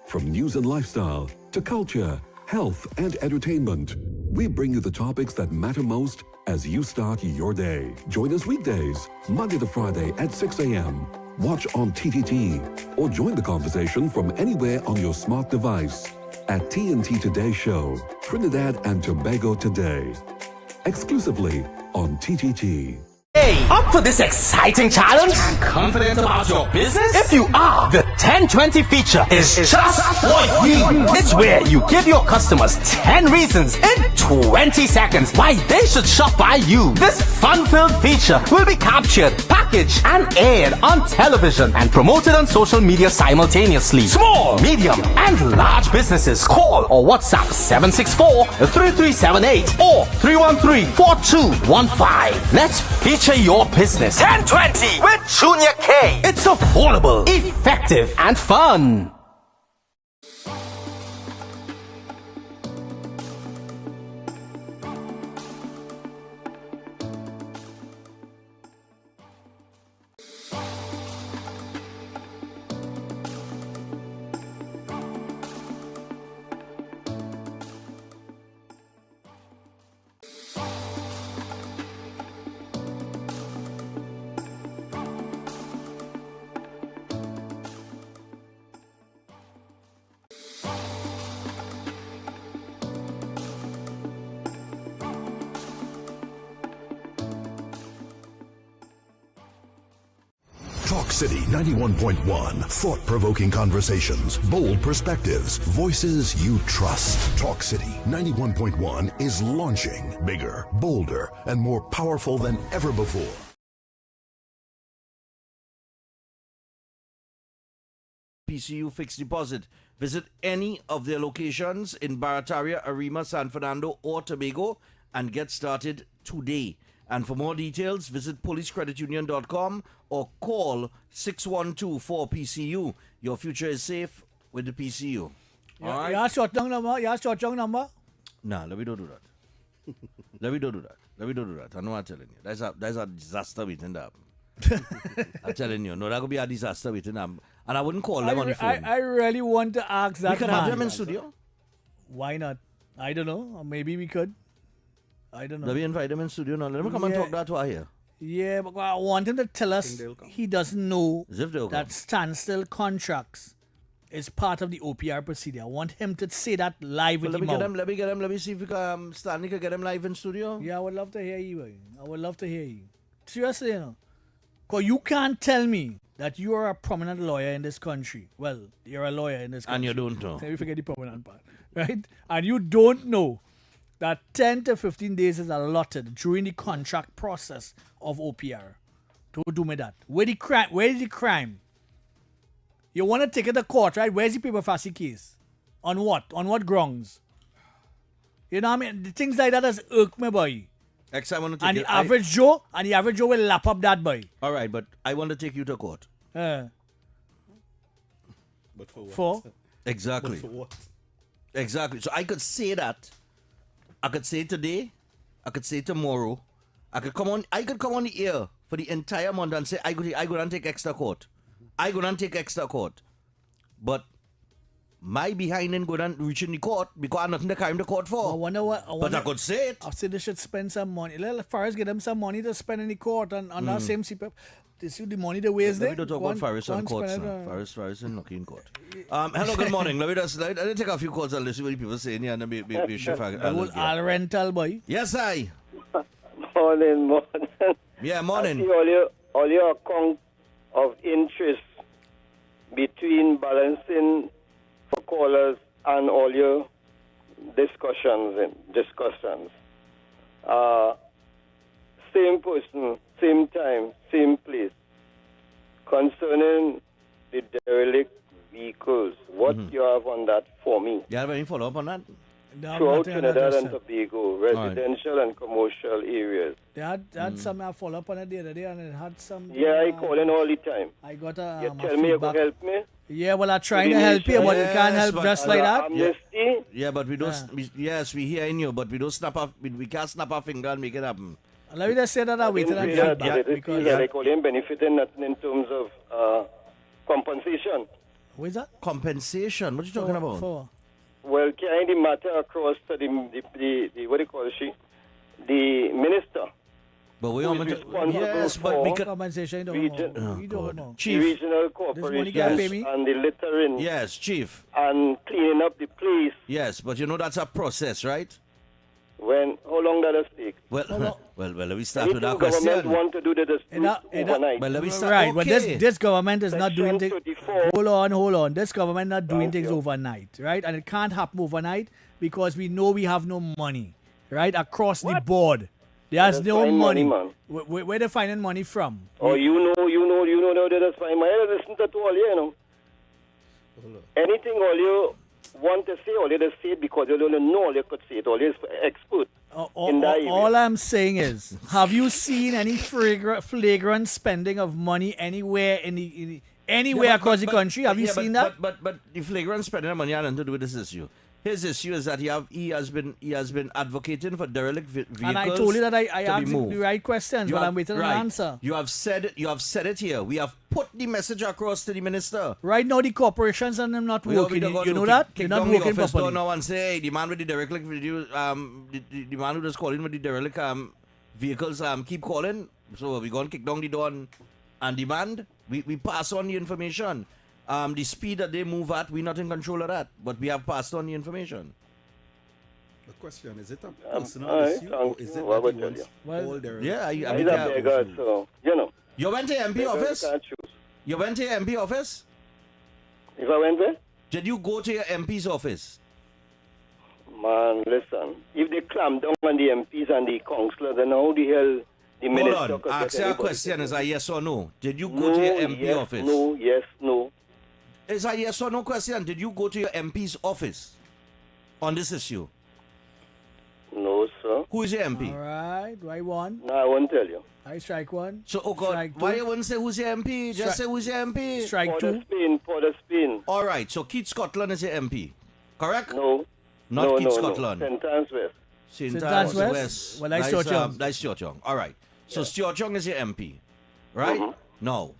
From news and lifestyle to culture, health, and entertainment, we bring you the topics that matter most as you start your day. Join us weekdays, Monday to Friday at 6 a.m. Watch on TTT or join the conversation from anywhere on your smart device at TNT Today Show, Trinidad and Tobago Today. Exclusively on TTT. Hey, up for this exciting challenge? And confident about your business? If you are, the 1020 feature is just for you. It's where you give your customers 10 reasons in 20 seconds why they should shop by you. This fun-filled feature will be captured, packaged, and aired on television and promoted on social media simultaneously. Small, medium, and large businesses call or WhatsApp 764-3378 or 313-4215. Let's feature your business 1020 with Junior K. It's affordable, effective, and fun. Talk City 91.1. Thought-provoking conversations, bold perspectives, voices you trust. Talk City 91.1 is launching bigger, bolder, and more powerful than ever before. PCU fixed deposit. Visit any of their locations in Barataria, Arima, San Fernando, or Tobago and get started today. And for more details, visit policecreditunion.com or call 6124-PCU. Your future is safe with the PCU. All right? Yeah, short number. Nah, let me don't do that. Let me don't do that. I know I'm telling you. That's a disaster waiting to happen. I'm telling you. No, that could be a disaster waiting to happen. And I wouldn't call them on the phone. I really want to ask that we could have them in studio. Why not? I don't know. Or maybe we could. I don't know. Let me invite them in studio now. Let me come and talk that to her here. Yeah, but I want him to tell us he doesn't know that standstill contracts is part of the OPR procedure. I want him to say that live with Let me get him. Let me see if we can, Stanley can get him live in studio. Yeah, I would love to hear you. Seriously, you know. Because you can't tell me that you are a prominent lawyer in this country. Well, you're a lawyer in this country. And you don't know. Let me forget the prominent part. Right? And you don't know that 10 to 15 days is allotted during the contract process of OPR. Don't do me that. Where is the crime? You want to take it to court, right? Where's the paper Fassi case? On what? On what grounds? You know what I mean? The things like that has irked me, boy. X, I want to take And you. the average Joe will lap up that boy. All right, but I want to take you to court. But for what? For? Exactly. But for what? Exactly. So I could say that. I could say it today. I could say it tomorrow. I could come on the air for the entire month and say I go and take extra court. I go and take extra court. But my behind ain't go and reaching the court because I'm nothing to carry him to court for. But I could say it. I said they should spend some money. Let Faris get them some money to spend in the court on that same CPAP. They see the money they waste there. Let me don't talk about Faris on courts now. Faris is not in court. Hello, good morning. Let me take a few calls and listen to what people saying here and then we should All rental boy. Yes, I. Morning. Yeah, morning. I see all your account of interest between balancing for callers and all your discussions. Same person, same time, same place. Concerning the derelict vehicles, what you have on that for me? You have any follow up on that? Throughout Trinidad and Tobago, residential and commercial areas. They had some follow up on it the other day and it had some. Yeah, I call in all the time. I got a. You tell me you can help me? Yeah, well, I'm trying to help you, but you can't help just like that. Yeah, but we don't. Yes, we hearing you, but we don't snap off. We can't snap our finger and make it happen. Let me just say that I waited on feedback because like only benefiting nothing in terms of compensation. What is that? Compensation? What are you talking about? For? Well, carrying the matter across to the what do you call she? The minister. But we are yes, but we could compensation. Chief, the regional corporation and the littering. Yes, chief. And cleaning up the place. Yes, but you know that's a process, right? How long does it take? Well, let me start with that question. Government want to do this overnight. Well, let me start. Right, okay. but this government is not doing things. Hold on. This government not doing things overnight, right? And it can't happen overnight because we know we have no money, right? Across the board, there's no money. Where they finding money from? Oh, you know, that's fine. I listen to all you know. Anything all you want to say, all you just say it because you don't know all you could say it. All you is expert. All I'm saying is, have you seen any flagrant spending of money anywhere anywhere across the country? Have you seen that? But the flagrant spending of money has nothing to do with this issue. His issue is that he has been advocating for derelict vehicles. And I told you that I asked the right questions, but I'm waiting on an answer. You have said it here. We have put the message across to the minister. Right now, the corporations and them not working. You know that? They're not working properly. Now and say, hey, the man with the derelict the man who just calling with the derelict vehicles keep calling. So we're going to kick down the door and demand. We pass on the information. The speed that they move at, we're not in control of that, but we have passed on the information. The question, is it a personal issue or is it that he wants all their... Yeah, I mean, so, you know. You went to MP office? You went to your MP office? If I went there? Did you go to your MP's office? Man, listen. If they clamp down on the MPs and the councillors, then how the hell the minister... Hold on. Ask your question is a yes or no. Did you go to your MP office? No, yes, no. It's a yes or no question. Did you go to your MP's office on this issue? No, sir. Who is your MP? All right. Do I one? No, I won't tell you. I strike one. So, oh God, why you wouldn't say who's your MP? Just say who's your MP. Strike two. For the spin. All right. So, Keith Scotland is your MP. Correct? No. Not Keith Scotland. St. Anne's West. St. Anne's West. Well, that's Stuart Young. That's Stuart Young. All right. So, Stuart Young is your MP. Right? Now,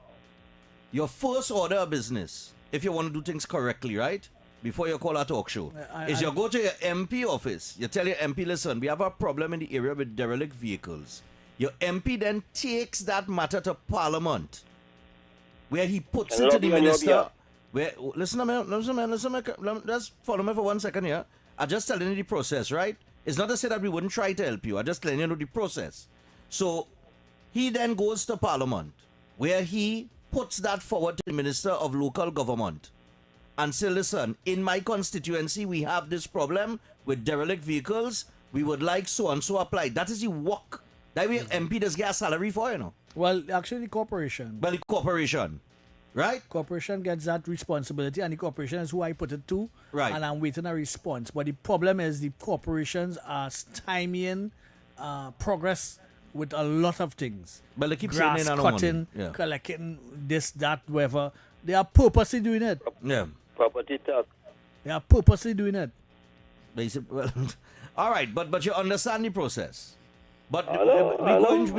your first order of business, if you want to do things correctly, right? Before you call a talk show, is you go to your MP office, you tell your MP, listen, we have a problem in the area with derelict vehicles. Your MP then takes that matter to Parliament, where he puts it to the minister. Listen, man, just follow me for 1 second here. I'm just telling you the process, right? It's not to say that we wouldn't try to help you. I'm just telling you the process. So, he then goes to Parliament, where he puts that forward to the Minister of Local Government and say, listen, in my constituency, we have this problem with derelict vehicles. We would like so-and-so applied. That is the work that we MP does get a salary for, you know. Well, actually, the corporation. Well, the corporation. Right? Corporation gets that responsibility, and the corporation is who I put it to. Right. And I'm waiting a response. But the problem is the corporations are stymieing progress with a lot of things. But they keep Grass saying they don't cutting, want it. Yeah. collecting this, that, whatever. They are purposely doing it. Yeah. Property tax. They are purposely doing it. Well, all right, but you understand the process. But I know, we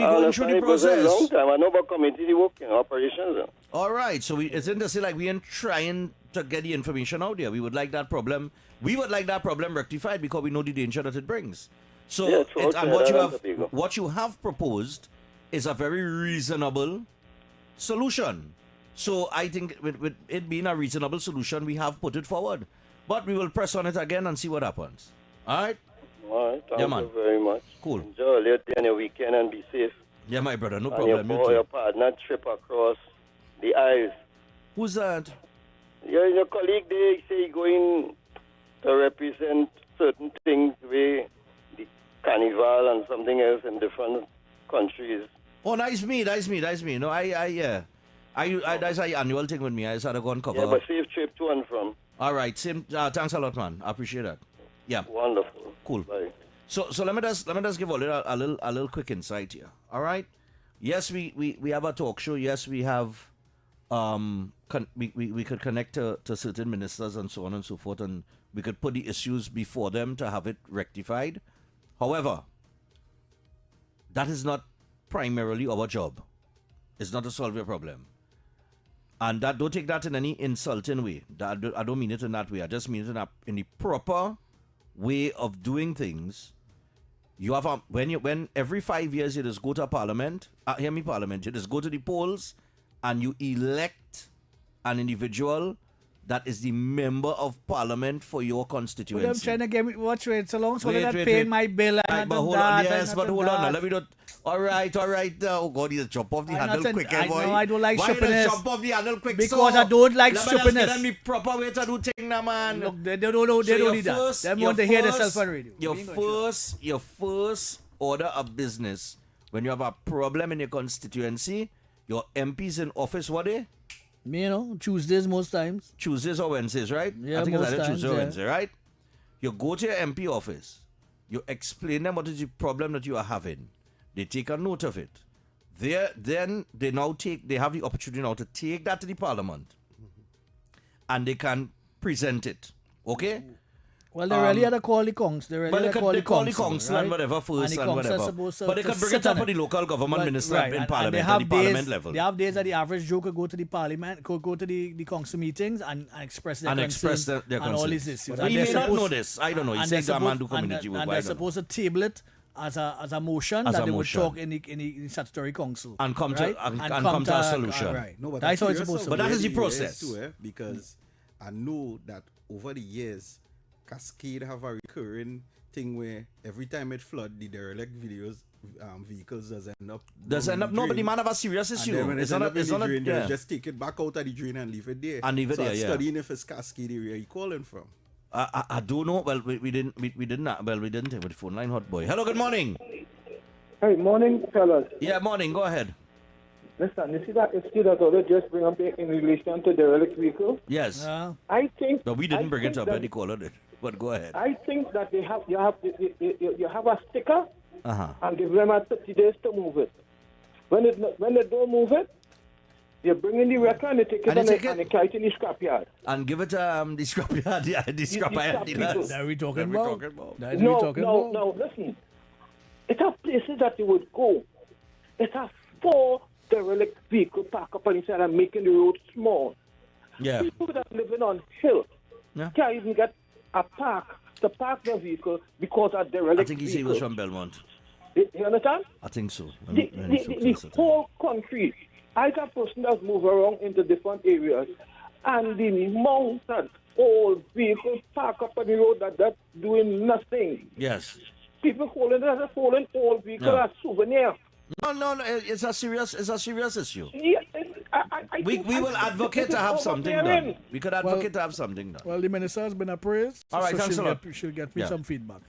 going through the It was a process. long time. I know about community work in operations. All right, so it's interesting. Like we ain't trying to get the information out there. We would like that problem. We would like that problem rectified because we know the danger that it brings. So Yeah, true, and okay, what you have proposed is a very reasonable solution. So I think with it being a reasonable solution, we have put it forward. But we will press on it again and see what happens. All right? All right. Thank Yeah, man. you very much. Cool. Enjoy your day and your weekend and be safe. Yeah, my brother, no and problem. You Your too. partner trip across the aisles. Who's that? Your colleague, they say going to represent certain things where the carnival and something else in different countries. Oh, nice me. No, that's an annual thing with me. I just had to go and cover. Yeah, but safe trip to and from. All right, same. Thanks a lot, man. I appreciate that. Yeah. Wonderful. Cool. Bye. So let me just give a little quick insight here. All right. Yes, we have a talk show. Yes, we have we could connect to certain ministers and so on and so forth, and we could put the issues before them to have it rectified. However, that is not primarily our job. It's not to solve your problem. And that don't take that in any insulting way. I don't mean it in that way. I just mean it in the proper way of doing things. You have when every 5 years you just go to parliament. Parliament. You just go to the polls and you elect an individual that is the member of parliament for your constituency. But I'm trying to get me watch it so long so Wait, that wait, paying wait. my bill and Right, I but done hold that, on. and Yes, I but done hold on. that. Let me not. All right. Oh God, you jump off the I'm handle not- quick, I- boy. no, I don't like Why you stupidness. jump off the handle quick? Because I don't like Let me stupidness. Just get them the proper way to do thing, now, man. Look, they don't need that. They want to hear themselves on radio. Your first order of business when you have a problem in your constituency, your MPs in office, what day? Tuesdays most times. Tuesdays or Wednesdays, right? Yeah, I think it's most either times, Tuesday or yeah. Wednesday, right? You go to your MP office. You explain them what is the problem that you are having. They take a note of it. Then they have the opportunity now to take that to the parliament. And they can present it. Okay? Well, they really had to call the council. They really had to call the council and whatever first and whatever. But they could bring it up at the local government minister in parliament at the parliament level. They have days that the average Joe could go to the parliament, could go to the council meetings and express their concerns their and all concerns. these issues. But he may not know this. I don't know. He and said they're that man do supposed- community work. And I they're don't know. supposed to table it as a motion As that a they motion. would talk in the statutory council. And come to- right? and come to a solution. Right. No, but That's how it's I'm supposed to curious be. But that is the of where process. Too, because I know that over the years, Cascade have a recurring thing where every time it flood, the derelict vehicles does end up. No, but the man have a serious And issue. then when It's it's not. up in It's the not. drain, Yeah. they'll just take it back out of the drain and leave it there. And leave it so there, I'm yeah. studying if it's Cascade area you calling from. I don't know. Well, we didn't. We didn't. Well, we didn't take with the phone line, hot boy. Hello. Good morning. Hey, morning, fellas. Yeah, morning. Go ahead. Listen, you see that issue that I just bring up in relation to derelict vehicle? Yes. I think. But we didn't bring it think up. that- Any caller did. But go ahead. I think that you have a sticker Uh-huh. and give them 30 days to move it. When they don't move it, you bring in the record and they take it And and they they take it? carry it in the scrapyard. And give it the scrapyard. Yeah, the scrapyard dealers. That we talking That we about? talking about. That we talking about? No, listen. It have places that you would go. It has 4 derelict vehicles parked up on the side and making the road small. Yeah. People that are living on hill Yeah. can't even get a park to park their vehicle because of derelict I think he said he was vehicles. from Belmont. You understand? I think so. The whole country. I got person that move around into different areas, and the mountain old vehicles park up on the road that's doing nothing. Yes. People holding it as a holding old vehicle Yeah. as souvenir. No. It's a serious issue. Yeah, We will advocate to have something done. We could advocate to have something done. Well, the minister has been appraised. All right, so thanks a lot. she'll get me Yeah. some feedback.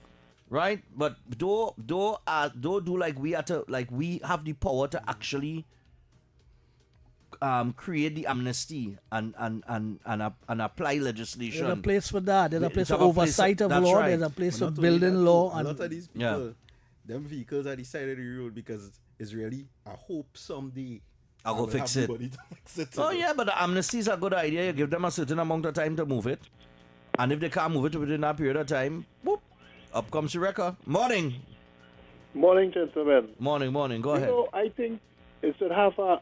Right? But don't do like we have the power to actually create the amnesty and apply legislation. There's a place for that. There's a place It's for oversight of that's law. right. There's a place for But not only building that, law. a And lot of these people, them vehicles are the side of the road because it's really, I hope someday I'll go will fix have it. nobody to fix it. Oh yeah, but the amnesty is a good idea. You give them a certain amount of time to move it. And if they can't move it within that period of time, whoop, up comes the wrecker. Morning. Morning, gentlemen. Morning. Go ahead. I think it should have a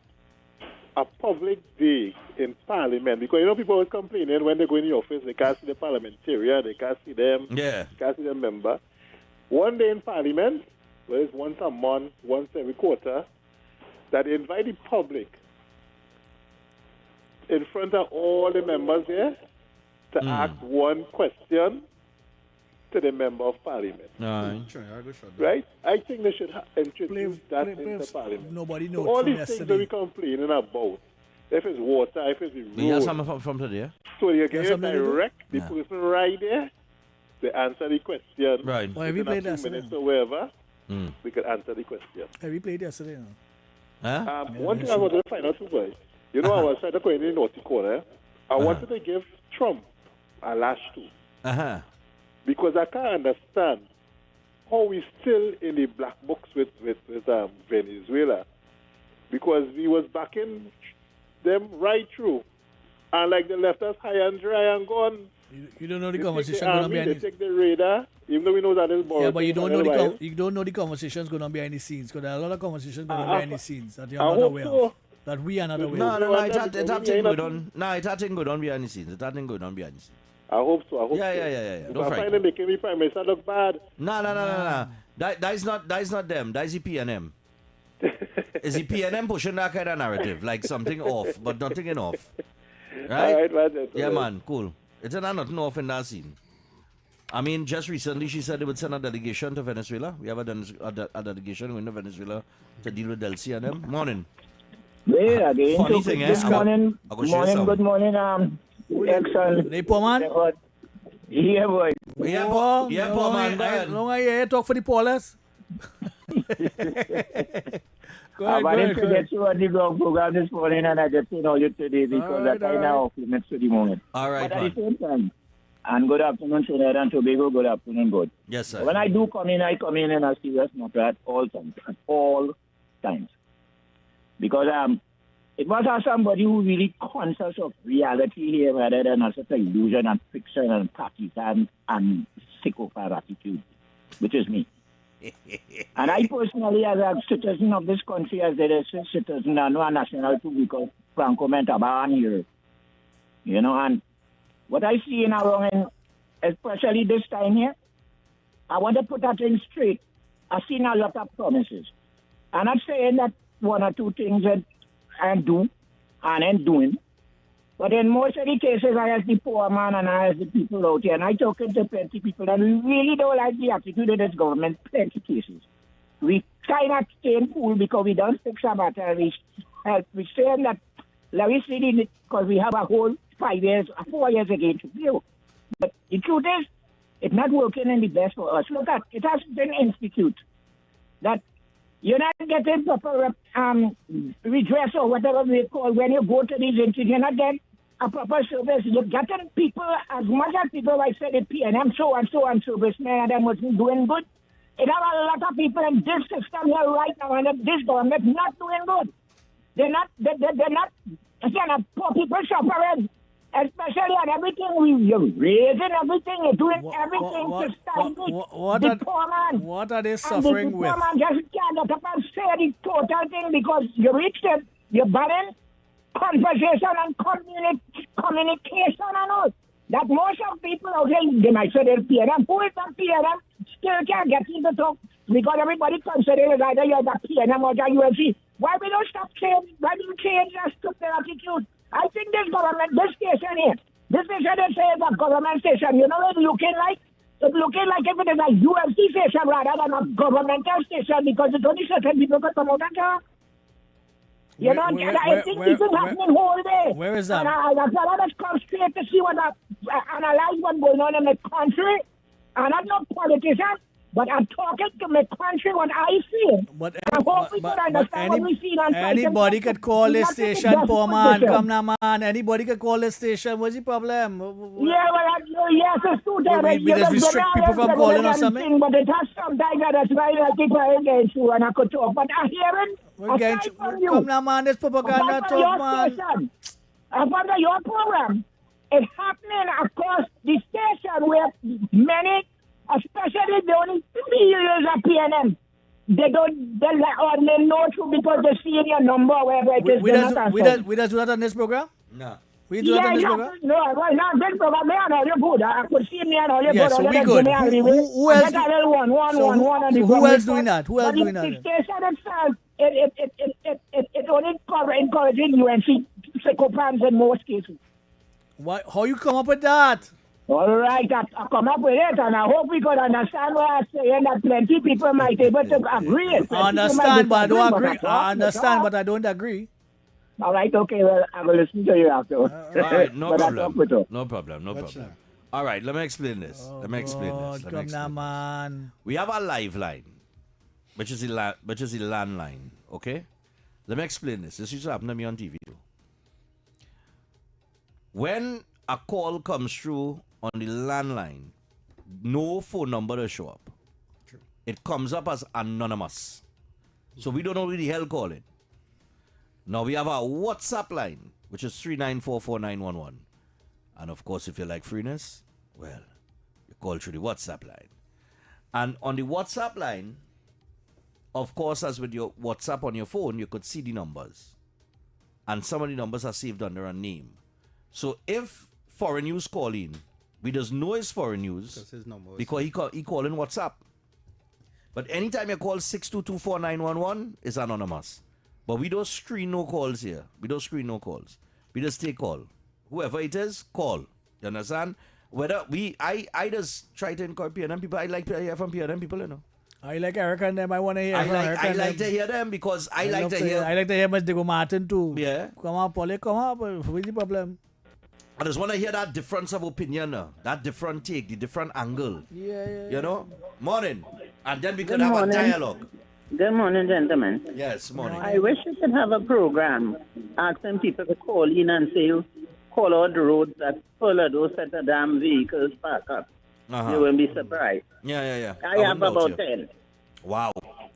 public day in Parliament because people always complaining when they go in the office, they can't see the parliamentarian, they can't see them, they can't see the member. One day in Parliament, where it's once a month, once every quarter, that they invite the public in front of all the members here to ask one question to the member of Parliament. Right? I think they should introduce that into Parliament. Nobody So knows all from these things that we complaining about, if it's water, if it's the road, We have something from today. so you can Yes, something to do? direct the person right there to answer the question. Right. Well, have you Within played a that few minutes song? or wherever, we could answer the question. Have we played yesterday? One thing I wanted to find out too, boys. I was trying to go in the naughty corner. I wanted to give Trump a lash too. Because I can't understand how we still in the black books with Venezuela. Because we was backing them right through. And like they left us high and dry and gone. You don't know the They conversation take the going to army, be they any. take the radar, even though we know that is boring. Yeah, but you don't know otherwise. you don't know the conversations going to be any scenes because there are a lot of conversations going to be any scenes that you're I not hope aware so. of. That we are not aware No, of. it had thing going on. No, it had thing going on behind the scenes. It had thing going on behind the scenes. I hope so. I hope Yeah. so. Don't If I frighten. find them making me Prime Minister look bad. No. That is not them. That is the PNM. Is the PNM pushing that kind of narrative, like something off, but nothing in off, right? All right, man. Yeah, man, cool. It's not nothing off in that scene. I mean, just recently she said they would send a delegation to Venezuela. We have a delegation going to Venezuela to deal with Delcy and them. Morning. Yeah, again. Funny So, thing, good morning. Good morning, Exxon. Hey, poor man. Yeah, boy. Yeah, poor man. Go ahead. Long I hear you talk for the Paulers. Go I ahead, wanted to go ahead. get you on the program this morning and I just all you today because I kind of off limits to the moment. All right, But at the man. same time, and good afternoon, Trinidad and Tobago, good afternoon, good. Yes, sir. When I do come in, I come in a serious matter at all times. Because it was somebody who really conscious of reality here rather than a sort of illusion and fiction and partisan and psychopath attitude, which is me. And I personally, as a citizen of this country, as a citizen and a national too, because Franco Mentaban here, and what I see in around, especially this time here, I want to put that in straight. I've seen a lot of promises. I'm not saying that one or two things that I do and ain't doing. But in most of the cases, I ask the poor man and I ask the people out here, and I talk to plenty people, and we really don't like the attitude of this government, plenty cases. We kind of stay cool because we don't fix a matter. We say that, let me see it because we have a whole 4 years again to do. But the truth is, it's not working in the best for us. Look at it has been instituted that you're not getting proper redress or whatever we call when you go to these institutions. You're not getting a proper service. You're getting people, as much as people like said it, PNM, so and so servicemen, and them wasn't doing good. It have a lot of people in this system here right now, and this government not doing good. They're not, poor people suffering. Especially on everything, you're raising everything, you're doing everything to stop the poor man. What are they And suffering the with? poor man just can't get up and say the total thing because you reached it, you're banning conversation and communication and all. That most of people out there, they might say they're PNM. Who is the PNM? Still can't get into talk because everybody considers either you're the PNM or the UNC. Why we don't stop change? Why do you change that stupid attitude? I think this government, this station here, this station they say is a government station. You know what it's looking like? It's looking like if it is a UFC station rather than a governmental station because it's only certain people can come out and talk. You know, I think this is happening whole day. Where is that? And I just come straight to see analyze what's going on in the country. And I'm not politician, But I'm talking to my country what I see. But I hope we could understand what we see on anybody could call this station, poor man. Come now, man. Anybody could call this station. What's the problem? Yeah, well, yes, it's too bad. We just restrict people from calling or something? But it has sometimes that's why I keep against you and I could talk. But I hear it. Come now, man. This propaganda talk, man. Upon your program, it's happening across the station where many, especially the only 3 years of PNM, they know through because they see your number wherever it is. We does do that on this program? No. We do that on this program? No, well, not this program. Me and all you good. I could see me and all you good. Yes, so we good. Who else? Who else doing that? Who else doing that? The station itself, it only encouraging UNC psychopaths in most cases. Why? How you come up with that? All right, I come up with it, and I hope we could understand what I'm saying, that plenty people might be able to agree. I understand, but I don't agree. I understand, but I don't agree. All right, okay, well, I will listen to you afterwards. All right, no problem. All right, let me explain this. Come now, man. We have a live line, which is the landline, okay? Let me explain this. This used to happen to me on TV. When a call comes through on the landline, no phone number will show up. True. It comes up as anonymous. So we don't know who the hell call it. Now we have our WhatsApp line, which is 3944911. And of course, if you like freeness, well, you call through the WhatsApp line. And on the WhatsApp line, of course, as with your WhatsApp on your phone, you could see the numbers. And some of the numbers are saved under a name. So if foreign news call in, we just know it's foreign news because he call in WhatsApp. But anytime you call 6224911, it's anonymous. But we don't screen no calls here. We just take call. Whoever it is, call. You understand? Whether I just try to encourage PNM people. I like to hear from PNM people, you know. I like Eric and them. I want to hear from Eric and them. I like to hear them because I like to hear. I like to hear Mr. Diego Martin too. Yeah. Come on, Polly, come on. What's the problem? I just want to hear that difference of opinion, that different take, the different angle. Yeah. You know? Morning. And then we could have a dialogue. Good morning, gentlemen. Yes, morning. I wish you could have a program asking people to call in and say, call out the roads that full of those set of damn vehicles park up. You will be surprised. Yeah. I have about 10. Wow.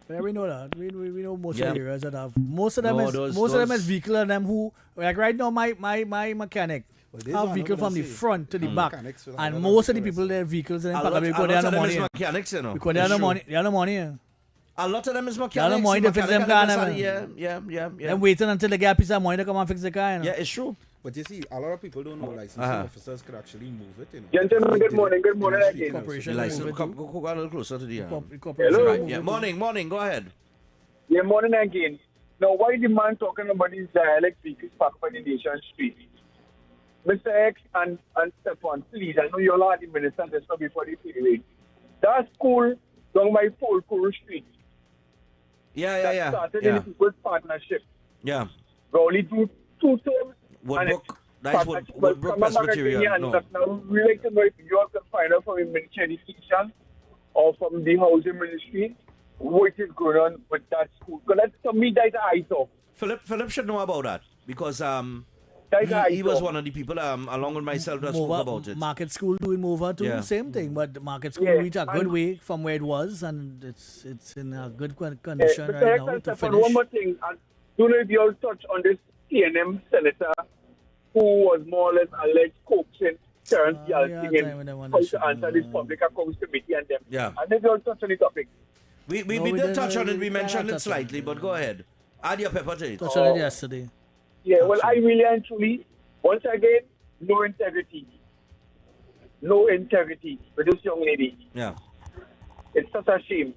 Yeah, we know that. We know most of the areas that have. Most of them is vehicle and them who, like right now, my mechanic. Have vehicle from the front to the back, and most of the people their vehicles and because they have no money. Mechanics, you know. Because they have no money. They have no money. A lot of them is mechanics. They have no money to fix them car. Yeah. They're waiting until they get a piece of money to come and fix the car. You know? Yeah, it's true. But you see, a lot of people don't know licensing officers could actually move it. You know. Gentlemen, good morning. Good morning again. Corporation go a little closer to the Hello. Right. Yeah, morning. Go ahead. Yeah, morning again. Now, why the man talking about these dialect vehicles parked by the nation street? Mr. X and Stephan, please, I know you're all the minister just now before the period. That school down by Polkuru Street. Yeah. That started in the People's Partnership. Yeah. We only do 2 terms. Woodbrook Presbyterian. No. Now, we like to know if you have to find out from the Ministry of Education or from the Housing Ministry what is going on with that school. Because that's, to me, that's eyes off. Philip should know about that because he was one of the people along with myself that spoke about it. Market School doing Mova too, same thing. But the Market School reached a good way from where it was, and it's in a good condition right now to finish. One more thing, I don't know if you all touch on this PNM senator who was more or less alleged coaxing Terrence Yalcin how to answer this public accounts committee and them. Yeah. And if you all touch on the topic. We did touch on it. We mentioned it slightly, but go ahead. Add your pepper to it. Touched on it yesterday. Yeah, well, I really and truly, once again, no integrity. No integrity with this young lady. Yeah. It's such a shame.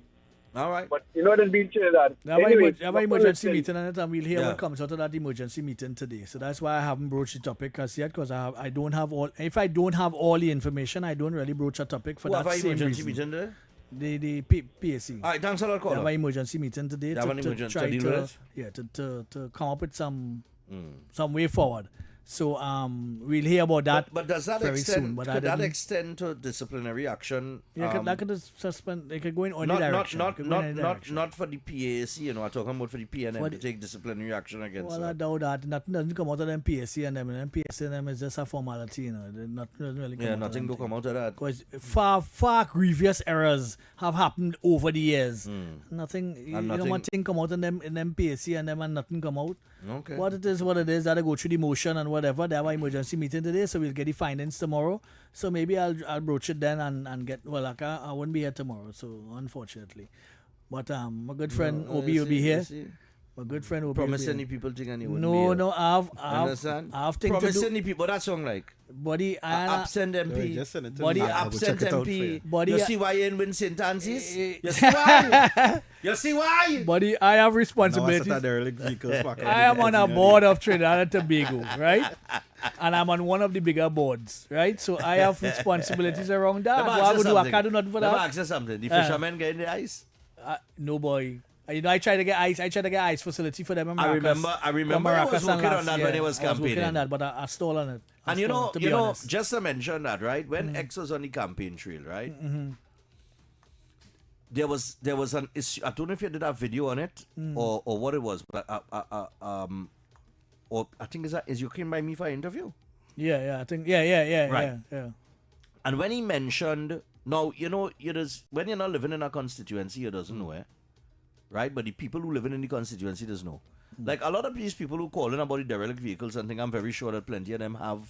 All right. But you know, there's been that. Anyway, have an emergency meeting on it, and we'll hear what comes out of that emergency meeting today. So that's why I haven't broached the topic as yet, because I don't have all. If I don't have all the information, I don't really broach a topic for that same emergency reason. Meeting there? The PAC. All right, thanks a lot, caller. They have an emergency meeting today to try to come up with some way forward. So we'll hear about that. But does that very extend? soon. But Could that extend to disciplinary action? Yeah, that could suspend. They could go in any direction. Not for the PAC. You know, I'm talking about for the PNM to take disciplinary action against. Well, I doubt that. Nothing doesn't come out of them PAC and them. And PAC and them is just a formality. You know, nothing really. Yeah, nothing will come out of that. Because far grievous errors have happened over the years. Nothing. You don't want thing come out in them PAC and them and nothing come out. Okay. What it is. That I go through the motion and whatever. They have an emergency meeting today, so we'll get the findings tomorrow. So maybe I'll broach it then and get. Well, I won't be here tomorrow, so unfortunately. But my good friend Obi will be here. My good friend Obi. Promise any people thing and you wouldn't No, be no, understand? I've thing Promise to do. any people that song like. Buddy, absent MP. Buddy, absent MP. Buddy, you see why you ain't win St. Anne's? You see why? You see why? Buddy, I have responsibilities. I am on a board of Trinidad and Tobago, right? And I'm on one of the bigger boards, right? So I have responsibilities around that. What I would do, I can't do nothing for that. Let me ask you something. The fishermen get in the ice? No, boy. You know, I tried to get ice facility for them in Maracas. I remember I was working on that when it was campaigning. I was working on that, but I stole on it. And you know, just to mention that, right? When X was on the campaign trail, right? There was an issue. I don't know if you did a video on it or what it was, but or I think is you came by me for an interview. Yeah, I think yeah. Right. Yeah. And when he mentioned, now you know, when you're not living in a constituency, you doesn't know it. Right, but the people who live in the constituency does know. Like a lot of these people who call in about the derelict vehicles and think, I'm very sure that plenty of them have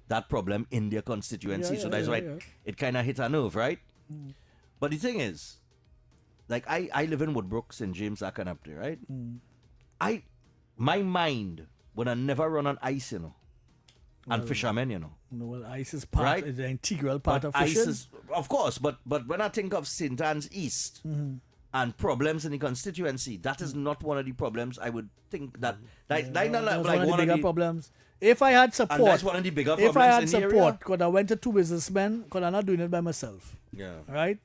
that problem in their constituency. So that's why it kind of hit a nerve, right? But the thing is, like I live in Woodbrook, St. James, that kind of up there, right? My mind would have never run on ice, you know, and fishermen, you know. No, well, ice is is an integral part of fishing. Ice is, of course, but when I think of St. Anne's East. And problems in the constituency, that is not one of the problems. I would think that that's one of the bigger problems. If I had support, and that's one of the bigger problems. If I had in support, because I went to two businessmen, because I'm not doing it by myself. Yeah. Right.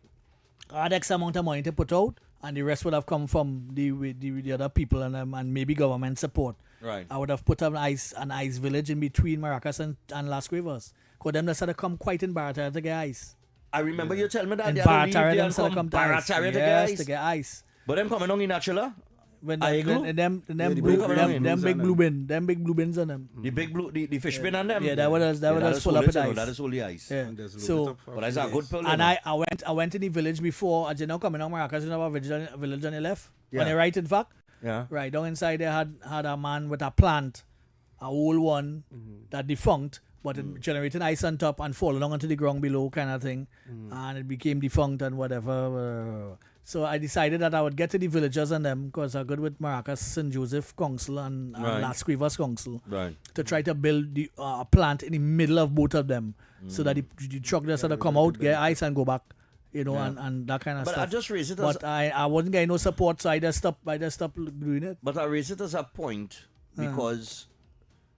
I had X amount of money to put out, and the rest would have come from the other people and maybe government support. Right. I would have put up an ice village in between Maracas and Las Cuevas. Because them just had to come quite in Barata to get ice. I remember you telling me that and they had to come to ice. To get ice. But them coming on in natural? When them big blue bins on them. The big blue, the fish bin on them. Yeah, that was full up with ice. That is only ice. Yeah. So, but that's a good pull. And I went in the village before. As you know, coming on Maracas, you know a village on the left, on the right, in fact. Yeah. Right down inside there had a man with a plant, a old one that defunct. But it generated ice on top and falling along onto the ground below kind of thing. And it became defunct and whatever. So I decided that I would get to the villagers and them, because I'm good with Maracas, St. Joseph Council and Las Cuevas Council, to try to build a plant in the middle of both of them so that the truck just had to come out, get ice and go back. You know, and that kind of stuff. But I just raised it but I wasn't getting no support, so I just stopped doing it. But I raised it as a point because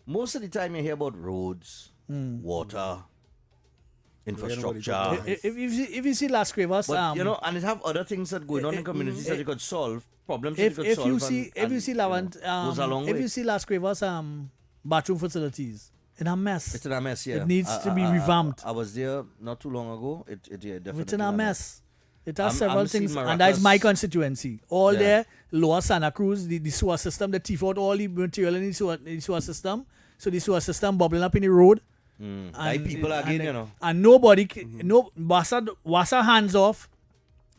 most of the time you hear about roads, water, infrastructure. If you see Las Cuevas, but, you know, and it have other things that going on in communities that you could solve, problems that you could solve. If you see Las Cuevas bathroom facilities, it's a mess. It's in a mess, yeah. It needs to be revamped. I was there not too long ago. Definitely it's in a mess. It has several things, and that's my constituency. All there, Lower Santa Cruz, the sewer system, they thief out all the material in the sewer system. So the sewer system bubbling up in the road. And people again, you know. And nobody, Wassa hands off,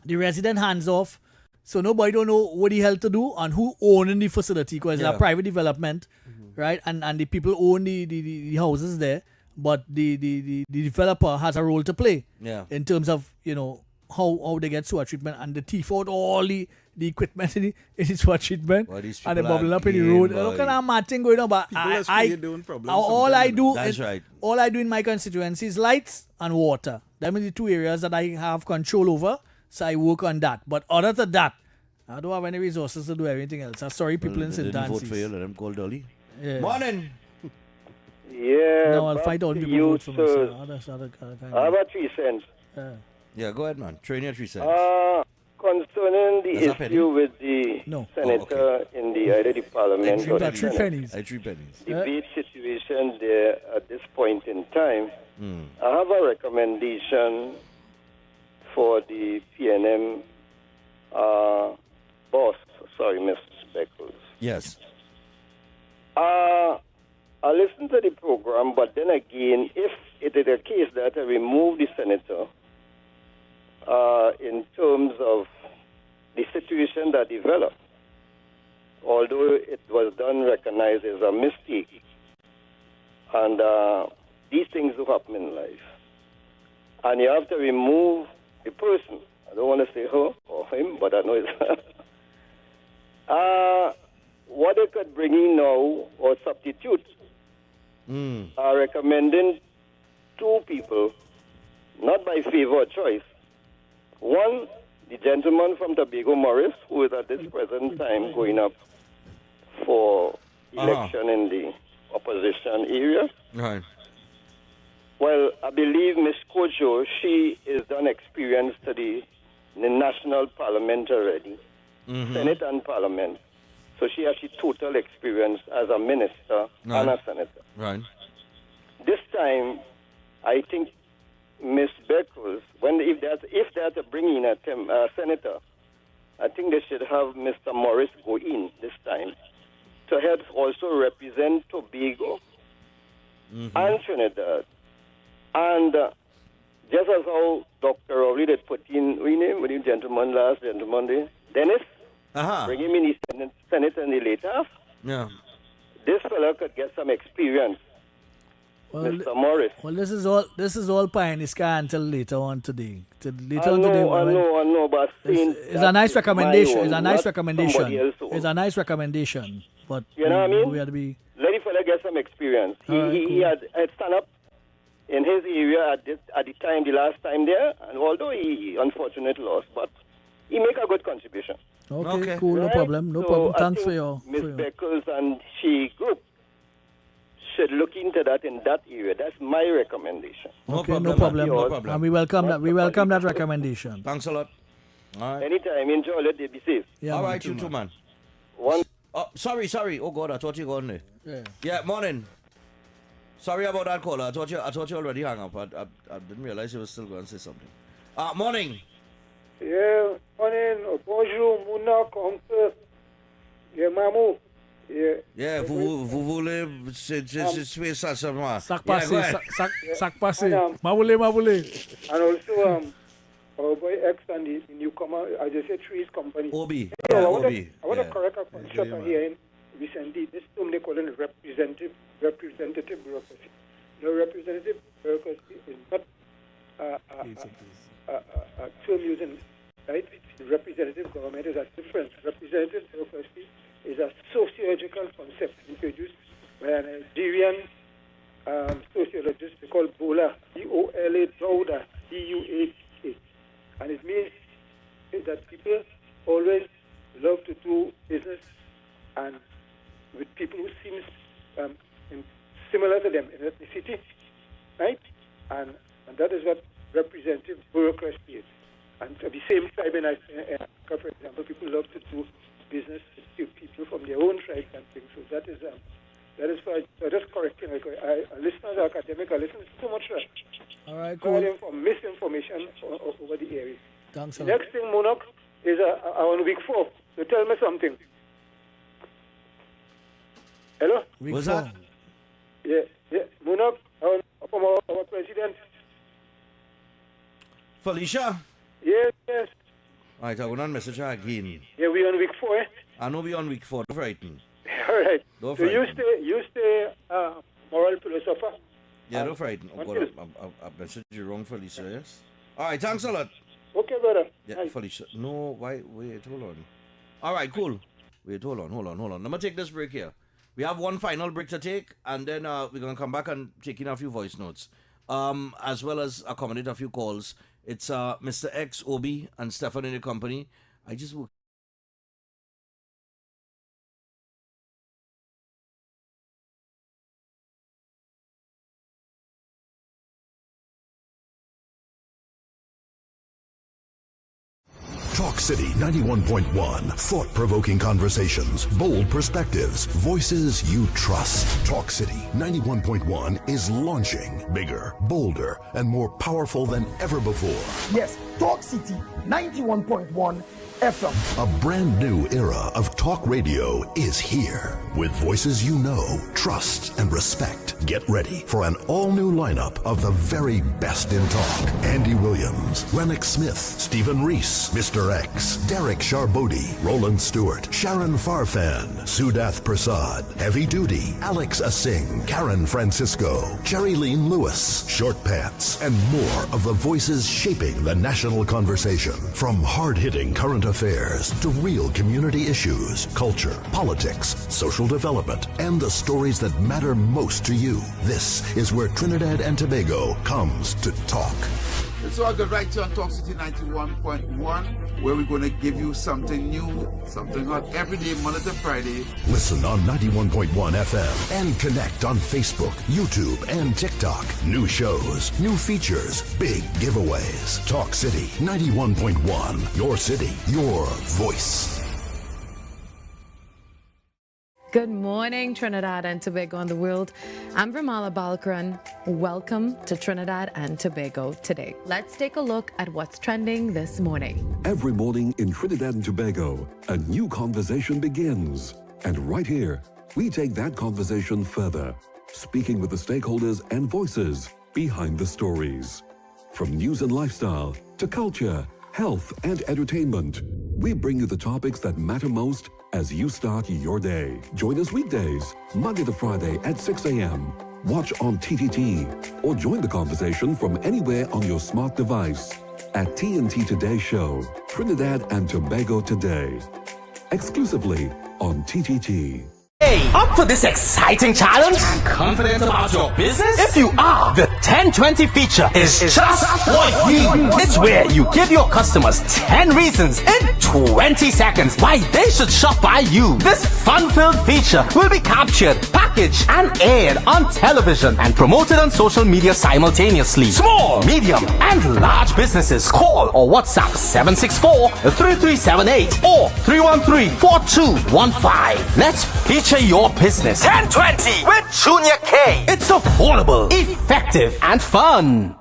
the resident hands off. So nobody don't know what the hell to do and who owning the facility, because it's a private development, right? And the people own the houses there, but the developer has a role to play in terms of, you know, how they get sewer treatment, and the thief out all the equipment in the sewer treatment, and they bubble up in the road. Look at that mad thing going on, but all I do in my constituency is lights and water. Them are the two areas that I have control over, so I work on that. But other than that, I don't have any resources to do everything else. I'm sorry, people in St. Anne's. Vote for you, let them call Dolly. Yeah. Morning. Yeah. No, I'll fight all people vote for myself. I have a 3 cents. Yeah, go ahead, man. Train your 3 cents. Concerning concerning the That's a penny? issue with the senator in the either the parliament or the Three Senate, pennies. I 3 pennies. debate situation there at this point in time, I have a recommendation for the PNM boss. Sorry, Mr. Speckles. Yes. I listened to the program, but then again, if it is a case that I remove the senator, in terms of the situation that developed, although it was done recognized as a mistake, and these things do happen in life, and you have to remove the person. I don't want to say her or him, but I know it's what they could bring in now or substitute are recommending 2 people, not by favor or choice. One, the gentleman from Tobago, Morris, who is at this present time going up for election in the opposition area. Right. Well, I believe Ms. Kojo, she is done experience to the national parliament already, Senate and parliament. So she has total experience as a minister and a senator. Right. This time, I think Ms. Beckles, if they are to bring in a senator, I think they should have Mr. Morris go in this time to help also represent Tobago and Trinidad. And just as how Dr. Rowley did put in, we named with the gentleman last gentleman, Dennis, bring him in the Senate in the later half. Yeah. This fellow could get some experience. Well, Mr. Morris. Well, this is all pie in the sky until later on today. I know, but it's a nice recommendation. It's a nice recommendation. It's a nice recommendation. But you know what I mean? We had to be. Let the fella get some experience. He had stand up in his area at the time, the last time there, and although he unfortunately lost, but he make a good contribution. Okay, cool, no problem, no problem. Thanks for your. Ms. Beckles and she group should look into that in that area. That's my recommendation. Okay, no problem. And we welcome that. We welcome that recommendation. Thanks a lot. All right. Anytime, enjoy. Let it be safe. Yeah, all man, right, you too, man. One. Oh, sorry. Oh God, I thought you were gone there. Yeah, morning. Sorry about that caller. I thought you already hung up. I didn't realize you were still going to say something. Morning. Yeah, morning. Bonjour, Mounak, oncle. Yeah, Mamou. Yeah, vous voulez c'est ça seulement. Sac passé. Ma voulez. And also, our boy X and the newcomer, I just said Trees Company. Obi. Yeah, I want to correct a concept here recently. This term they call it representative bureaucracy. No, representative bureaucracy is not a term using, right? Representative government is a different. Representative bureaucracy is a sociological concept introduced by a Nigerian sociologist called Bola, B-O-L-A, Dauda, D-U-A-K. And it means that people always love to do business and with people who seem similar to them in ethnicity, right? And that is what representative bureaucracy is. And at the same time, in Africa, for example, people love to do business with people from their own tribe and things. So that is for just correcting. Listeners are academic. I listen to so much. All right, cool. Misinformation over the area. Thanks a lot. Next thing, Monok, is on week 4. So tell me something. Hello? What's that? Yeah. Monok, from our president. Felicia? Yes. All right, I'm going to message her again. Yeah, we on week 4, eh? I know we on week 4. Don't frighten. All right. Don't so frighten. you stay moral philosopher. Yeah, don't frighten. Oh, God, I messaged you wrong, Felicia, yes? All right, thanks a lot. Okay, brother. Yeah, Nice. Felicia. No, wait, hold on. All right, cool. Wait, hold on. I'm going to take this break here. We have one final break to take, and then we're going to come back and take in a few voice notes, as well as accommodate a few calls. It's Mr. X, Obi, and Stephan in the company. I just woke Talk City 91.1. Thought-provoking conversations, bold perspectives, voices you trust. Talk City 91.1 is launching bigger, bolder, and more powerful than ever before. Yes, Talk City 91.1 FM. A brand new era of talk radio is here. With voices you know, trust, and respect. Get ready for an all-new lineup of the very best in talk. Andy Williams, Lennox Smith, Stephen Reese, Mr. X, Derek Charbodi, Roland Stewart, Sharon Farfan, Sudath Prasad, Heavy Duty, Alex Asing, Karen Francisco, Cherry-Leen Lewis, Short Pants, and more of the voices shaping the national conversation. From hard-hitting current affairs to real community issues, culture, politics, social development, and the stories that matter most to you. This is where Trinidad and Tobago comes to talk. So I got right here on Talk City 91.1, where we're going to give you something new, something hot every day, Monday to Friday. Listen on 91.1 FM and connect on Facebook, YouTube, and TikTok. New shows, new features, big giveaways. Talk City 91.1. Your city, your voice. Good morning, Trinidad and Tobago and the world. I'm Vermala Balkaran. Welcome to Trinidad and Tobago today. Let's take a look at what's trending this morning. Every morning in Trinidad and Tobago, a new conversation begins. And right here, we take that conversation further, speaking with the stakeholders and voices behind the stories. From news and lifestyle to culture, health, and entertainment, we bring you the topics that matter most as you start your day. Join us weekdays, Monday to Friday at 6 a.m. Watch on TTT or join the conversation from anywhere on your smart device at TNT Today Show, Trinidad and Tobago Today. Exclusively on TTT. Hey, up for this exciting challenge? Confident about your business? If you are, the 1020 feature is just for you. It's where you give your customers 10 reasons in 20 seconds why they should shop by you. This fun-filled feature will be captured, packaged, and aired on television and promoted on social media simultaneously. Small, medium, and large businesses call or WhatsApp 764-3378 or 313-4215. Let's feature your business 1020 with Junior K. It's affordable, effective, and fun.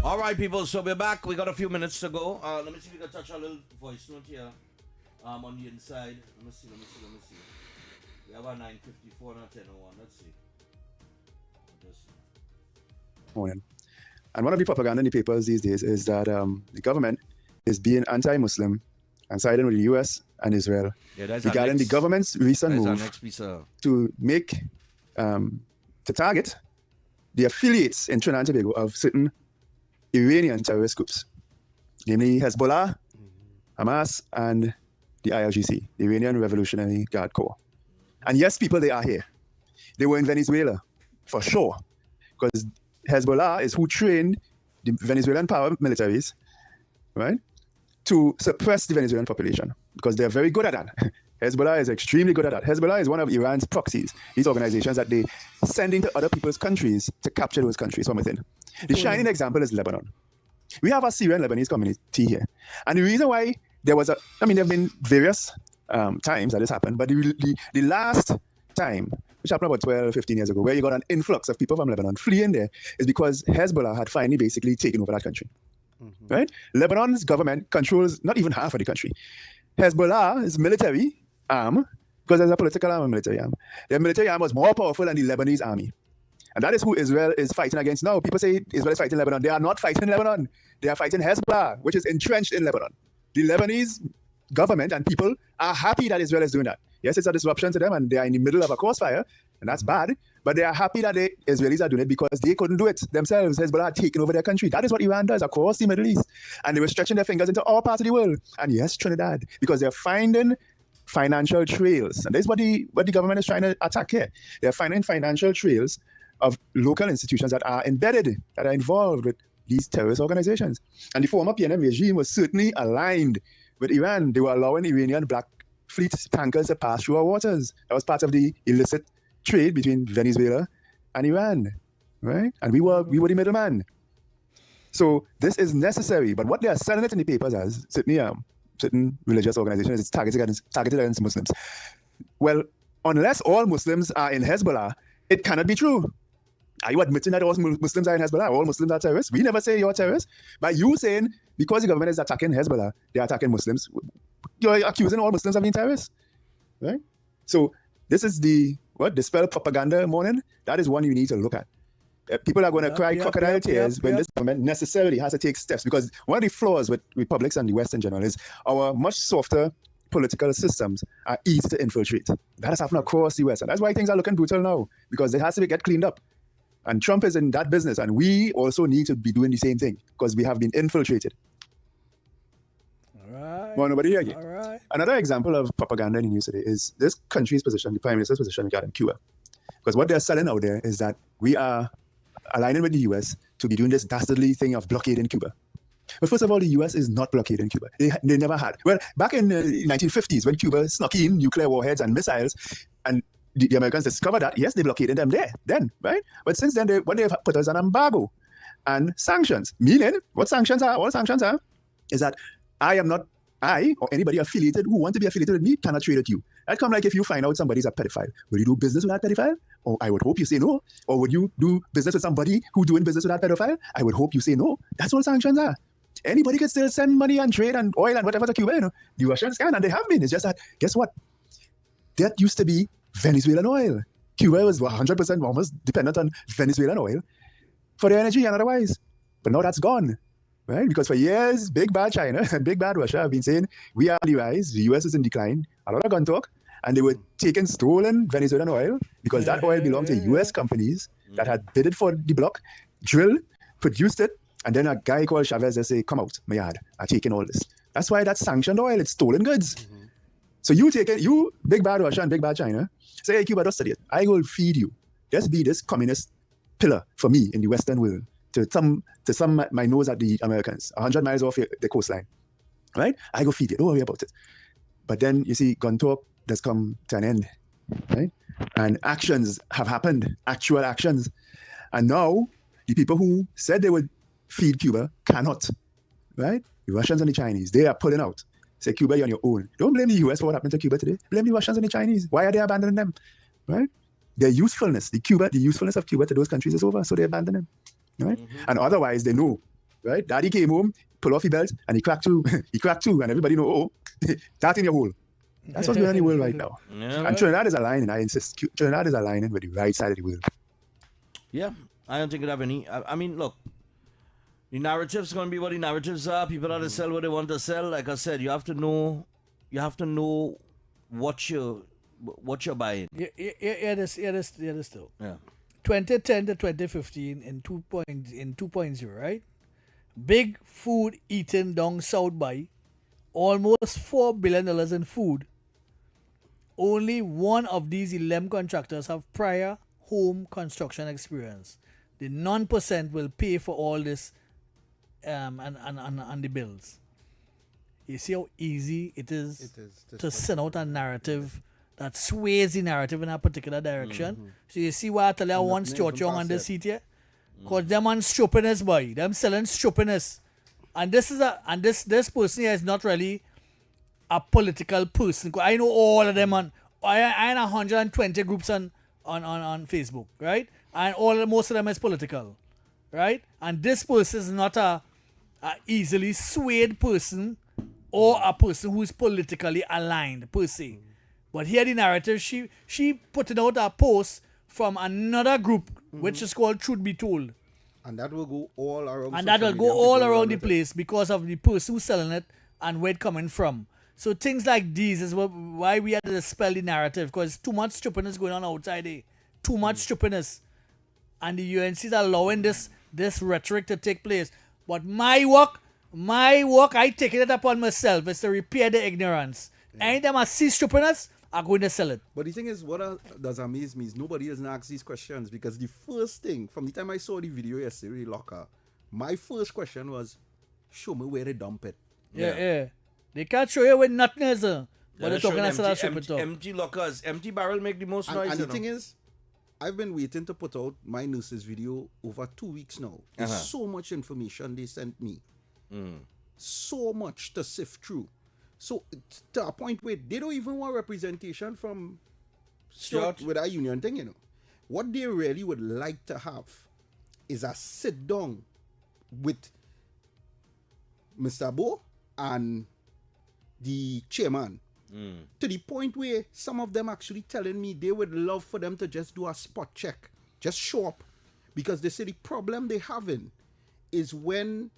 All right, people, so we're back. We got a few minutes to go. Let me see if we can touch our little voice note here on the inside. Let me see. We have our 954 and our 1001. Let's see. Morning. And one of the propaganda in the papers these days is that the government is being anti-Muslim and siding with the US and Israel regarding the government's recent move to make, to target the affiliates in Trinidad and Tobago of certain Iranian terrorist groups, namely Hezbollah, Hamas, and the IRGC, the Iranian Revolutionary Guard Corps. And yes, people, they are here. They were in Venezuela, for sure, because Hezbollah is who trained the Venezuelan paramilitaries, right, to suppress the Venezuelan population, because they're very good at that. Hezbollah is extremely good at that. Hezbollah is one of Iran's proxies. These organizations that they send into other people's countries to capture those countries from within. The shining example is Lebanon. We have a Syrian Lebanese community here. And the reason why there have been various times that this happened, but the last time, which happened about 12, 15 years ago, where you got an influx of people from Lebanon fleeing there, is because Hezbollah had finally basically taken over that country. Right? Lebanon's government controls not even half of the country. Hezbollah's military arm, because there's a political arm and military arm, their military arm was more powerful than the Lebanese army. And that is who Israel is fighting against now. People say Israel is fighting Lebanon. They are not fighting Lebanon. They are fighting Hezbollah, which is entrenched in Lebanon. The Lebanese government and people are happy that Israel is doing that. Yes, it's a disruption to them, and they are in the middle of a crossfire, and that's bad. But they are happy that the Israelis are doing it because they couldn't do it themselves. Hezbollah had taken over their country. That is what Iran does across the Middle East. And they were stretching their fingers into all parts of the world. And yes, Trinidad, because they're finding financial trails. And this is what the government is trying to attack here. They're finding financial trails of local institutions that are embedded, that are involved with these terrorist organizations. And the former PNM regime was certainly aligned with Iran. They were allowing Iranian Black Fleet tankers to pass through our waters. That was part of the illicit trade between Venezuela and Iran, right? And we were the middleman. So this is necessary. But what they are selling it in the papers as, certain religious organizations, it's targeted against Muslims. Well, unless all Muslims are in Hezbollah, it cannot be true. Are you admitting that all Muslims are in Hezbollah? All Muslims are terrorists? We never say you're terrorists. But you saying because the government is attacking Hezbollah, they're attacking Muslims, you're accusing all Muslims of being terrorists, right? So this is the Dispel propaganda morning. That is one you need to look at. People are going to cry crocodile tears when this government necessarily has to take steps, because one of the flaws with republics and the West in general is our much softer political systems are easy to infiltrate. That has happened across the West, and that's why things are looking brutal now, because it has to get cleaned up. And Trump is in that business, and we also need to be doing the same thing because we have been infiltrated. All right. Well, nobody here yet. All right. Another example of propaganda in the news today is this country's position, the Prime Minister's position regarding Cuba. Because what they're selling out there is that we are aligning with the US to be doing this dastardly thing of blockading Cuba. But first of all, the US is not blockading Cuba. They never had. Well, back in the 1950s, when Cuba snuck in nuclear warheads and missiles, and the Americans discovered that, yes, they blockaded them then, right? But since then, what they've put us an embargo and sanctions. Meaning, what sanctions are, all sanctions are, is that I or anybody affiliated who want to be affiliated with me cannot trade with you. That come like if you find out somebody's a pedophile. Will you do business with that pedophile? Or I would hope you say no. Or would you do business with somebody who doing business with that pedophile? I would hope you say no. That's what sanctions are. Anybody can still send money and trade and oil and whatever to Cuba, you know. The Russians can, and they have been. It's just that, guess what? That used to be Venezuelan oil. Cuba was 100% almost dependent on Venezuelan oil for their energy and otherwise. But now that's gone, right? Because for years, big bad China and big bad Russia have been saying, we are on the rise, the US is in decline, a lot of gun talk, and they were taking stolen Venezuelan oil because that oil belonged to US companies that had bidded for the block, drilled, produced it, and then a guy called Chavez just say, come out, my yard, I'm taking all this. That's why that's sanctioned oil, it's stolen goods. So you big bad Russia and big bad China, say, hey, Cuba, don't study it. I will feed you. Just be this communist pillar for me in the Western world to some my nose at the Americans, 100 miles off the coastline, right? I go feed you. Don't worry about it. But then, you see, gun talk does come to an end, right? And actions have happened, actual actions. And now, the people who said they would feed Cuba cannot, right? The Russians and the Chinese, they are pulling out. Say, Cuba, you're on your own. Don't blame the US for what happened to Cuba today. Blame the Russians and the Chinese. Why are they abandoning them? Right? Their usefulness, the usefulness of Cuba to those countries is over, so they abandon them. Right? And otherwise, they know. Right? Daddy came home, pull off his belt, and he cracked two. And everybody know, that in your hole. That's what's going on in the world right now. Yeah, and Trinidad is aligning, I insist. Trinidad is aligning with the right side of the world. Yeah, I don't think it have any. I mean, look, the narrative's going to be what the narratives are. People have to sell what they want to sell. Like I said, you have to know what you're buying. Yeah, this still. Yeah. 2010 to 2015 in 2.0, right? Big food eaten down south by almost $4 billion in food. Only one of these 11 contractors have prior home construction experience. The non% will pay for all this and the bills. You see how easy it is to send out a narrative that sways the narrative in a particular direction. Mm-hmm. So you see why I tell you I want Stuart Young on this seat here? Because them on stupidness, boy. Them selling stupidness. And this person here is not really a political person. I know all of them on I 120 groups on Facebook, right? And most of them is political, right? And this person is not a easily swayed person or a person who is politically aligned per se. But here the narrative, she putting out a post from another group which is called Truth Be Told. And that will go all around. And that will go all around the place because of the person who's selling it and where it's coming from. So things like these is why we had to dispel the narrative, because too much stupidness going on outside there. Too much stupidness. And the UNC is allowing this rhetoric to take place. But my work, I take it upon myself is to repair the ignorance. Anytime I see stupidness, I'm going to sell it. But the thing is, what does amaze me is nobody has asked these questions, because the first thing, from the time I saw the video yesterday, Locker, my first question was, show me where they dump it. Yeah. They can't show you where nothing is. But they're talking about empty lockers, empty barrel make the most noise. And the thing is, I've been waiting to put out my nurses video over 2 weeks now. There's so much information they sent me. So much to sift through. So to a point where they don't even want representation from Stuart with our union thing, you know. What they really would like to have is a sit down with Mr. Bo and the chairman. To the point where some of them actually telling me they would love for them to just do a spot check, just show up, because they say the problem they having is when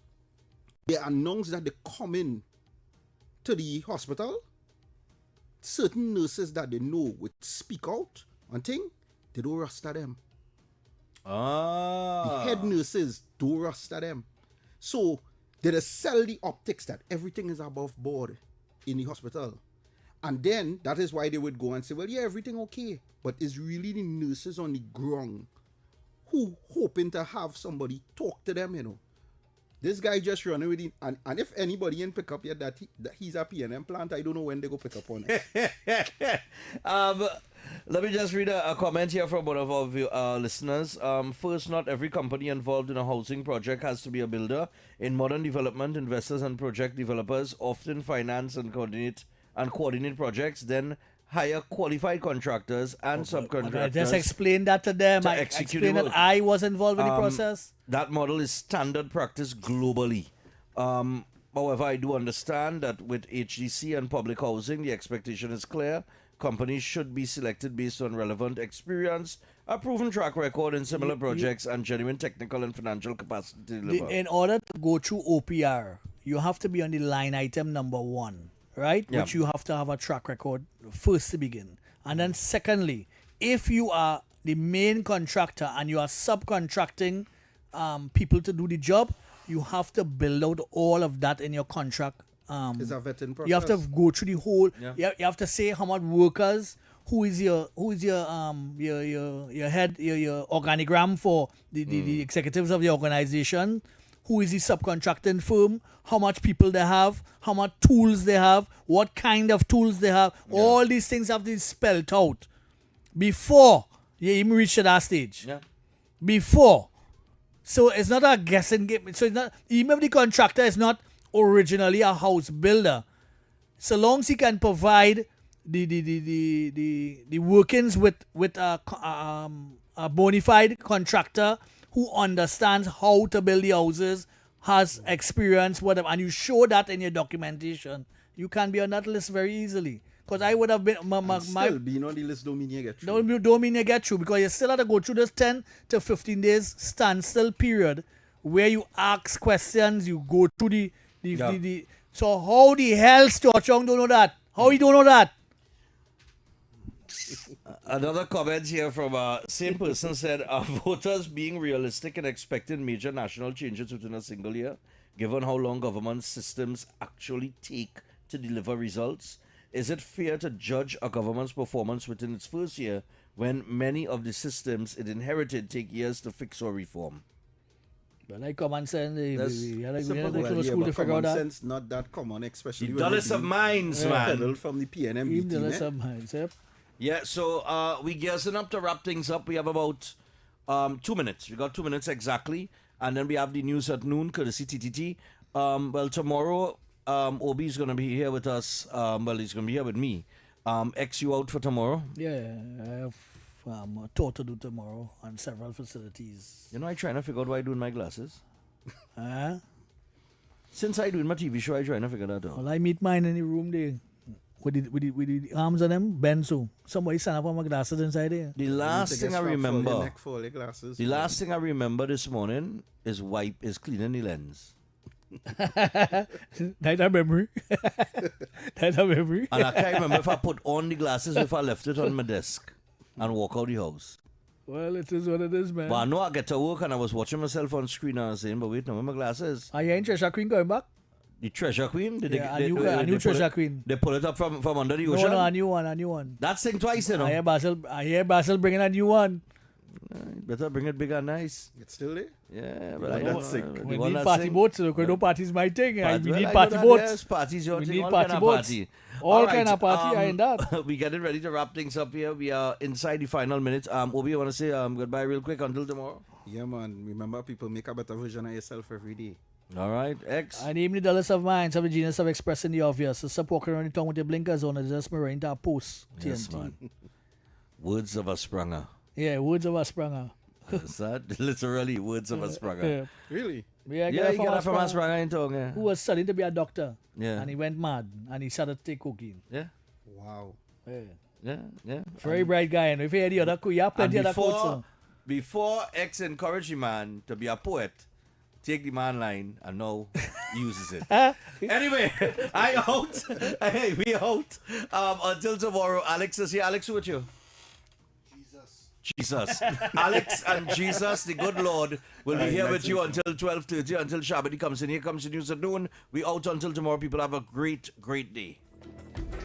they announce that they come in to the hospital, certain nurses that they know would speak out and thing, they don't roster them. The head nurses don't roster them. So they just sell the optics that everything is above board in the hospital. And then that is why they would go and say, well, yeah, everything okay. But it's really the nurses on the ground who hoping to have somebody talk to them, you know. This guy just running with it. And if anybody in pick up yet that he's a PNM plant, I don't know when they go pick up on it. Let me just read a comment here from one of our listeners. First, not every company involved in a housing project has to be a builder. In modern development, investors and project developers often finance and coordinate projects, then hire qualified contractors and subcontractors. I just explained that to them. I explained that I was involved in the process. That model is standard practice globally. However, I do understand that with HDC and public housing, the expectation is clear. Companies should be selected based on relevant experience, a proven track record in similar projects, and genuine technical and financial capacity to deliver. In order to go through OPR, you have to be on the line item number 1. Right? Yeah. Which you have to have a track record first to begin. And then secondly, if you are the main contractor and you are subcontracting people to do the job, you have to build out all of that in your contract. It's a vetting process. You have to go through the whole. Yeah. You have to say how much workers, who is your head, your organigram for the executives of the organization. Who is the subcontracting firm, how much people they have, how much tools they have, what kind of tools they have. Yeah. All these things have to be spelled out before you even reach to that stage. Yeah. Before. So it's not a guessing game. So it's not, even if the contractor is not originally a house builder, so long as he can provide the workings with a bona fide contractor who understands how to build the houses, has experience, whatever, and you show that in your documentation, you can be on that list very easily. Because I would have been... still being on the list don't mean you get through. Don't mean you get through, because you still have to go through this 10 to 15 days standstill period where you ask questions, you go through the so how the hell Stuart Young don't know that? How he don't know that? Another comment here from same person said, are voters being realistic and expecting major national changes within a single year, given how long government systems actually take to deliver results? Is it fair to judge a government's performance within its first year when many of the systems it inherited take years to fix or reform? But like common sense, we had to go to Well, school but to figure out common that. sense not that common, especially The when dullest it of being minds, man. pedaled from the PNM The dullest of minds, yep. Yeah, so we gearing up to wrap things up. We have about 2 minutes. We got 2 minutes exactly. And then we have the news at noon, courtesy TTT. Well, tomorrow, Obi is going to be here with us. Well, he's going to be here with me. X, you out for tomorrow? Yeah, I have a tour to do tomorrow on several facilities. You know, I trying to figure out why I doing my glasses. Huh? Since I doing my TV show, I trying to figure that out. Well, I meet mine in the room there. With the arms on them, bend so. Somebody stand up on my glasses inside there. The last thing I remember, glasses, the last thing I remember this morning is cleaning the lens. That's a memory. That's a memory. And I can't remember if I put on the glasses or if I left it on my desk and walk out the house. Well, it is what it is, man. But I know I get to work and I was watching myself on screen and I was saying, but wait, no, where my glasses? Are you in Treasure Queen going back? The Treasure Queen? A new Treasure Queen. They pull it up from under the ocean? No, a new one. That's thing twice, you know. I hear Basil bringing a new one. Better bring it big and nice. It's still there? Yeah, but I don't think. We need party boats, so no party's my thing. We need I party know that, boats. yes, parties your We thing, need all party kind of boats. party. All right, kind of party are in that. We getting ready to wrap things up here. We are inside the final minutes. Obi, you want to say goodbye real quick until tomorrow? Yeah, man. Remember, people make a better version of yourself every day. All right, X. And even the dullest of minds have a genius of expressing the obvious. So stop walking around the town with your blinkers on and just marine to a post. Yes, TNT. man. Words of a spranger. Yeah, words of a spranger. Is that literally words of a spranger? Really? Yeah, you got it from a spranger in town, yeah. Who was studying to be a doctor. Yeah. And he went mad and he started to take cocaine. Yeah. Wow. Yeah. Very bright guy. And if you hear the other quote, you have plenty of other quotes. Before X encouraged the man to be a poet, take the man line and now he uses it. Anyway, I out. Hey, we out. Until tomorrow, Alex is here. Alex, who with you? Jesus. Alex and Jesus, the good Lord, will be here with you until 12:30, until Shabbat comes in. Here comes the news at noon. We out until tomorrow. People have a great, great day.